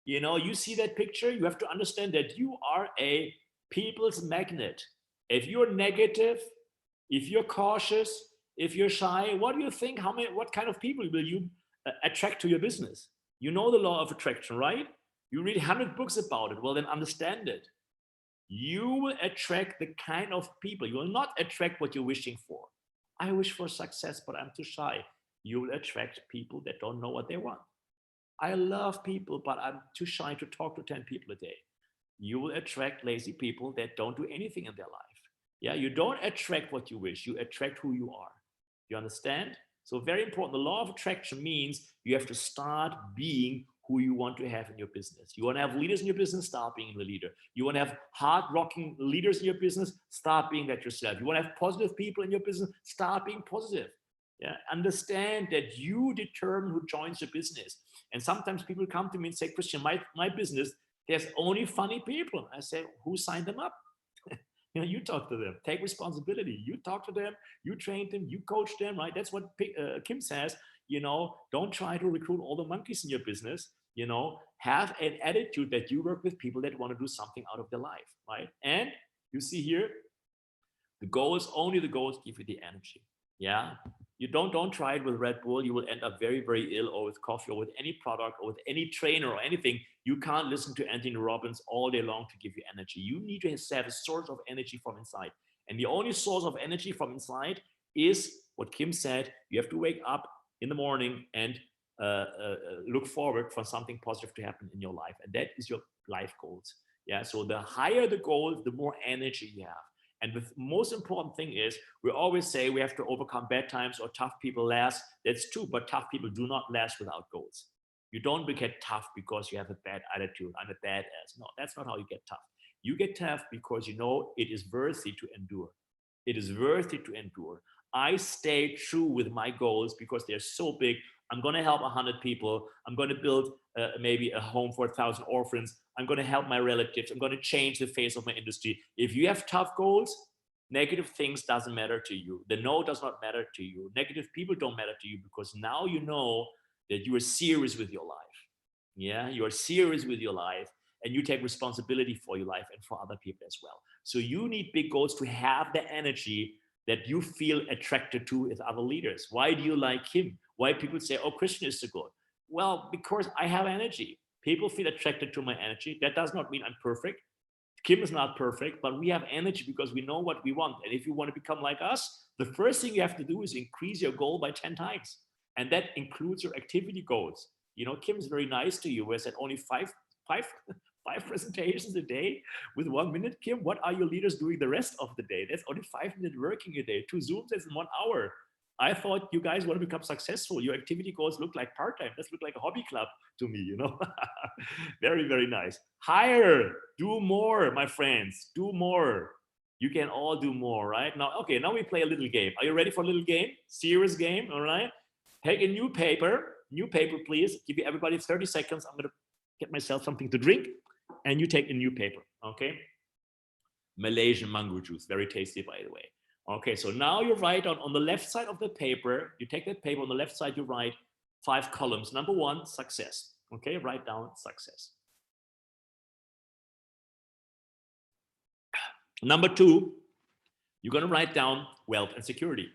you know, you see that picture, you have to understand that you are a people's magnet. If you're negative, if you're cautious, if you're shy, what do you think? What kind of people will you attract to your business? You know the law of attraction, right? You read 100 books about it. Well, then understand it. You will attract the kind of people. You will not attract what you're wishing for. I wish for success, but I'm too shy. You will attract people that don't know what they want. I love people, but I'm too shy to talk to 10 people a day. You will attract lazy people that don't do anything in their life. Yeah, you don't attract what you wish, you attract who you are. You understand? So very important. The law of attraction means you have to start being who you want to have in your business. You want to have leaders in your business, start being the leader. You want to have hard rocking leaders in your business, start being that yourself. You want to have positive people in your business, start being positive. Yeah, understand that you determine who joins your business. And sometimes people come to me and say, Christian, my business, there's only funny people. I say, who signed them up? You know, you talk to them, take responsibility. You talk to them, you train them, you coach them, right? That's what Kim says. You know, don't try to recruit all the monkeys in your business. You know, have an attitude that you work with people that want to do something out of their life, right? And you see here, the goals, only the goals give you the energy. Yeah. You don't try it with Red Bull. You will end up very, very ill, or with coffee, or with any product, or with any trainer or anything. You can't listen to Anthony Robbins all day long to give you energy. You need to have a source of energy from inside. And the only source of energy from inside is what Kim said. You have to wake up in the morning and look forward for something positive to happen in your life. And that is your life goals. Yeah. So the higher the goal, the more energy you have. And the most important thing is, we always say we have to overcome bad times, or tough people last. That's true, but tough people do not last without goals. You don't get tough because you have a bad attitude. I'm a badass. No, that's not how you get tough. You get tough because you know it is worthy to endure. It is worthy to endure. I stay true with my goals because they're so big. I'm going to help 100 people. I'm going to build maybe a home for 1,000 orphans. I'm going to help my relatives. I'm going to change the face of my industry. If you have tough goals, negative things doesn't matter to you. The no does not matter to you. Negative people don't matter to you, because now you know that you are serious with your life. Yeah, you are serious with your life, and you take responsibility for your life and for other people as well. So you need big goals to have the energy that you feel attracted to with other leaders. Why do you like him? Why people say, oh, Christian is so good? Well, because I have energy. People feel attracted to my energy. That does not mean I'm perfect. Kim is not perfect, but we have energy because we know what we want. And if you want to become like us, the first thing you have to do is increase your goal by 10 times. And that includes your activity goals. You know, Kim is very nice to you. Whereas at only five presentations a day with 1 minute. Kim, what are your leaders doing the rest of the day? That's only 5 minutes working a day. 2 Zooms, that's in 1 hour. I thought you guys want to become successful. Your activity goals look like part-time. This look like a hobby club to me, you know. Very, very nice. Higher, do more, my friends, do more. You can all do more, right? Now, okay, now we play a little game. Are you ready for a little game? Serious game, all right? Take a new paper, New paper, please. Give you everybody 30 seconds. I'm going to get myself something to drink, and you take a new paper, okay? Malaysian mango juice, very tasty, by the way. Okay, so now you write on the left side of the paper, you take that paper, on the left side you write 5 columns. Number 1, success. Okay, write down success. Number 2, you're going to write down wealth and security.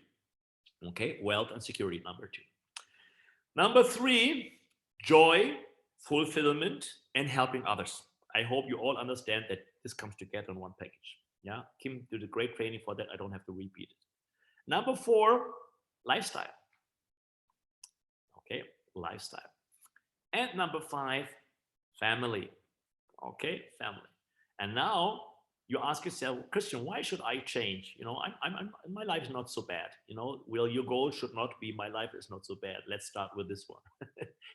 Okay, wealth and security, number 2. Number 3, joy, fulfillment, and helping others. I hope you all understand that this comes together in one package. Yeah, Kim did a great training for that. I don't have to repeat it. Number 4, lifestyle. Okay, lifestyle. And number 5, family. Okay, family. And now you ask yourself, Christian, why should I change? You know, my life is not so bad. You know, well, your goal should not be my life is not so bad. Let's start with this one.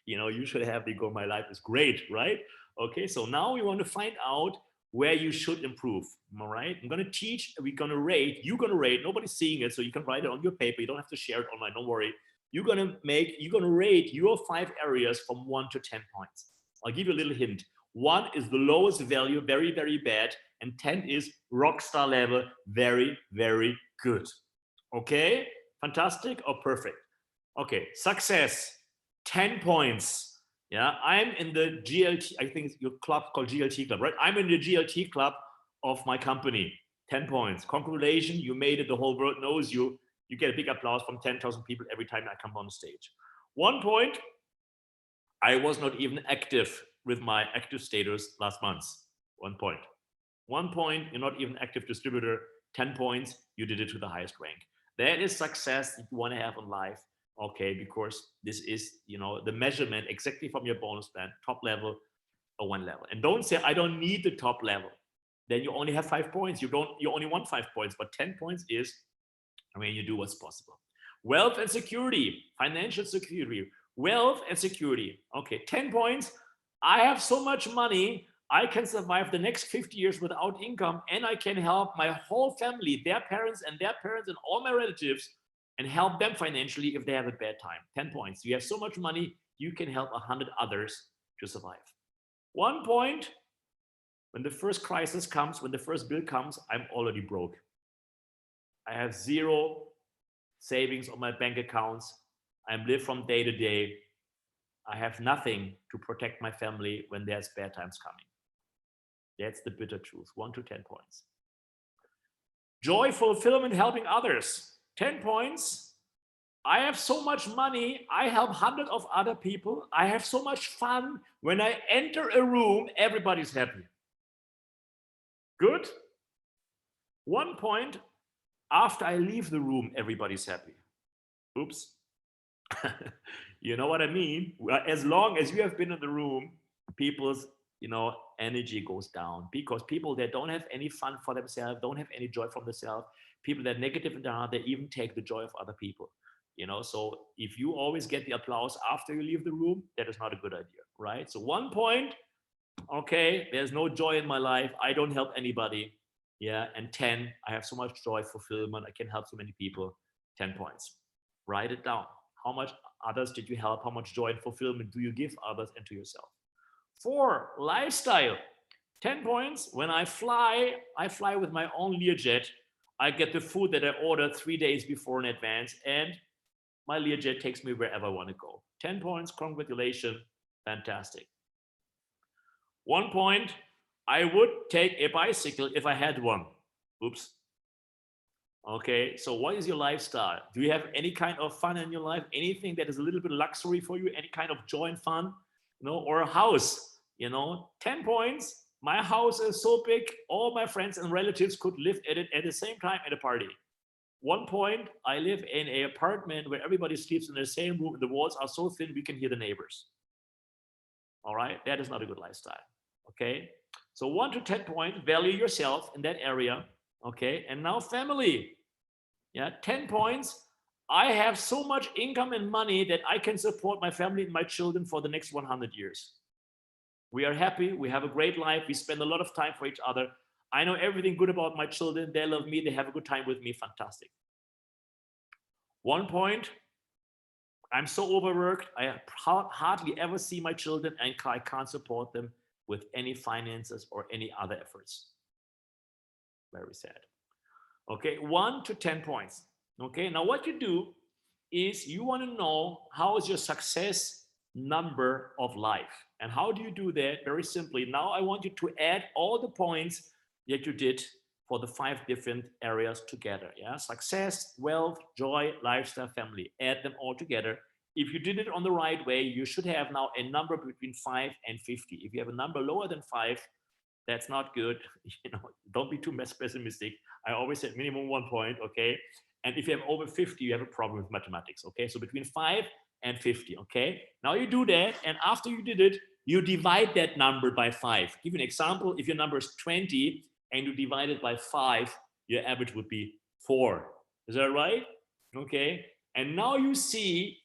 You know, you should have the goal, my life is great, right? Okay, so now we want to find out where you should improve. All right, I'm going to teach, we're going to rate, you're going to rate, nobody's seeing it, so you can write it on your paper. You don't have to share it online, don't worry. You're going to rate your 5 areas from 1 to 10 points. I'll give you a little hint. 1 is the lowest value, very, very bad. And 10 is rock star level, very, very good. Okay, fantastic or perfect? Okay, success, 10 points. Yeah, I'm in the GLT, I think your club called GLT club, right? I'm in the GLT club of my company, 10 points. Congratulations, you made it, the whole world knows you. You get a big applause from 10,000 people every time I come on stage. 1 point, I was not even active with my active status last month. 1 point. 1 point, you're not even active distributor. 10 points, you did it to the highest rank. That is success that you want to have in life. Okay, because this is, you know, the measurement exactly from your bonus plan, top level or 1 level. And don't say, I don't need the top level. Then you only have 5 points. You only want 5 points, but 10 points is, I mean, you do what's possible. Wealth and security, financial security, wealth and security. Okay, 10 points. I have so much money, I can survive the next 50 years without income, and I can help my whole family, their parents and all my relatives, and help them financially if they have a bad time. 10 points. You have so much money, you can help 100 others to survive. 1 point, when the first crisis comes, when the first bill comes, I'm already broke. I have 0 savings on my bank accounts. I live from day to day. I have nothing to protect my family when there's bad times coming. That's the bitter truth. 1 to 10 points. Joy, fulfillment, helping others. 10 points. I have so much money. I help hundreds of other people. I have so much fun. When I enter a room, everybody's happy. Good. 1 point. After I leave the room, everybody's happy. Oops. You know what I mean? As long as you have been in the room, people's, you know, energy goes down, because people that don't have any fun for themselves, don't have any joy from themselves, people that are negative in their heart, they even take the joy of other people. You know, so if you always get the applause after you leave the room, that is not a good idea, right? So 1 point, okay, there's no joy in my life. I don't help anybody. Yeah, and 10, I have so much joy, fulfillment. I can help so many people. 10 points. Write it down. How much others did you help? How much joy and fulfillment do you give others and to yourself? 4, lifestyle. 10 points. When I fly with my own Learjet. I get the food that I ordered 3 days before in advance, and my Learjet takes me wherever I want to go. 10 points. Congratulations. Fantastic. 1 point. I would take a bicycle if I had one. Oops. Okay, so what is your lifestyle? Do you have any kind of fun in your life? Anything that is a little bit luxury for you? Any kind of joy and fun? You know, or a house? You know, 10 points. My house is so big, all my friends and relatives could live at it at the same time at a party. 1 point. I live in an apartment where everybody sleeps in the same room. The walls are so thin we can hear the neighbors. All right, that is not a good lifestyle. Okay. So 1 to 10 points, value yourself in that area. Okay, and now family. Yeah, 10 points. I have so much income and money that I can support my family and my children for the next 100 years. We are happy. We have a great life. We spend a lot of time for each other. I know everything good about my children. They love me. They have a good time with me. Fantastic. 1 point. I'm so overworked. I hardly ever see my children and I can't support them with any finances or any other efforts. Very sad. Okay, 1 to 10 points. Okay, now what you do is you want to know how is your success number of life. And how do you do that? Very simply. Now I want you to add all the points that you did for the 5 different areas together. Yeah, success, wealth, joy, lifestyle, family. Add them all together. If you did it on the right way, you should have now a number between 5 and 50. If you have a number lower than 5, that's not good. Don't be too pessimistic. I always said minimum 1 point, okay? And if you have over 50, you have a problem with mathematics, okay? So between 5 and 50, okay? Now you do that, and after you did it, you divide that number by 5. Give you an example. If your number is 20 and you divide it by 5, your average would be 4. Is that right? Okay. And now you see,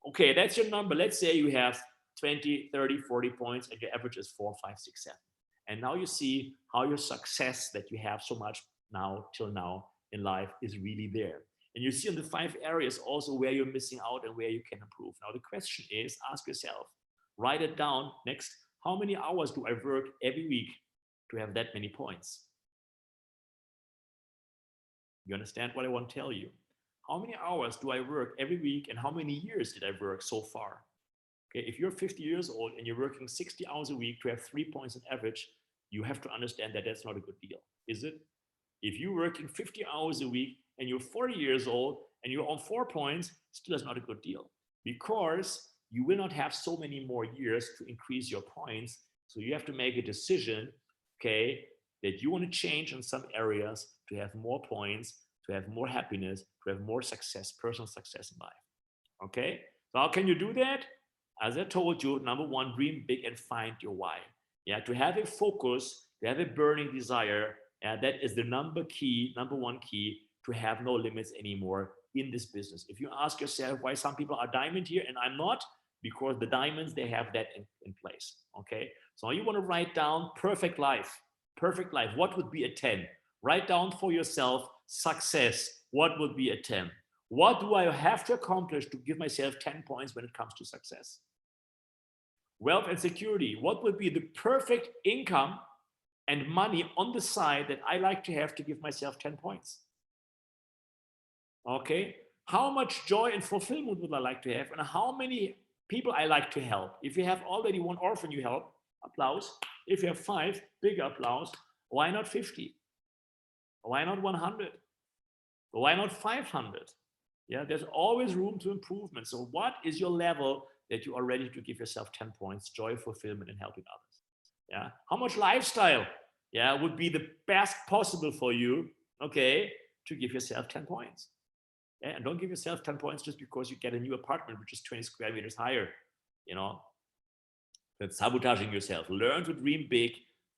okay, that's your number. Let's say you have 20, 30, 40 points, and your average is 4, 5, 6, 7. And now you see how your success that you have so much now till now in life is really there. And you see in the 5 areas also where you're missing out and where you can improve. Now the question is, ask yourself, write it down next, how many hours do I work every week to have that many points? You understand what I want to tell you? How many hours do I work every week and how many years did I work so far? Okay, if you're 50 years old and you're working 60 hours a week to have 3 points on average, you have to understand that that's not a good deal, is it? If you're working 50 hours a week and you're 40 years old and you're on 4 points, still is not a good deal, because you will not have so many more years to increase your points. So you have to make a decision, okay, that you want to change in some areas to have more points, to have more happiness, to have more success, personal success in life. Okay, so how can you do that? As I told you, number 1, dream big and find your why. Yeah, to have a focus, to have a burning desire, that is the number 1 key to have no limits anymore in this business. If you ask yourself why some people are diamond here and I'm not, because the diamonds, they have that in place. Okay, so you want to write down perfect life. Perfect life, what would be a 10? Write down for yourself success, what would be a 10? What do I have to accomplish to give myself 10 points when it comes to success? Wealth and security, what would be the perfect income and money on the side that I like to have to give myself 10 points? Okay, how much joy and fulfillment would I like to have, and how many people I like to help? If you have already 1 orphan you help, applause. If you have 5, big applause. Why not 50? Why not 100? Why not 500? Yeah, there's always room to improvement. So what is your level that you are ready to give yourself 10 points, joy, fulfillment, and helping others? Yeah, how much lifestyle, yeah, would be the best possible for you, okay, to give yourself 10 points? Yeah, and don't give yourself 10 points just because you get a new apartment which is 20 square meters higher. That's sabotaging yourself. Learn to dream big,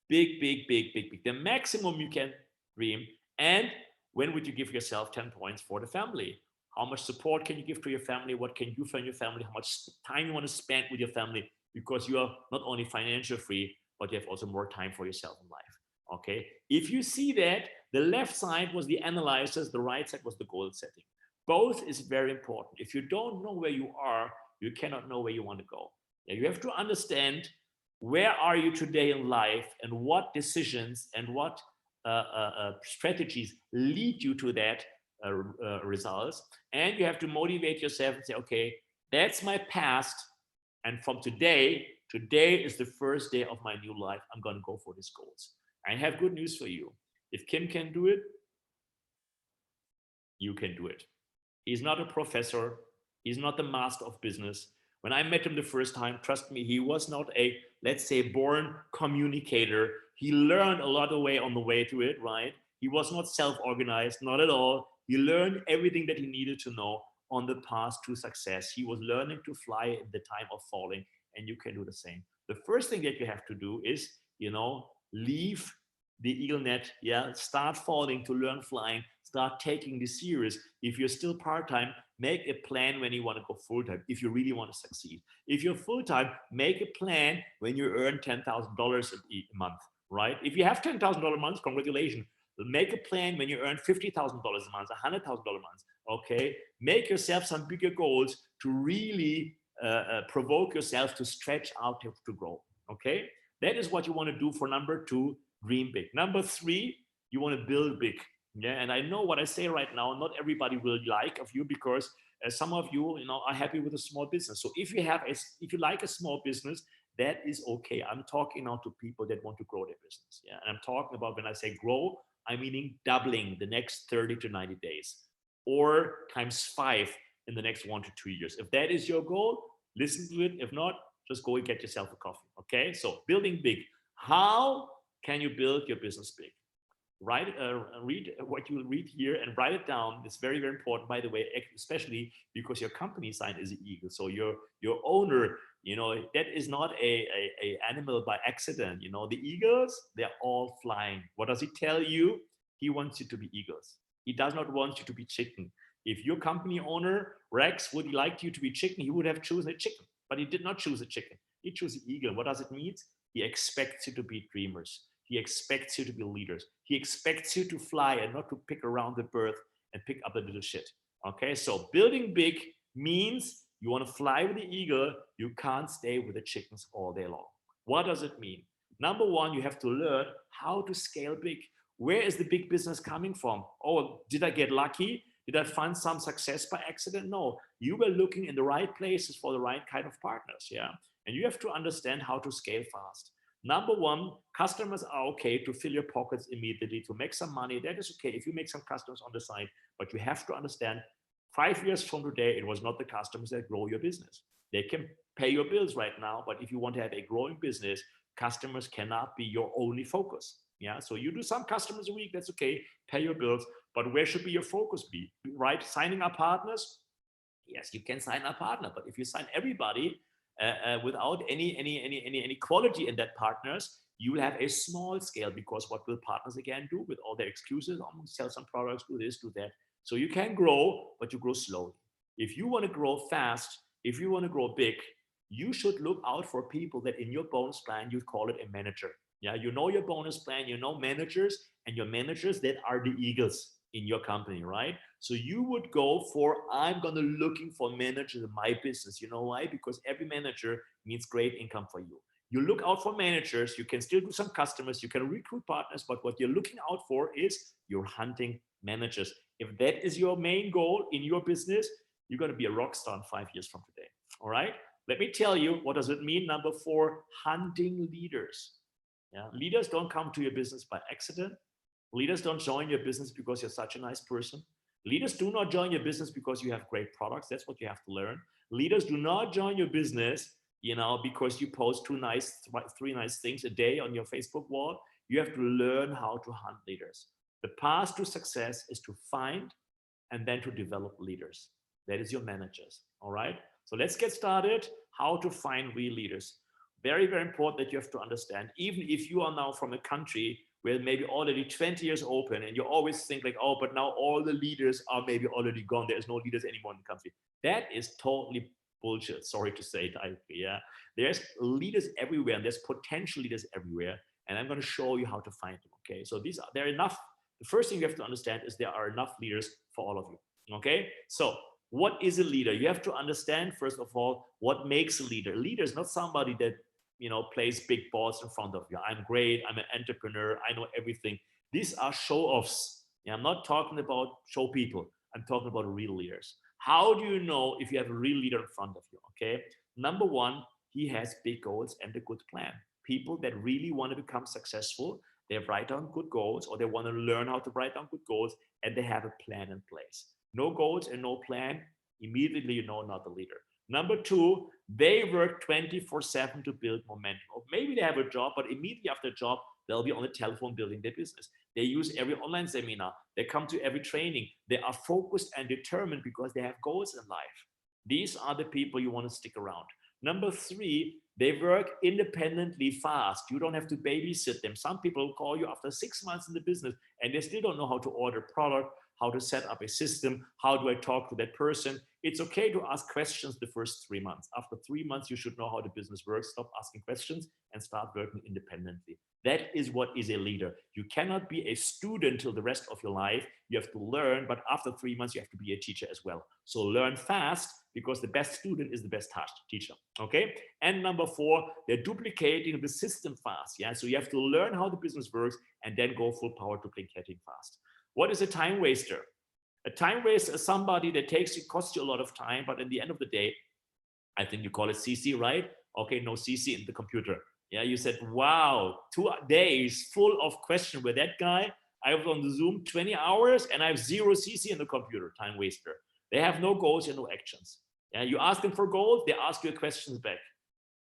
big, big, big, big, big. The maximum you can dream. And when would you give yourself 10 points for the family? How much support can you give to your family? What can you for your family? How much time you want to spend with your family? Because you are not only financially free, but you have also more time for yourself in life. Okay. If you see that, the left side was the analysis, the right side was the goal setting. Both is very important. If you don't know where you are, you cannot know where you want to go. You have to understand where are you today in life and what decisions and what strategies lead you to that results. And you have to motivate yourself and say, okay, that's my past. And from today is the first day of my new life. I'm going to go for these goals. I have good news for you. If Kim can do it, you can do it. He's not a professor. He's not the master of business. When I met him the first time, trust me, he was not a, let's say, born communicator. He learned a lot of way on the way to it, right? He was not self-organized, not at all. He learned everything that he needed to know on the path to success. He was learning to fly in the time of falling, and you can do the same. The first thing that you have to do is, leave the eagle net, start falling to learn flying, start taking this serious. If you're still part-time, make a plan when you want to go full-time, if you really want to succeed. If you're full-time, make a plan when you earn $10,000 a month, right? If you have $10,000 a month, congratulations. Make a plan when you earn $50,000 a month, $100,000 a month. Okay, make yourself some bigger goals to really provoke yourself to stretch out to grow. Okay, that is what you want to do for number 2, dream big. Number 3, you want to build big. Yeah, and I know what I say right now, not everybody will like of you, because some of you, are happy with a small business. So if you like a small business, that is okay. I'm talking now to people that want to grow their business. Yeah, and I'm talking about, when I say grow, I'm meaning doubling the next 30 to 90 days, or times 5 in the next 1 to 2 years. If that is your goal, listen to it. If not, just go and get yourself a coffee. Okay, so building big. How can you build your business big? Read what you read here and write it down. It's very, very important, by the way, especially because your company sign is an eagle. So your owner, that is not a animal by accident. The eagles, they're all flying. What does he tell you? He wants you to be eagles. He does not want you to be chicken. If your company owner, Rex, would like you to be chicken, he would have chosen a chicken, but he did not choose a chicken. He chose an eagle. What does it mean? He expects you to be dreamers. He expects you to be leaders. He expects you to fly and not to pick around the bird and pick up a little shit. Okay, so building big means you want to fly with the eagle. You can't stay with the chickens all day long. What does it mean? Number 1, you have to learn how to scale big. Where is the big business coming from? Oh, did I get lucky? Did I find some success by accident? No, you were looking in the right places for the right kind of partners. Yeah, and you have to understand how to scale fast. Number 1, customers are okay to fill your pockets immediately, to make some money. That is okay if you make some customers on the side, but you have to understand 5 years from today, it was not the customers that grow your business. They can pay your bills right now, but if you want to have a growing business, customers cannot be your only focus. Yeah, so you do some customers a week, that's okay, pay your bills, but where should be your focus be, right? Signing up partners? Yes, you can sign a partner, but if you sign everybody without any quality in that partners, you will have a small scale, because what will partners again do with all their excuses? I'm going to sell some products, do this, do that. So you can grow, but you grow slowly. If you want to grow fast, if you want to grow big, you should look out for people that in your bonus plan, you call it a manager. Yeah, you know your bonus plan, you know managers, and your managers that are the eagles in your company, right? So you would go for, I'm going to looking for managers in my business. You know why? Because every manager means great income for you. You look out for managers, you can still do some customers, you can recruit partners, but what you're looking out for is you're hunting managers. If that is your main goal in your business, you're going to be a rock star in 5 years from today. All right. Let me tell you, what does it mean? Number 4, hunting leaders. Yeah, leaders don't come to your business by accident. Leaders don't join your business because you're such a nice person. Leaders do not join your business because you have great products. That's what you have to learn. Leaders do not join your business, because you post 3 nice things a day on your Facebook wall. You have to learn how to hunt leaders. The path to success is to find and then to develop leaders. That is your managers. All right. So let's get started. How to find real leaders. Very, very important that you have to understand, even if you are now from a country where maybe already 20 years open, and you always think like, oh, but now all the leaders are maybe already gone. There's no leaders anymore in the country. That is totally bullshit. Sorry to say it. Yeah, there's leaders everywhere, and there's potential leaders everywhere. And I'm going to show you how to find them. Okay, so there are enough. The first thing you have to understand is there are enough leaders for all of you. Okay, so what is a leader? You have to understand, first of all, what makes a leader. A leader is not somebody that plays big balls in front of you. I'm great. I'm an entrepreneur. I know everything. These are show-offs. Yeah, I'm not talking about show people. I'm talking about real leaders. How do you know if you have a real leader in front of you? Okay. Number 1, he has big goals and a good plan. People that really want to become successful, they write down good goals, or they want to learn how to write down good goals, and they have a plan in place. No goals and no plan, immediately you know not the leader. Number 2, they work 24/7 to build momentum. Or maybe they have a job, but immediately after a job, they'll be on the telephone building their business. They use every online seminar. They come to every training. They are focused and determined because they have goals in life. These are the people you want to stick around. Number 3, they work independently fast. You don't have to babysit them. Some people call you after 6 months in the business and they still don't know how to order product, how to set up a system, how do I talk to that person. It's okay to ask questions the first 3 months. After 3 months, you should know how the business works. Stop asking questions and start working independently. That is what is a leader. You cannot be a student till the rest of your life. You have to learn, but after 3 months, you have to be a teacher as well. So learn fast, because the best student is the best teacher, okay? And number 4, they're duplicating the system fast, yeah? So you have to learn how the business works and then go full power duplicating fast. What is a time waster? A time waster is somebody that costs you a lot of time, but at the end of the day, I think you call it CC, right? Okay, no CC in the computer. Yeah, you said, wow, 2 days full of questions with that guy. I was on the Zoom 20 hours and I have 0 CC in the computer, time waster. They have no goals and no actions. Yeah, you ask them for goals, they ask you questions back.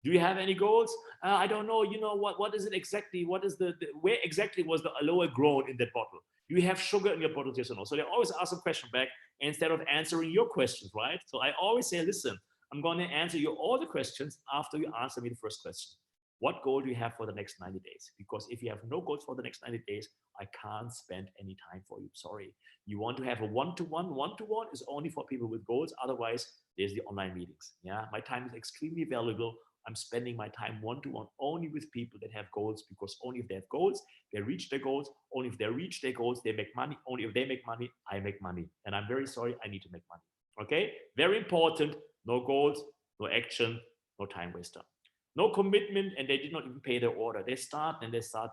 Do you have any goals? I don't know. You know what is it exactly? What is where exactly was the aloe grown in that bottle? Do you have sugar in your bottle? Yes or no? So they always ask a question back instead of answering your questions, right? So I always say, listen, I'm going to answer you all the questions after you answer me the first question. What goal do you have for the next 90 days? Because if you have no goals for the next 90 days, I can't spend any time for you. Sorry. You want to have a one-to-one. One-to-one is only for people with goals. Otherwise, there's the online meetings. Yeah, my time is extremely valuable. I'm spending my time one-to-one only with people that have goals, because only if they have goals, they reach their goals. Only if they reach their goals, they make money. Only if they make money, I make money. And I'm very sorry, I need to make money. Okay, very important. No goals, no action, no time waster. No commitment, and they did not even pay their order. They start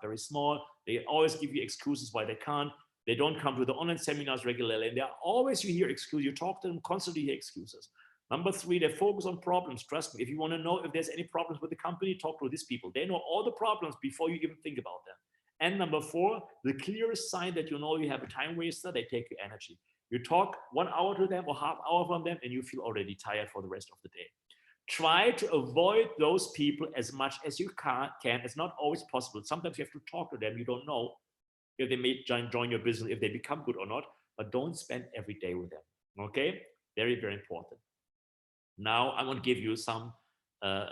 very small. They always give you excuses why they can't. They don't come to the online seminars regularly, and you hear excuses. You talk to them constantly, hear excuses. Number 3, they focus on problems. Trust me, if you want to know if there's any problems with the company, talk to these people. They know all the problems before you even think about them. And number 4, the clearest sign that you know you have a time waster, they take your energy. You talk 1 hour to them or half hour from them, and you feel already tired for the rest of the day. Try to avoid those people as much as you can. It's not always possible. Sometimes you have to talk to them. You don't know if they may join your business, if they become good or not, but don't spend every day with them. Okay? Very, very important. Now I want to give you some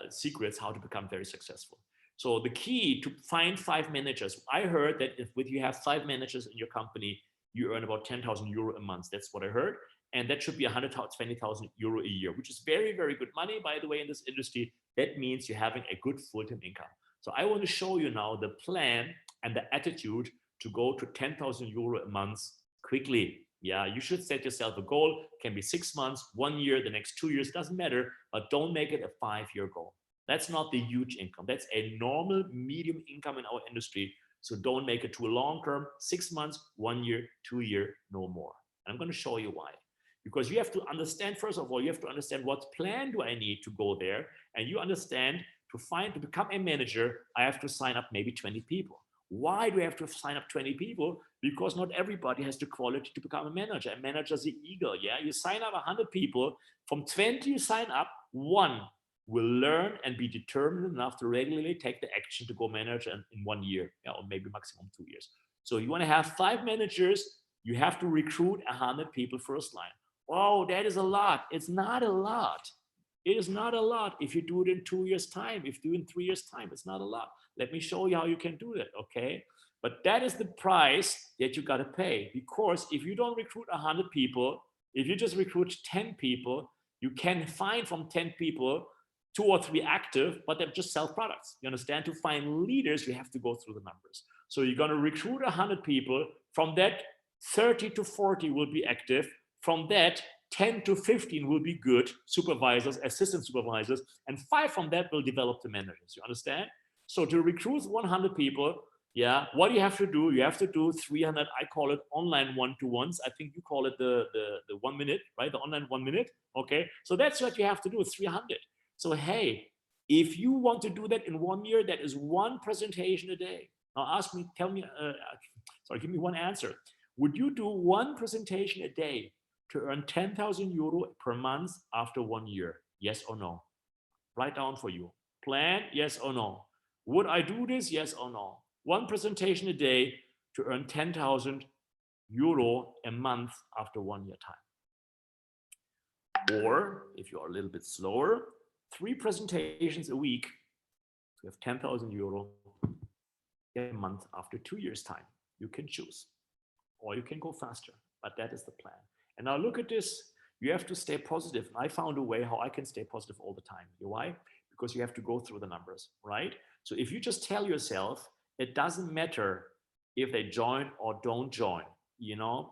secrets how to become very successful. So the key to find 5 managers. I heard that if you have 5 managers in your company, you earn about 10,000 euro a month. That's what I heard. And that should be 120,000 euro a year, which is very, very good money, by the way, in this industry. That means you're having a good full-time income. So I want to show you now the plan and the attitude to go to 10,000 euro a month quickly. Yeah, you should set yourself a goal. Can be 6 months, 1 year, the next 2 years, doesn't matter, but don't make it a 5-year goal. That's not the huge income. That's a normal medium income in our industry. So don't make it too long term, 6 months, 1 year, 2 year, no more. And I'm going to show you why. Because you have to understand, first of all, you have to understand what plan do I need to go there. And you understand to become a manager, I have to sign up maybe 20 people. Why do I have to sign up 20 people? Because not everybody has the quality to become a manager. A manager is the eagle, yeah? You sign up 100 people, from 20 you sign up, 1 will learn and be determined enough to regularly take the action to go manager in 1 year, yeah, or maybe maximum 2 years. So you want to have 5 managers, you have to recruit 100 people first line. Oh, that is a lot. It's not a lot. It is not a lot if you do it in 2 years' time. If you do it in 3 years' time, it's not a lot. Let me show you how you can do that, okay? But that is the price that you got to pay. Because if you don't recruit 100 people, if you just recruit 10 people, you can find from 10 people 2 or 3 active, but they just sell products. You understand? To find leaders, you have to go through the numbers. So you're going to recruit 100 people. From that, 30 to 40 will be active. From that, 10 to 15 will be good supervisors, assistant supervisors, and 5 from that will develop to managers. You understand? So to recruit 100 people, yeah, what do you have to do? You have to do 300, I call it online one-to-ones. I think you call it the 1 minute, right? The online 1 minute. Okay. So that's what you have to do, 300. So, hey, if you want to do that in 1 year, that is 1 presentation a day. Now give me one answer. Would you do 1 presentation a day to earn 10,000 euro per month after 1 year? Yes or no? Write down for you. Plan, yes or no? Would I do this? Yes or no? 1 presentation a day to earn 10,000 euro a month after 1 year time. Or if you are a little bit slower, 3 presentations a week to have 10,000 euro a month after 2 years time. You can choose, or you can go faster. but that is the plan. And now look at this. You have to stay positive. I found a way how I can stay positive all the time. You know why? Because you have to go through the numbers, right? So if you just tell yourself, it doesn't matter if they join or don't join,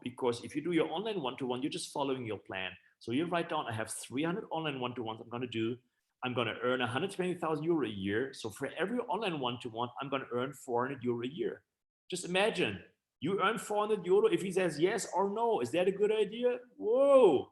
because if you do your online one-to-one, you're just following your plan. So you write down, I have 300 online one-to-ones I'm going to do. I'm going to earn 120,000 euro a year. So for every online one-to-one, I'm going to earn 400 euro a year. Just imagine you earn 400 euro if he says yes or no. Is that a good idea? Whoa,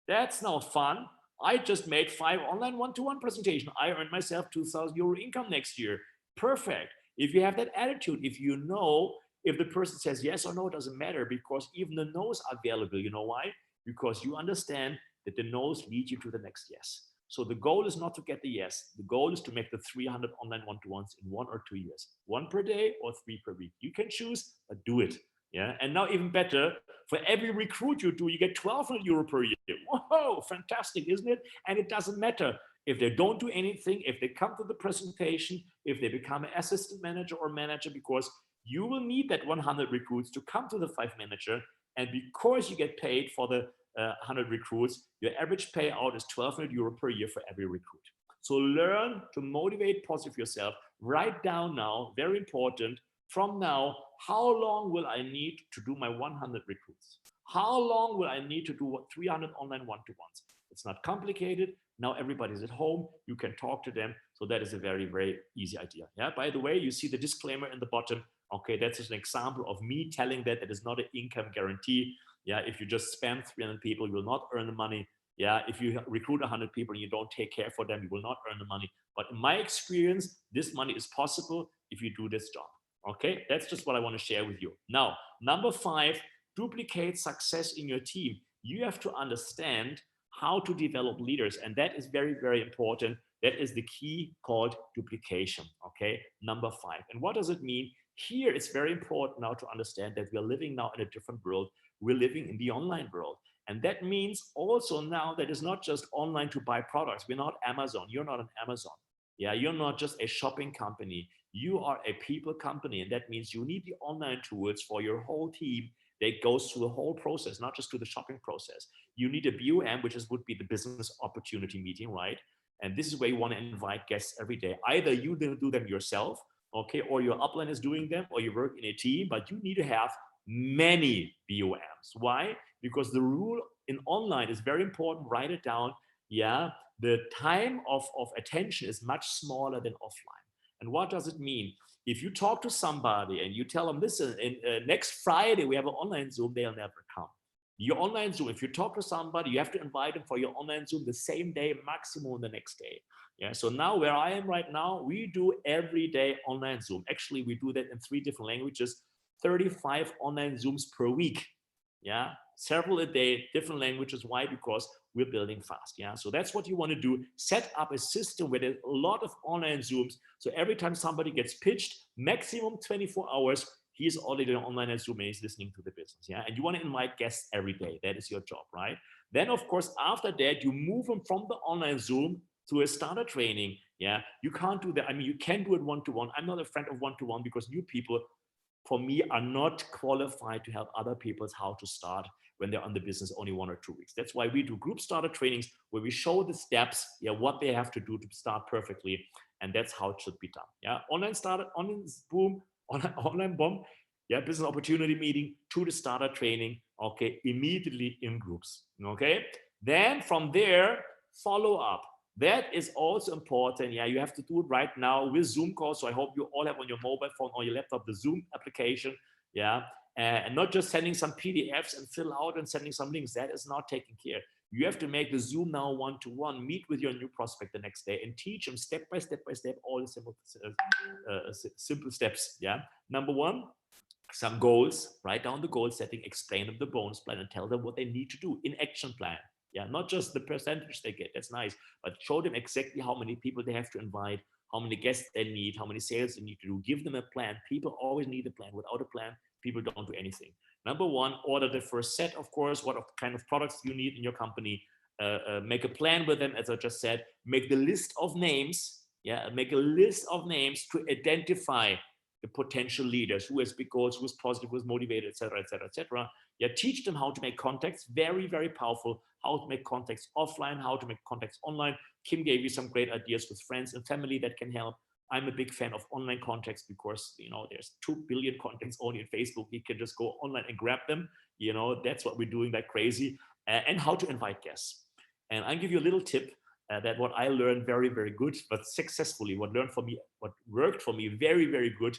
that's not fun. I just made 5 online one-to-one presentation. I earned myself 2,000 euro income next year. Perfect. If you have that attitude, if the person says yes or no, it doesn't matter, because even the no's are valuable. You know why? Because you understand that the no's lead you to the next yes. So the goal is not to get the yes. The goal is to make the 300 online one-to-ones in 1 or 2 years, 1 per day or 3 per week. You can choose, but do it. Yeah. And now even better, for every recruit you do, you get 1,200 euro per year. Whoa, fantastic, isn't it? And it doesn't matter if they don't do anything, if they come to the presentation, if they become an assistant manager or manager, because you will need that 100 recruits to come to the 5 manager. And because you get paid for the 100 recruits, your average payout is 1,200 euro per year for every recruit. So learn to motivate positive yourself. Write down now, very important, from now, how long will I need to do my 100 recruits? How long will I need to do 300 online one-to-ones? It's not complicated. Now everybody's at home. You can talk to them. So that is a very, very easy idea. Yeah. By the way, you see the disclaimer in the bottom. Okay, that's just an example of me telling that it is not an income guarantee. Yeah, if you just spam 300 people, you will not earn the money. Yeah, if you recruit 100 people and you don't take care for them, you will not earn the money. But in my experience, this money is possible if you do this job. Okay, that's just what I want to share with you. Now, number 5, duplicate success in your team. You have to understand how to develop leaders, and that is very, very important. That is the key called duplication. Okay, number 5. And what does it mean? Here, it's very important now to understand that we are living now in a different world. We're living in the online world. And that means also now that it's not just online to buy products. We're not Amazon. You're not an Amazon. Yeah, you're not just a shopping company. You are a people company. And that means you need the online tools for your whole team that goes through the whole process, not just to the shopping process. You need a BOM, which would be the business opportunity meeting, right? And this is where you want to invite guests every day. Either you do them yourself, okay, or your upline is doing them, or you work in a team, but you need to have many BOMs. Why? Because the rule in online is very important. Write it down. Yeah, the time of attention is much smaller than offline. And what does it mean? If you talk to somebody and you tell them, listen, next Friday we have an online Zoom, they'll never come. Your online Zoom, if you talk to somebody, you have to invite them for your online Zoom the same day, maximum the next day. Yeah. So now where I am right now, we do every day online Zoom. Actually, we do that in 3 different languages, 35 online Zooms per week. Yeah. Several a day, different languages. Why? Because we're building fast. Yeah. So that's what you want to do. Set up a system where there's a lot of online Zooms. So every time somebody gets pitched, maximum 24 hours, he's already online as Zoom and he's listening to the business. Yeah. And you want to invite guests every day. That is your job, right? Then, of course, after that, you move them from the online Zoom to a starter training. Yeah. You can't do that. I mean, you can do it one-to-one. I'm not a friend of one-to-one because new people, for me, are not qualified to help other people how to start when they're on the business only 1 or 2 weeks. That's why we do group starter trainings where we show the steps, yeah, what they have to do to start perfectly. And that's how it should be done. Yeah. Online starter, online boom, online bomb, yeah, business opportunity meeting to the starter training, okay, immediately in groups, okay? Then from there, follow up. That is also important. Yeah, you have to do it right now with Zoom calls. So I hope you all have on your mobile phone or your laptop the Zoom application. Yeah, and not just sending some PDFs and fill out and sending some links. That is not taking care. You have to make the Zoom now one-to-one, meet with your new prospect the next day and teach them step by step all the simple steps. Yeah. Number 1, some goals, write down the goal setting, explain them the bonus plan and tell them what they need to do in action plan. Yeah, not just the percentage they get, that's nice, but show them exactly how many people they have to invite, how many guests they need, how many sales they need to do. Give them a plan. People always need a plan. Without a plan, people don't do anything. Number 1, order the first set, of course, what kind of products you need in your company. Make a plan with them, as I just said. Make the list of names. Yeah, make a list of names to identify the potential leaders, who has big goals, who's positive, who's motivated, etc., etc., etc. Yeah, teach them how to make contacts. Very, very powerful. How to make contacts offline, how to make contacts online. Kim gave you some great ideas with friends and family that can help. I'm a big fan of online contacts because, you know, there's 2 billion contacts only in Facebook. You can just go online and grab them. You know, that's what we're doing like crazy. And how to invite guests. And I'll give you a little tip that what I learned very, very good, but successfully, what worked for me very, very good,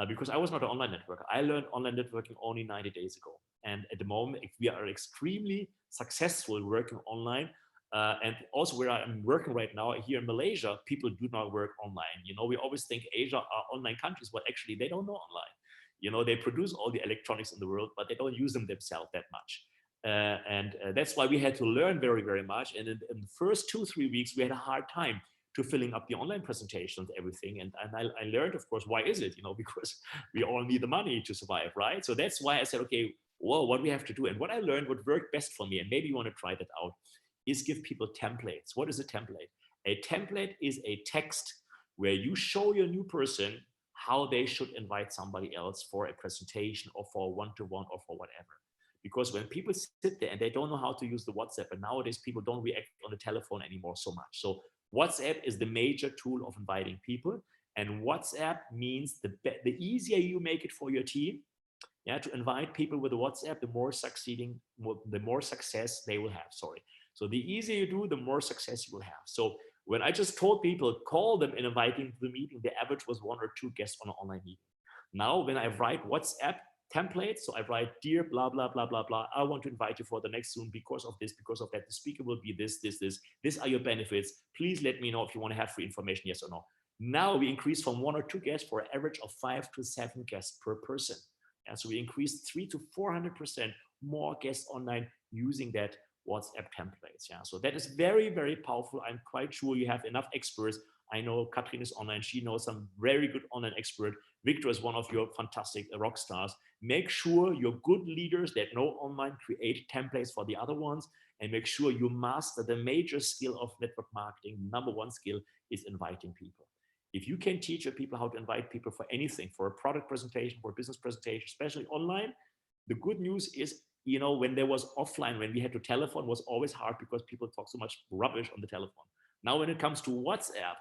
because I was not an online networker. I learned online networking only 90 days ago. And at the moment, we are extremely successful working online. And also where I'm working right now here in Malaysia, people do not work online. You know, we always think Asia are online countries, but actually they don't know online. You know, they produce all the electronics in the world, but they don't use them themselves that much. And that's why we had to learn very, very much. And in the first 2-3 weeks, we had a hard time to filling up the online presentations, everything. And I learned, of course, why is it? You know, because we all need the money to survive, right? So that's why I said, okay, well, what we have to do. And what I learned, what worked best for me, and maybe you want to try that out, is give people templates. What is a template? A template is a text where you show your new person how they should invite somebody else for a presentation or for a one-to-one or for whatever. Because when people sit there and they don't know how to use the WhatsApp, and nowadays people don't react on the telephone anymore so much. So WhatsApp is the major tool of inviting people. And WhatsApp means the easier you make it for your team, yeah, to invite people with a WhatsApp, the more success they will have. Sorry. So the easier you do, the more success you will have. So when I just told people, call them and invite them to the meeting, the average was 1 or 2 guests on an online meeting. Now, when I write WhatsApp templates, so I write, dear, blah, blah, blah, blah, blah, I want to invite you for the next Zoom because of this, because of that. The speaker will be this. These are your benefits. Please let me know if you want to have free information, yes or no. Now we increase from 1 or 2 guests for an average of 5 to 7 guests per person. And so we increased 300 to 400% more guests online using that WhatsApp templates. Yeah, so that is very, very powerful. I'm quite sure you have enough experts. I know Katrin is online. She knows some very good online expert. Victor is one of your fantastic rock stars. Make sure your good leaders that know online create templates for the other ones, and make sure you master the major skill of network marketing. Number 1 skill is inviting people. If you can teach your people how to invite people for anything, for a product presentation, for a business presentation, especially online, the good news is, you know, when there was offline, when we had to telephone, was always hard because people talk so much rubbish on the telephone. Now, when it comes to WhatsApp,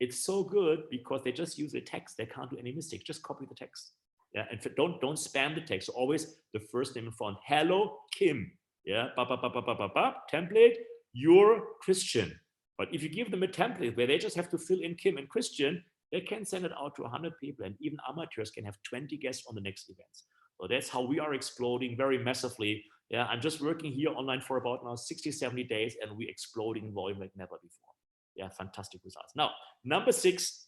it's so good because they just use a text. They can't do any mistakes. Just copy the text. Yeah, and don't spam the text. So always the first name in front. Hello, Kim. Yeah, template. You're Christian. But if you give them a template where they just have to fill in Kim and Christian, they can send it out to 100 people, and even amateurs can have 20 guests on the next events. So that's how we are exploding very massively. Yeah, I'm just working here online for about now 60, 70 days, and we're exploding in volume like never before. Yeah, fantastic results. Now, number 6,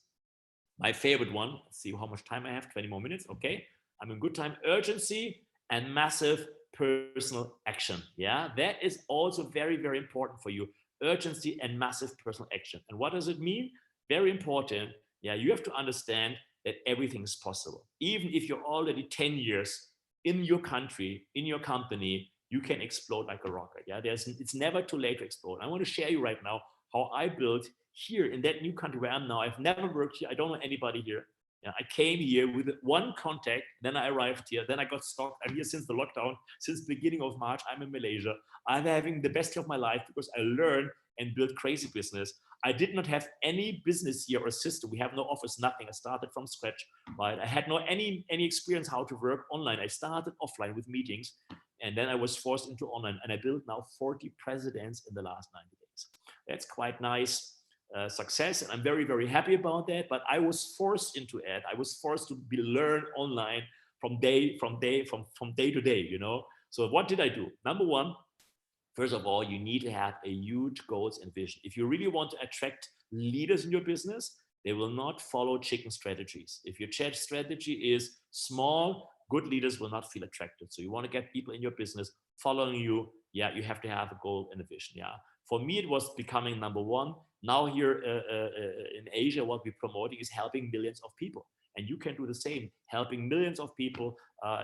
my favorite one. Let's see how much time I have. 20 more minutes. Okay, I'm in good time. Urgency and massive personal action. Yeah, that is also very, very important for you. Urgency and massive personal action. And what does it mean? Very important. Yeah, you have to understand that everything is possible. Even if you're already 10 years in your country, in your company, you can explode like a rocket. Yeah, it's never too late to explode. I want to share you right now how I built here in that new country where I'm now. I've never worked here. I don't know anybody here. Yeah, I came here with 1 contact, then I arrived here, then I got stuck. I'm here since the lockdown, since the beginning of March. I'm in Malaysia. I'm having the best of my life because I learned and built crazy business. I did not have any business here or system. We have no office, nothing. I started from scratch, right? I had no any experience how to work online. I started offline with meetings, and then I was forced into online, and I built now 40 presidents in the last 90 days. That's quite nice. Success, and I'm very, very happy about that. But I was forced into it. I was forced to learn online from day to day, you know. So what did I do? Number 1, first of all, you need to have a huge goals and vision. If you really want to attract leaders in your business, they will not follow chicken strategies. If your chat strategy is small, good leaders will not feel attracted. So you want to get people in your business following you. Yeah, you have to have a goal and a vision. Yeah. For me, it was becoming number 1. Now here in Asia, what we're promoting is helping millions of people. And you can do the same, helping millions of people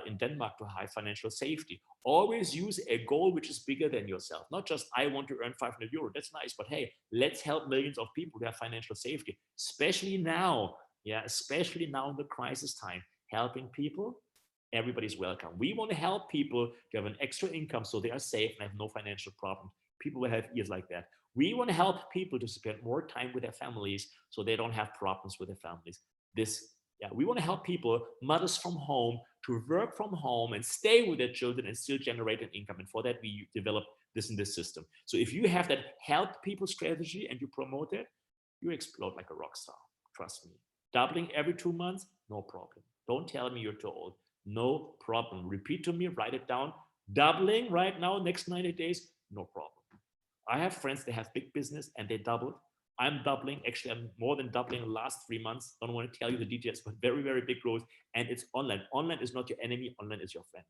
in Denmark to have financial safety. Always use a goal which is bigger than yourself. Not just, I want to earn 500 euro. That's nice. But hey, let's help millions of people to have financial safety, especially now Yeah, especially now in the crisis time, helping people, everybody's welcome. We want to help people to have an extra income so they are safe and have no financial problem. People will have ears like that. We want to help people to spend more time with their families so they don't have problems with their families. Yeah, we want to help people, mothers from home, to work from home and stay with their children and still generate an income. And for that, we develop this in this system. So if you have that help people strategy and you promote it, you explode like a rock star. Trust me. Doubling every 2 months, no problem. Don't tell me you're too old. No problem. Repeat to me, write it down. Doubling right now, next 90 days, no problem. I have friends that have big business and they doubled. I'm doubling. Actually, I'm more than doubling in the last 3 months. Don't want to tell you the details, but very, very big growth. And it's online. Online is not your enemy. Online is your friend.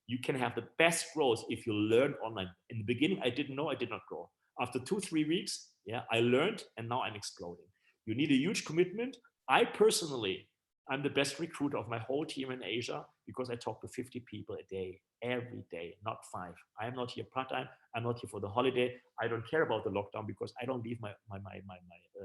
You can have the best growth if you learn online. In the beginning, I didn't know, I did not grow. After 2-3 weeks, yeah, I learned and now I'm exploding. You need a huge commitment. I personally, I'm the best recruiter of my whole team in Asia because I talk to 50 people a day, every day, not 5. I'm not here part-time. I'm not here for the holiday. I don't care about the lockdown because I don't leave my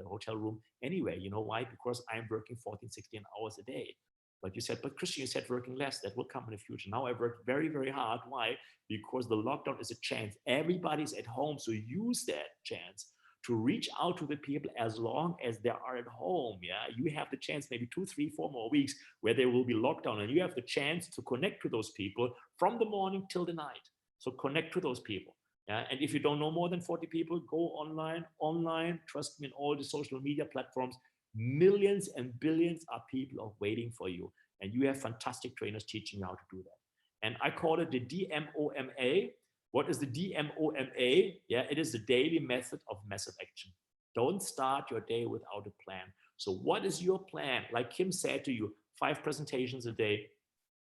hotel room anyway. You know why? Because I'm working 14, 16 hours a day. But you said, but Christian, you said working less. That will come in the future. Now I work very, very hard. Why? Because the lockdown is a chance. Everybody's at home. So use that chance to reach out to the people as long as they are at home. Yeah, you have the chance, maybe 2, 3, 4 more weeks where there will be lockdown, and you have the chance to connect to those people from the morning till the night. So connect to those people. Yeah, and if you don't know more than 40 people, go online. Trust me, in all the social media platforms, millions and billions of people are waiting for you, and you have fantastic trainers teaching you how to do that. And I call it the DMOMA. What is the DMOMA? Yeah, it is the daily method of massive action. Don't start your day without a plan. So what is your plan? Like Kim said to you, 5 presentations a day.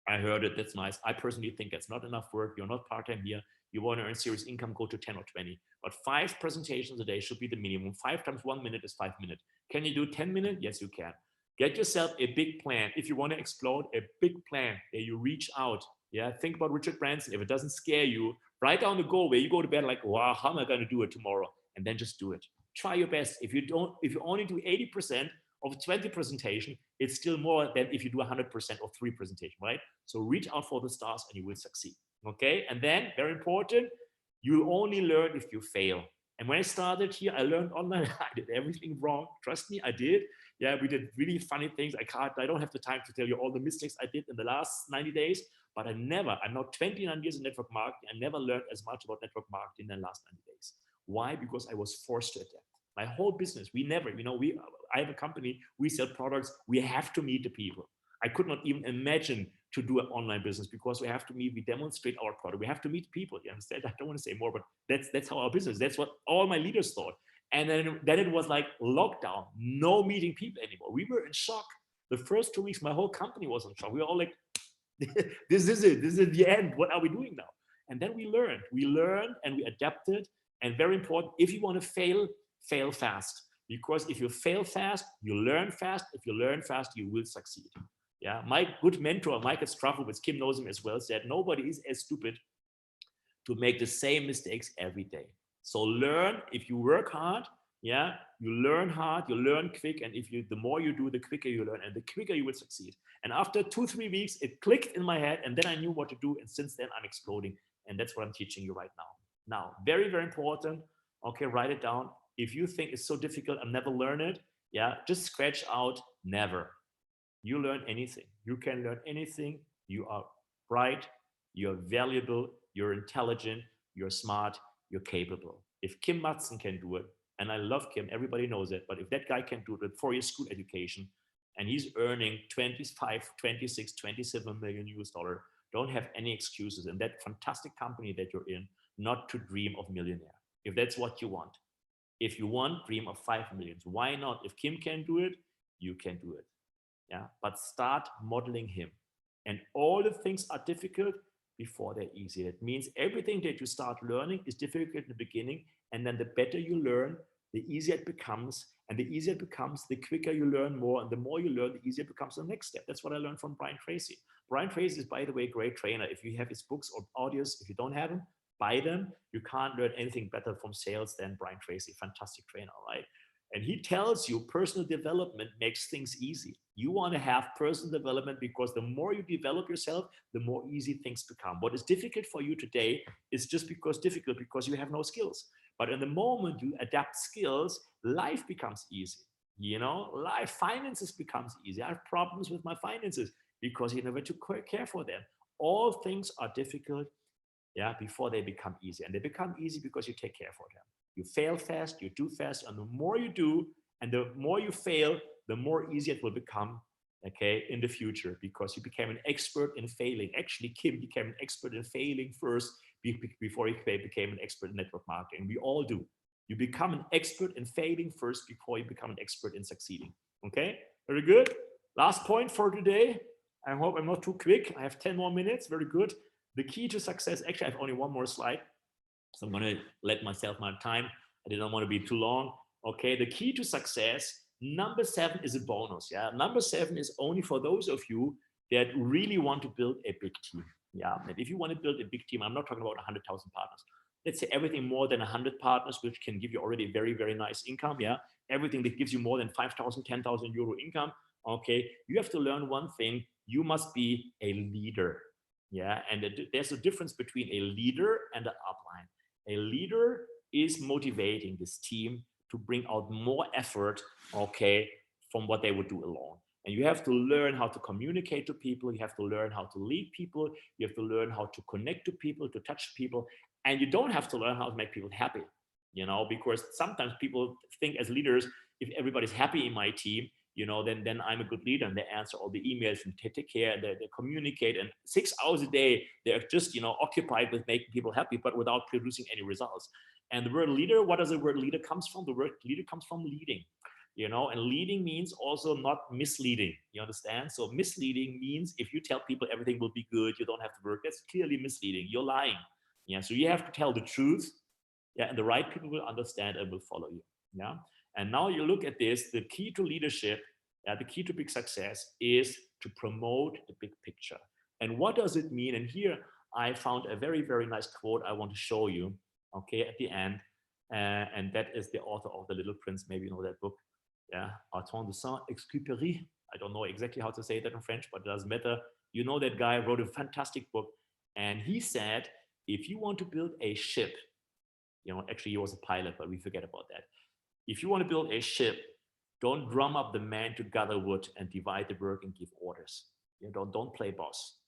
I heard it. That's nice. I personally think that's not enough work. You're not part-time here. You want to earn serious income, go to 10 or 20. But 5 presentations a day should be the minimum. 5 times 1 minute is 5 minutes. Can you do 10 minutes? Yes, you can. Get yourself a big plan. If you want to explode, a big plan where you reach out. Yeah, think about Richard Branson. If it doesn't scare you, write down the goal where you go to bed like, wow, how am I going to do it tomorrow? And then just do it. Try your best. If you only do 80% of 20 presentation, it's still more than if you do 100% of 3 presentation, right? So reach out for the stars and you will succeed. Okay. And then very important, you only learn if you fail. And when I started here, I learned online. I did everything wrong. Trust me, I did. Yeah, we did really funny things. I don't have the time to tell you all the mistakes I did in the last 90 days, but I'm now 29 years in network marketing. I never learned as much about network marketing in the last 90 days. Why? Because I was forced to adapt. My whole business, I have a company, we sell products, we have to meet the people. I could not even imagine to do an online business because we have to meet, we demonstrate our product, we have to meet people. You understand? I don't want to say more, but that's how our business, that's what all my leaders thought. And then it was like lockdown, no meeting people anymore. We were in shock. The first 2 weeks, my whole company was in shock. We were all like, this is it, this is the end. What are we doing now? And then we learned and we adapted. And very important, if you want to fail fast. Because if you fail fast, you learn fast. If you learn fast, you will succeed. Yeah, my good mentor, Michael Strafowitz, Kim knows him as well, said, nobody is as stupid to make the same mistakes every day. So learn, if you work hard, yeah, you learn hard, you learn quick. And the more you do, the quicker you learn and the quicker you will succeed. And after 2-3 weeks, it clicked in my head and then I knew what to do. And since then I'm exploding. And that's what I'm teaching you right now. Now, very, very important. Okay, write it down. If you think it's so difficult, I'll never learn it. Yeah, just scratch out never. You learn anything. You can learn anything. You are bright. You're valuable. You're intelligent. You're smart. You're capable. If Kim Madsen can do it, and I love Kim, everybody knows it, but if that guy can do it with 4-year school education, and he's earning 25, 26, 27 million US dollar, don't have any excuses in that fantastic company that you're in not to dream of millionaire. If that's what you want. If you want, dream of 5 millions. Why not? If Kim can do it, you can do it. Yeah, but start modeling him. And all the things are difficult before they're easy. That means everything that you start learning is difficult in the beginning, and then the better you learn, the easier it becomes, and the easier it becomes, the quicker you learn more, and the more you learn, the easier it becomes the next step. That's what I learned from Brian Tracy. Brian Tracy is, by the way, a great trainer. If you have his books or audios, if you don't have them, buy them. You can't learn anything better from sales than Brian Tracy. Fantastic trainer, right? And he tells you personal development makes things easy. You want to have personal development because the more you develop yourself, the more easy things become. What is difficult for you today is just difficult because you have no skills. But in the moment you adapt skills, life becomes easy. Life finances becomes easy. I have problems with my finances because you never took care for them. All things are difficult, before they become easy. And they become easy because you take care for them. You fail fast, you do fast, and the more you do and the more you fail, the more easy it will become, okay, in the future, because you became an expert in failing. Actually, Kim became an expert in failing first before he became an expert in network marketing. We all do. You become an expert in failing first before you become an expert in succeeding. Okay, very good. Last point for today. I hope I'm not too quick. I have 10 more minutes. Very good. The key to success, actually, I have only one more slide. So I'm going to let myself my time. I didn't want to be too long. Okay, the key to success, number 7 is a bonus. Yeah, number 7 is only for those of you that really want to build a big team. Yeah, and if you want to build a big team, I'm not talking about 100,000 partners. Let's say everything more than 100 partners, which can give you already a very, very nice income. Yeah, everything that gives you more than 5,000, 10,000 euro income. Okay, you have to learn one thing. You must be a leader. Yeah, and there's a difference between a leader and an upline. A leader is motivating this team to bring out more effort, okay, from what they would do alone. And you have to learn how to communicate to people. You have to learn how to lead people. You have to learn how to connect to people, to touch people. And you don't have to learn how to make people happy, because sometimes people think as leaders, if everybody's happy in my team, then I'm a good leader, and they answer all the emails and take care, and they communicate, and 6 hours a day, they're just, occupied with making people happy, but without producing any results. And the word leader, what does the word leader comes from? The word leader comes from leading, and leading means also not misleading. You understand? So misleading means if you tell people everything will be good, you don't have to work, that's clearly misleading. You're lying. Yeah. So you have to tell the truth. Yeah. And the right people will understand and will follow you. Yeah. And now you look at this, the key to leadership, the key to big success is to promote the big picture. And what does it mean? And here I found a very, very nice quote I want to show you, okay, at the end. And that is the author of The Little Prince. Maybe you know that book. Yeah, Arthur de Saint-Exupéry. I don't know exactly how to say that in French, but it doesn't matter. You know, that guy wrote a fantastic book. And he said, if you want to build a ship, actually he was a pilot, but we forget about that. If you want to build a ship, don't drum up the man to gather wood and divide the work and give orders. Don't play boss.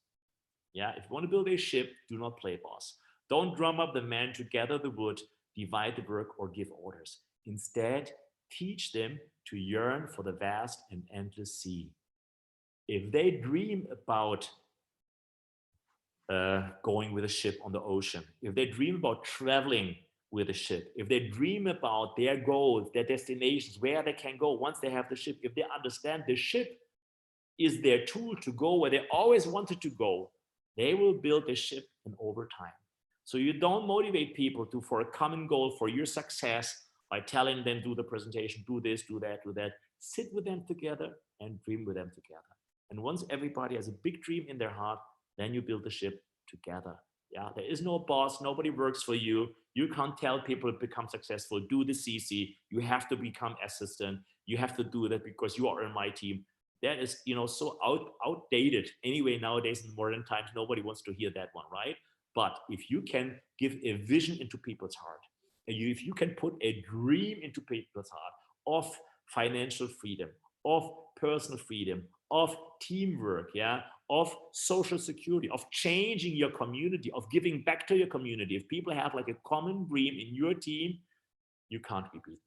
Yeah, if you want to build a ship, do not play boss. Don't drum up the man to gather the wood, divide the work, or give orders. Instead, teach them to yearn for the vast and endless sea. If they dream about going with a ship on the ocean, if they dream about traveling with a ship, if they dream about their goals, their destinations, where they can go once they have the ship, if they understand the ship is their tool to go where they always wanted to go, they will build the ship in over time. So you don't motivate people for a common goal for your success by telling them, do the presentation, do this, do that, do that. Sit with them together and dream with them together. And once everybody has a big dream in their heart, then you build the ship together. Yeah, there is no boss. Nobody works for you. You can't tell people to become successful. Do the CC. You have to become assistant. You have to do that because you are in my team. That is, so outdated. Anyway, nowadays in modern times, nobody wants to hear that one, right? But if you can give a vision into people's heart, if you can put a dream into people's heart of financial freedom, of personal freedom, of teamwork, of social security, of changing your community, of giving back to your community. If people have like a common dream in your team, you can't be beaten.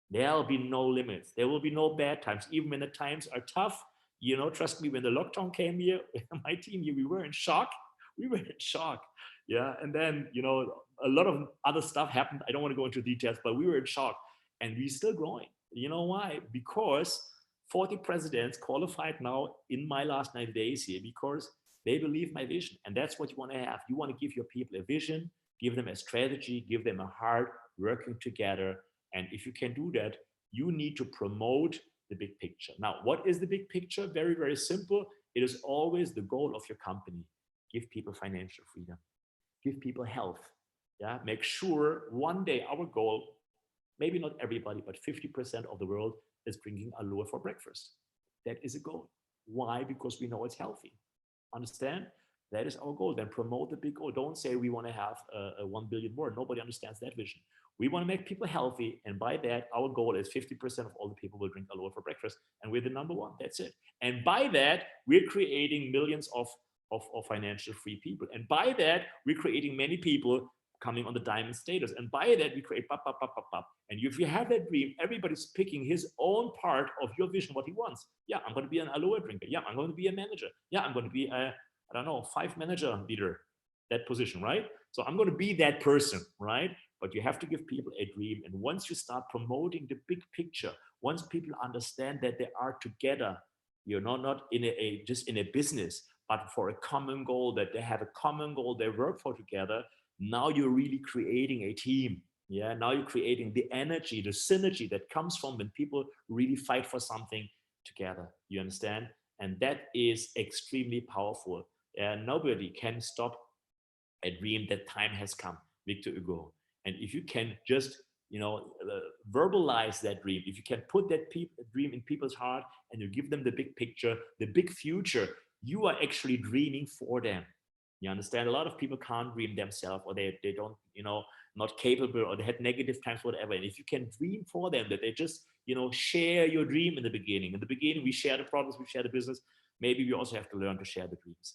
There'll be no limits. There will be no bad times. Even when the times are tough, trust me, when the lockdown came here, my team here, we were in shock. We were in shock. Yeah. And then, a lot of other stuff happened. I don't want to go into details, but we were in shock and we're still growing. You know why? Because 40 presidents qualified now in my last 90 days here because they believe my vision. And that's what you want to have. You want to give your people a vision, give them a strategy, give them a heart, working together. And if you can do that, you need to promote the big picture. Now, what is the big picture? Very, very simple. It is always the goal of your company. Give people financial freedom. Give people health. Yeah, make sure one day our goal maybe not everybody, but 50% of the world is drinking aloe for breakfast. That is a goal. Why? Because we know it's healthy. Understand? That is our goal. Then promote the big goal. Don't say we want to have a 1 billion more. Nobody understands that vision. We want to make people healthy. And by that, our goal is 50% of all the people will drink aloe for breakfast. And we're the number one. That's it. And by that, we're creating millions of financial free people. And by that, we're creating many people coming on the diamond status. And by that, we create pop, pop, pop, pop, pop. And if you have that dream, everybody's picking his own part of your vision, what he wants. Yeah, I'm going to be an aloe drinker. Yeah, I'm going to be a manager. Yeah, I'm going to be a, I don't know, 5 manager leader, that position, right? So I'm going to be that person, right? But you have to give people a dream. And once you start promoting the big picture, once people understand that they are together, you're not in just in a business, but for a common goal, that they have a common goal they work for together, now you're really creating a team. Yeah, now you're creating the energy, the synergy that comes from when people really fight for something together. You understand? And that is extremely powerful. Nobody can stop a dream that time has come, Victor Hugo. And if you can just, verbalize that dream, if you can put that dream in people's heart and you give them the big picture, the big future, you are actually dreaming for them. You understand? A lot of people can't dream themselves, or they don't, not capable, or they had negative times, whatever. And if you can dream for them, that they just, share your dream in the beginning. In the beginning, we share the problems, we share the business. Maybe we also have to learn to share the dreams.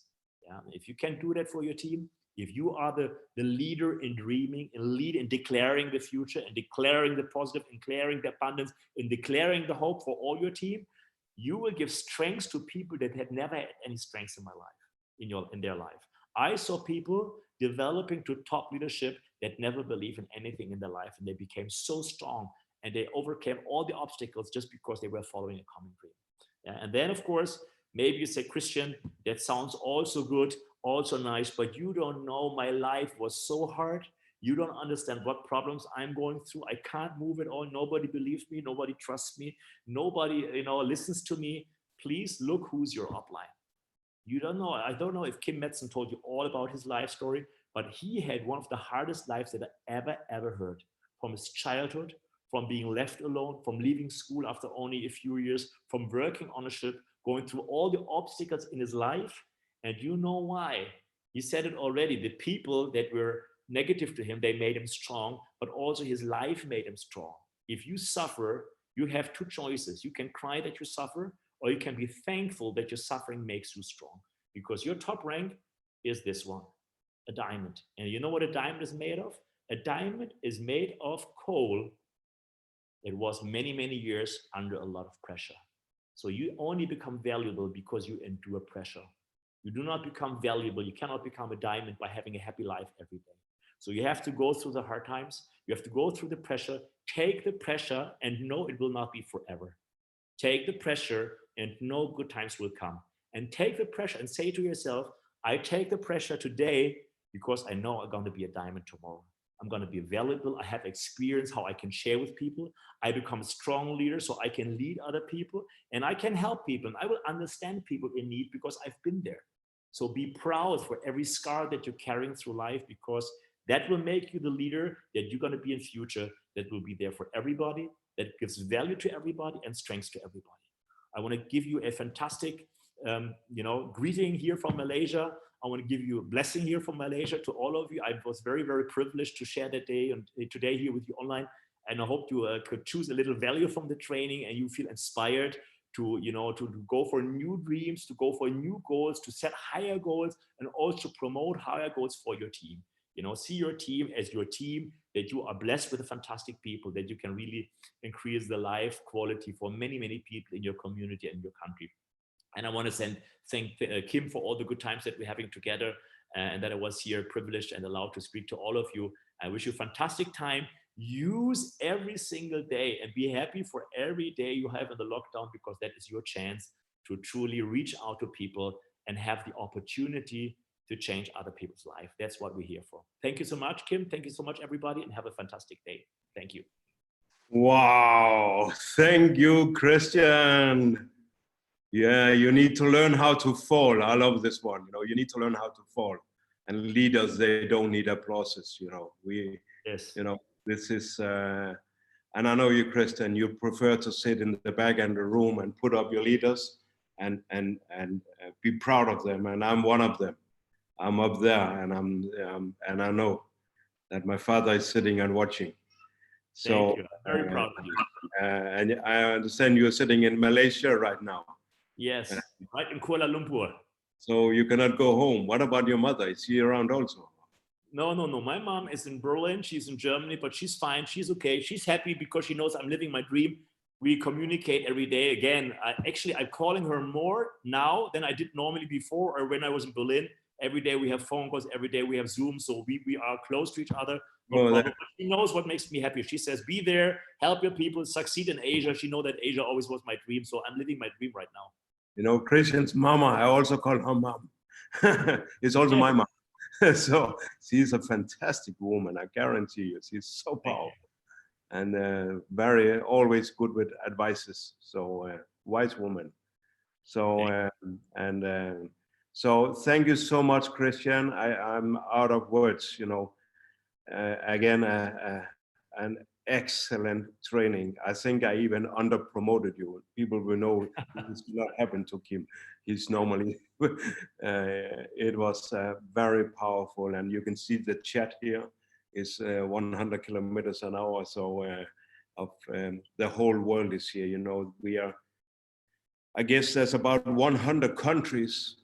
Yeah. If you can do that for your team, if you are the leader in dreaming, and lead in declaring the future, and declaring the positive, and declaring the abundance, and declaring the hope for all your team, you will give strength to people that had never had any strength in my life, in their life. I saw people developing to top leadership that never believed in anything in their life, and they became so strong, and they overcame all the obstacles just because they were following a common dream. Yeah? And then, of course, maybe you say, Christian, that sounds also good, also nice, but you don't know, my life was so hard. You don't understand what problems I'm going through. I can't move at all. Nobody believes me. Nobody trusts me. Nobody, listens to me. Please look who's your upline. You don't know. I don't know if Kim Metzen told you all about his life story, but he had one of the hardest lives that I ever heard. From his childhood, from being left alone, from leaving school after only a few years, from working on a ship, going through all the obstacles in his life. And you know why? He said it already. The people that were negative to him, they made him strong, but also his life made him strong. If you suffer, you have two choices. You can cry that you suffer, or you can be thankful that your suffering makes you strong, because your top rank is this one, a diamond. And you know what a diamond is made of? A diamond is made of coal that was many, many years under a lot of pressure. So you only become valuable because you endure pressure. You do not become valuable. You cannot become a diamond by having a happy life every day. So you have to go through the hard times. You have to go through the pressure, take the pressure, and know it will not be forever. Take the pressure and know good times will come. And take the pressure and say to yourself, I take the pressure today because I know I'm going to be a diamond tomorrow. I'm going to be valuable. I have experience how I can share with people. I become a strong leader so I can lead other people, and I can help people, and I will understand people in need because I've been there. So be proud for every scar that you're carrying through life, because that will make you the leader that you're going to be in future, that will be there for everybody, that gives value to everybody and strength to everybody. I want to give you a fantastic greeting here from Malaysia. I want to give you a blessing here from Malaysia to all of you. I was very, very privileged to share that day and today here with you online. And I hope you could choose a little value from the training, and you feel inspired to, to go for new dreams, to go for new goals, to set higher goals, and also promote higher goals for your team. See your team as your team, that you are blessed with fantastic people, that you can really increase the life quality for many, many people in your community and your country. And I want to thank Kim for all the good times that we're having together, and that I was here privileged and allowed to speak to all of you. I wish you a fantastic time. Use every single day and be happy for every day you have in the lockdown, because that is your chance to truly reach out to people and have the opportunity to change other people's life. That's what we're here for. Thank you so much, Kim. Thank you so much, everybody, and have a fantastic day. Thank you. Wow. Thank you, Christian. Yeah, you need to learn how to fall. I love this one. You need to learn how to fall. And leaders, they don't need applauses. Yes. This is, And I know you, Christian, you prefer to sit in the back end of the room and put up your leaders and be proud of them. And I'm one of them. I'm up there, and I know that my father is sitting and watching. So, thank you. I'm very proud of you. And I understand you're sitting in Malaysia right now. Yes, right in Kuala Lumpur. So you cannot go home. What about your mother? Is she around also? No. My mom is in Berlin. She's in Germany, but she's fine. She's okay. She's happy because she knows I'm living my dream. We communicate every day. Again, I'm calling her more now than I did normally before, or when I was in Berlin. Every day we have phone calls. Every day we have Zoom. So we are close to each other. She knows what makes me happy. She says, be there, help your people, succeed in Asia. She knows that Asia always was my dream. So I'm living my dream right now. You know, Christian's mama, I also call her mom. It's also my mom. So she's a fantastic woman. I guarantee you. She's so powerful and very always good with advices. So wise woman. So so thank you so much, Christian. I'm out of words. You know, again, an excellent training. I think I even under promoted you. People will know this did not happen to Kim. He's normally, it was very powerful, and you can see the chat here is 100 kilometers an hour. So the whole world is here. You know, we are, I guess there's about 100 countries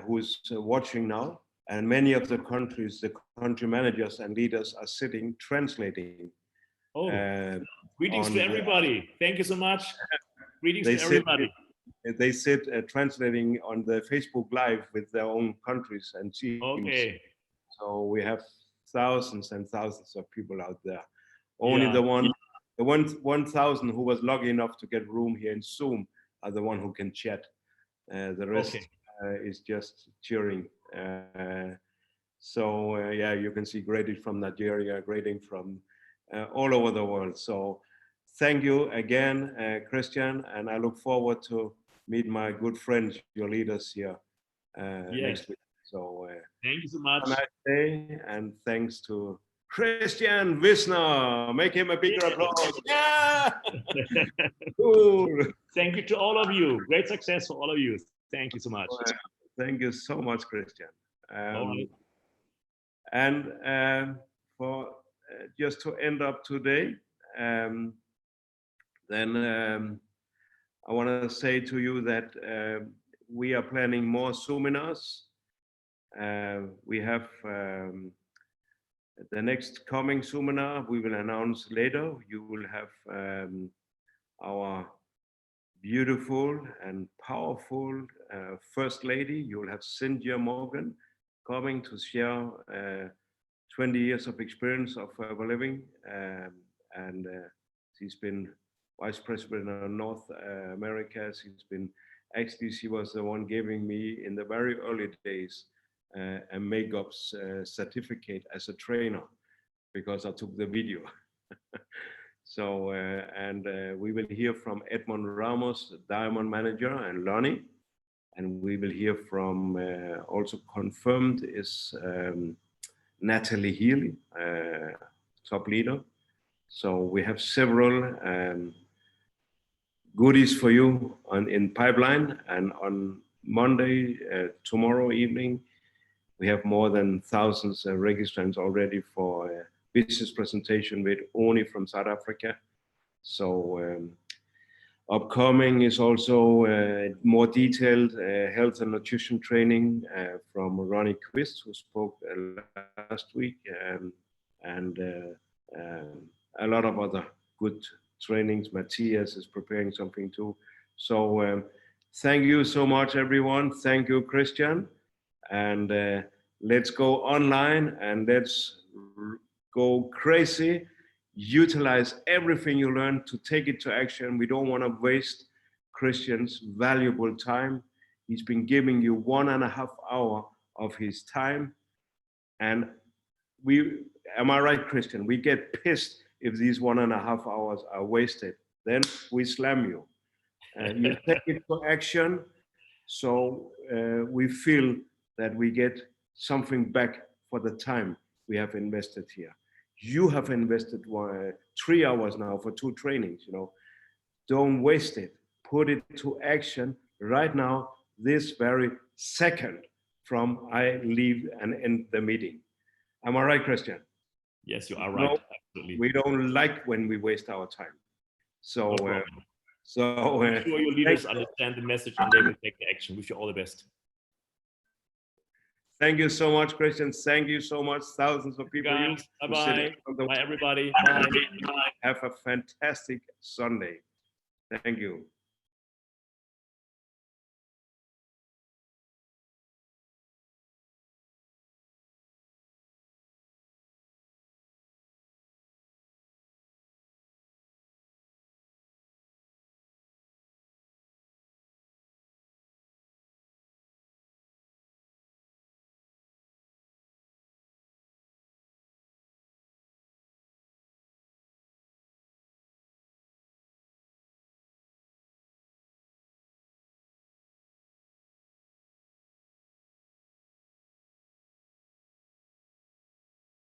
who's watching now. And many of the countries, the country managers and leaders are sitting translating. Greetings to everybody. Thank you so much. Greetings to everybody. They sit translating on the Facebook Live with their own countries and teams. Okay. So we have thousands and thousands of people out there. Only the 1,000 who was lucky enough to get room here in Zoom are the one who can chat. The rest is just cheering. So yeah, you can see greeting from Nigeria, greeting from all over the world. So thank you again, Christian, and I look forward to meet my good friends, your leaders here next week. So thank you so much. Have a nice day, and thanks to Christian Wisner. Make him a bigger applause. Yeah. Cool. Thank you to all of you. Great success for all of you. Thank you so much. Thank you so much, Christian. And for just to end up today, then I want to say to you that we are planning more Zoominars. We have the next coming Zoominar we will announce later. You will have our beautiful and powerful First Lady. You will have Cynthia Morgan coming to share 20 years of experience of forever living. And she's been Vice President of North America. She was the one giving me in the very early days a makeup certificate as a trainer because I took the video. So, we will hear from Edmond Ramos, the Diamond Manager, and Lonnie. And we will hear from, also confirmed is Natalie Healy, top leader. So we have several goodies for you in pipeline. And on Monday, tomorrow evening, we have more than thousands of registrants already for business presentation with Oni from South Africa. So upcoming is also more detailed health and nutrition training from Ronnie Quist, who spoke last week, and a lot of other good trainings. Matthias is preparing something too. So thank you so much, everyone. Thank you, Christian. And let's go online and let's go crazy. Utilize everything you learn to take it to action. We don't want to waste Christian's valuable time. He's been giving you 1.5 hours of his time. And am I right, Christian? We get pissed if these 1.5 hours are wasted. Then we slam you. And you take it to action. So we feel that we get something back for the time we have invested here. you have invested 3 hours now for 2 trainings, don't waste it. Put it to action right now, this very second from I leave and end the meeting. Am I right, Christian? Yes, you are right. No, absolutely. we don't like when we waste our time. So, No I'm sure your leaders understand the message and they will take the action. Wish you all the best. Thank you so much, Christian. Thank you so much. Thousands of people. Bye-bye. Bye, everybody. Bye. Have a fantastic Sunday. Thank you.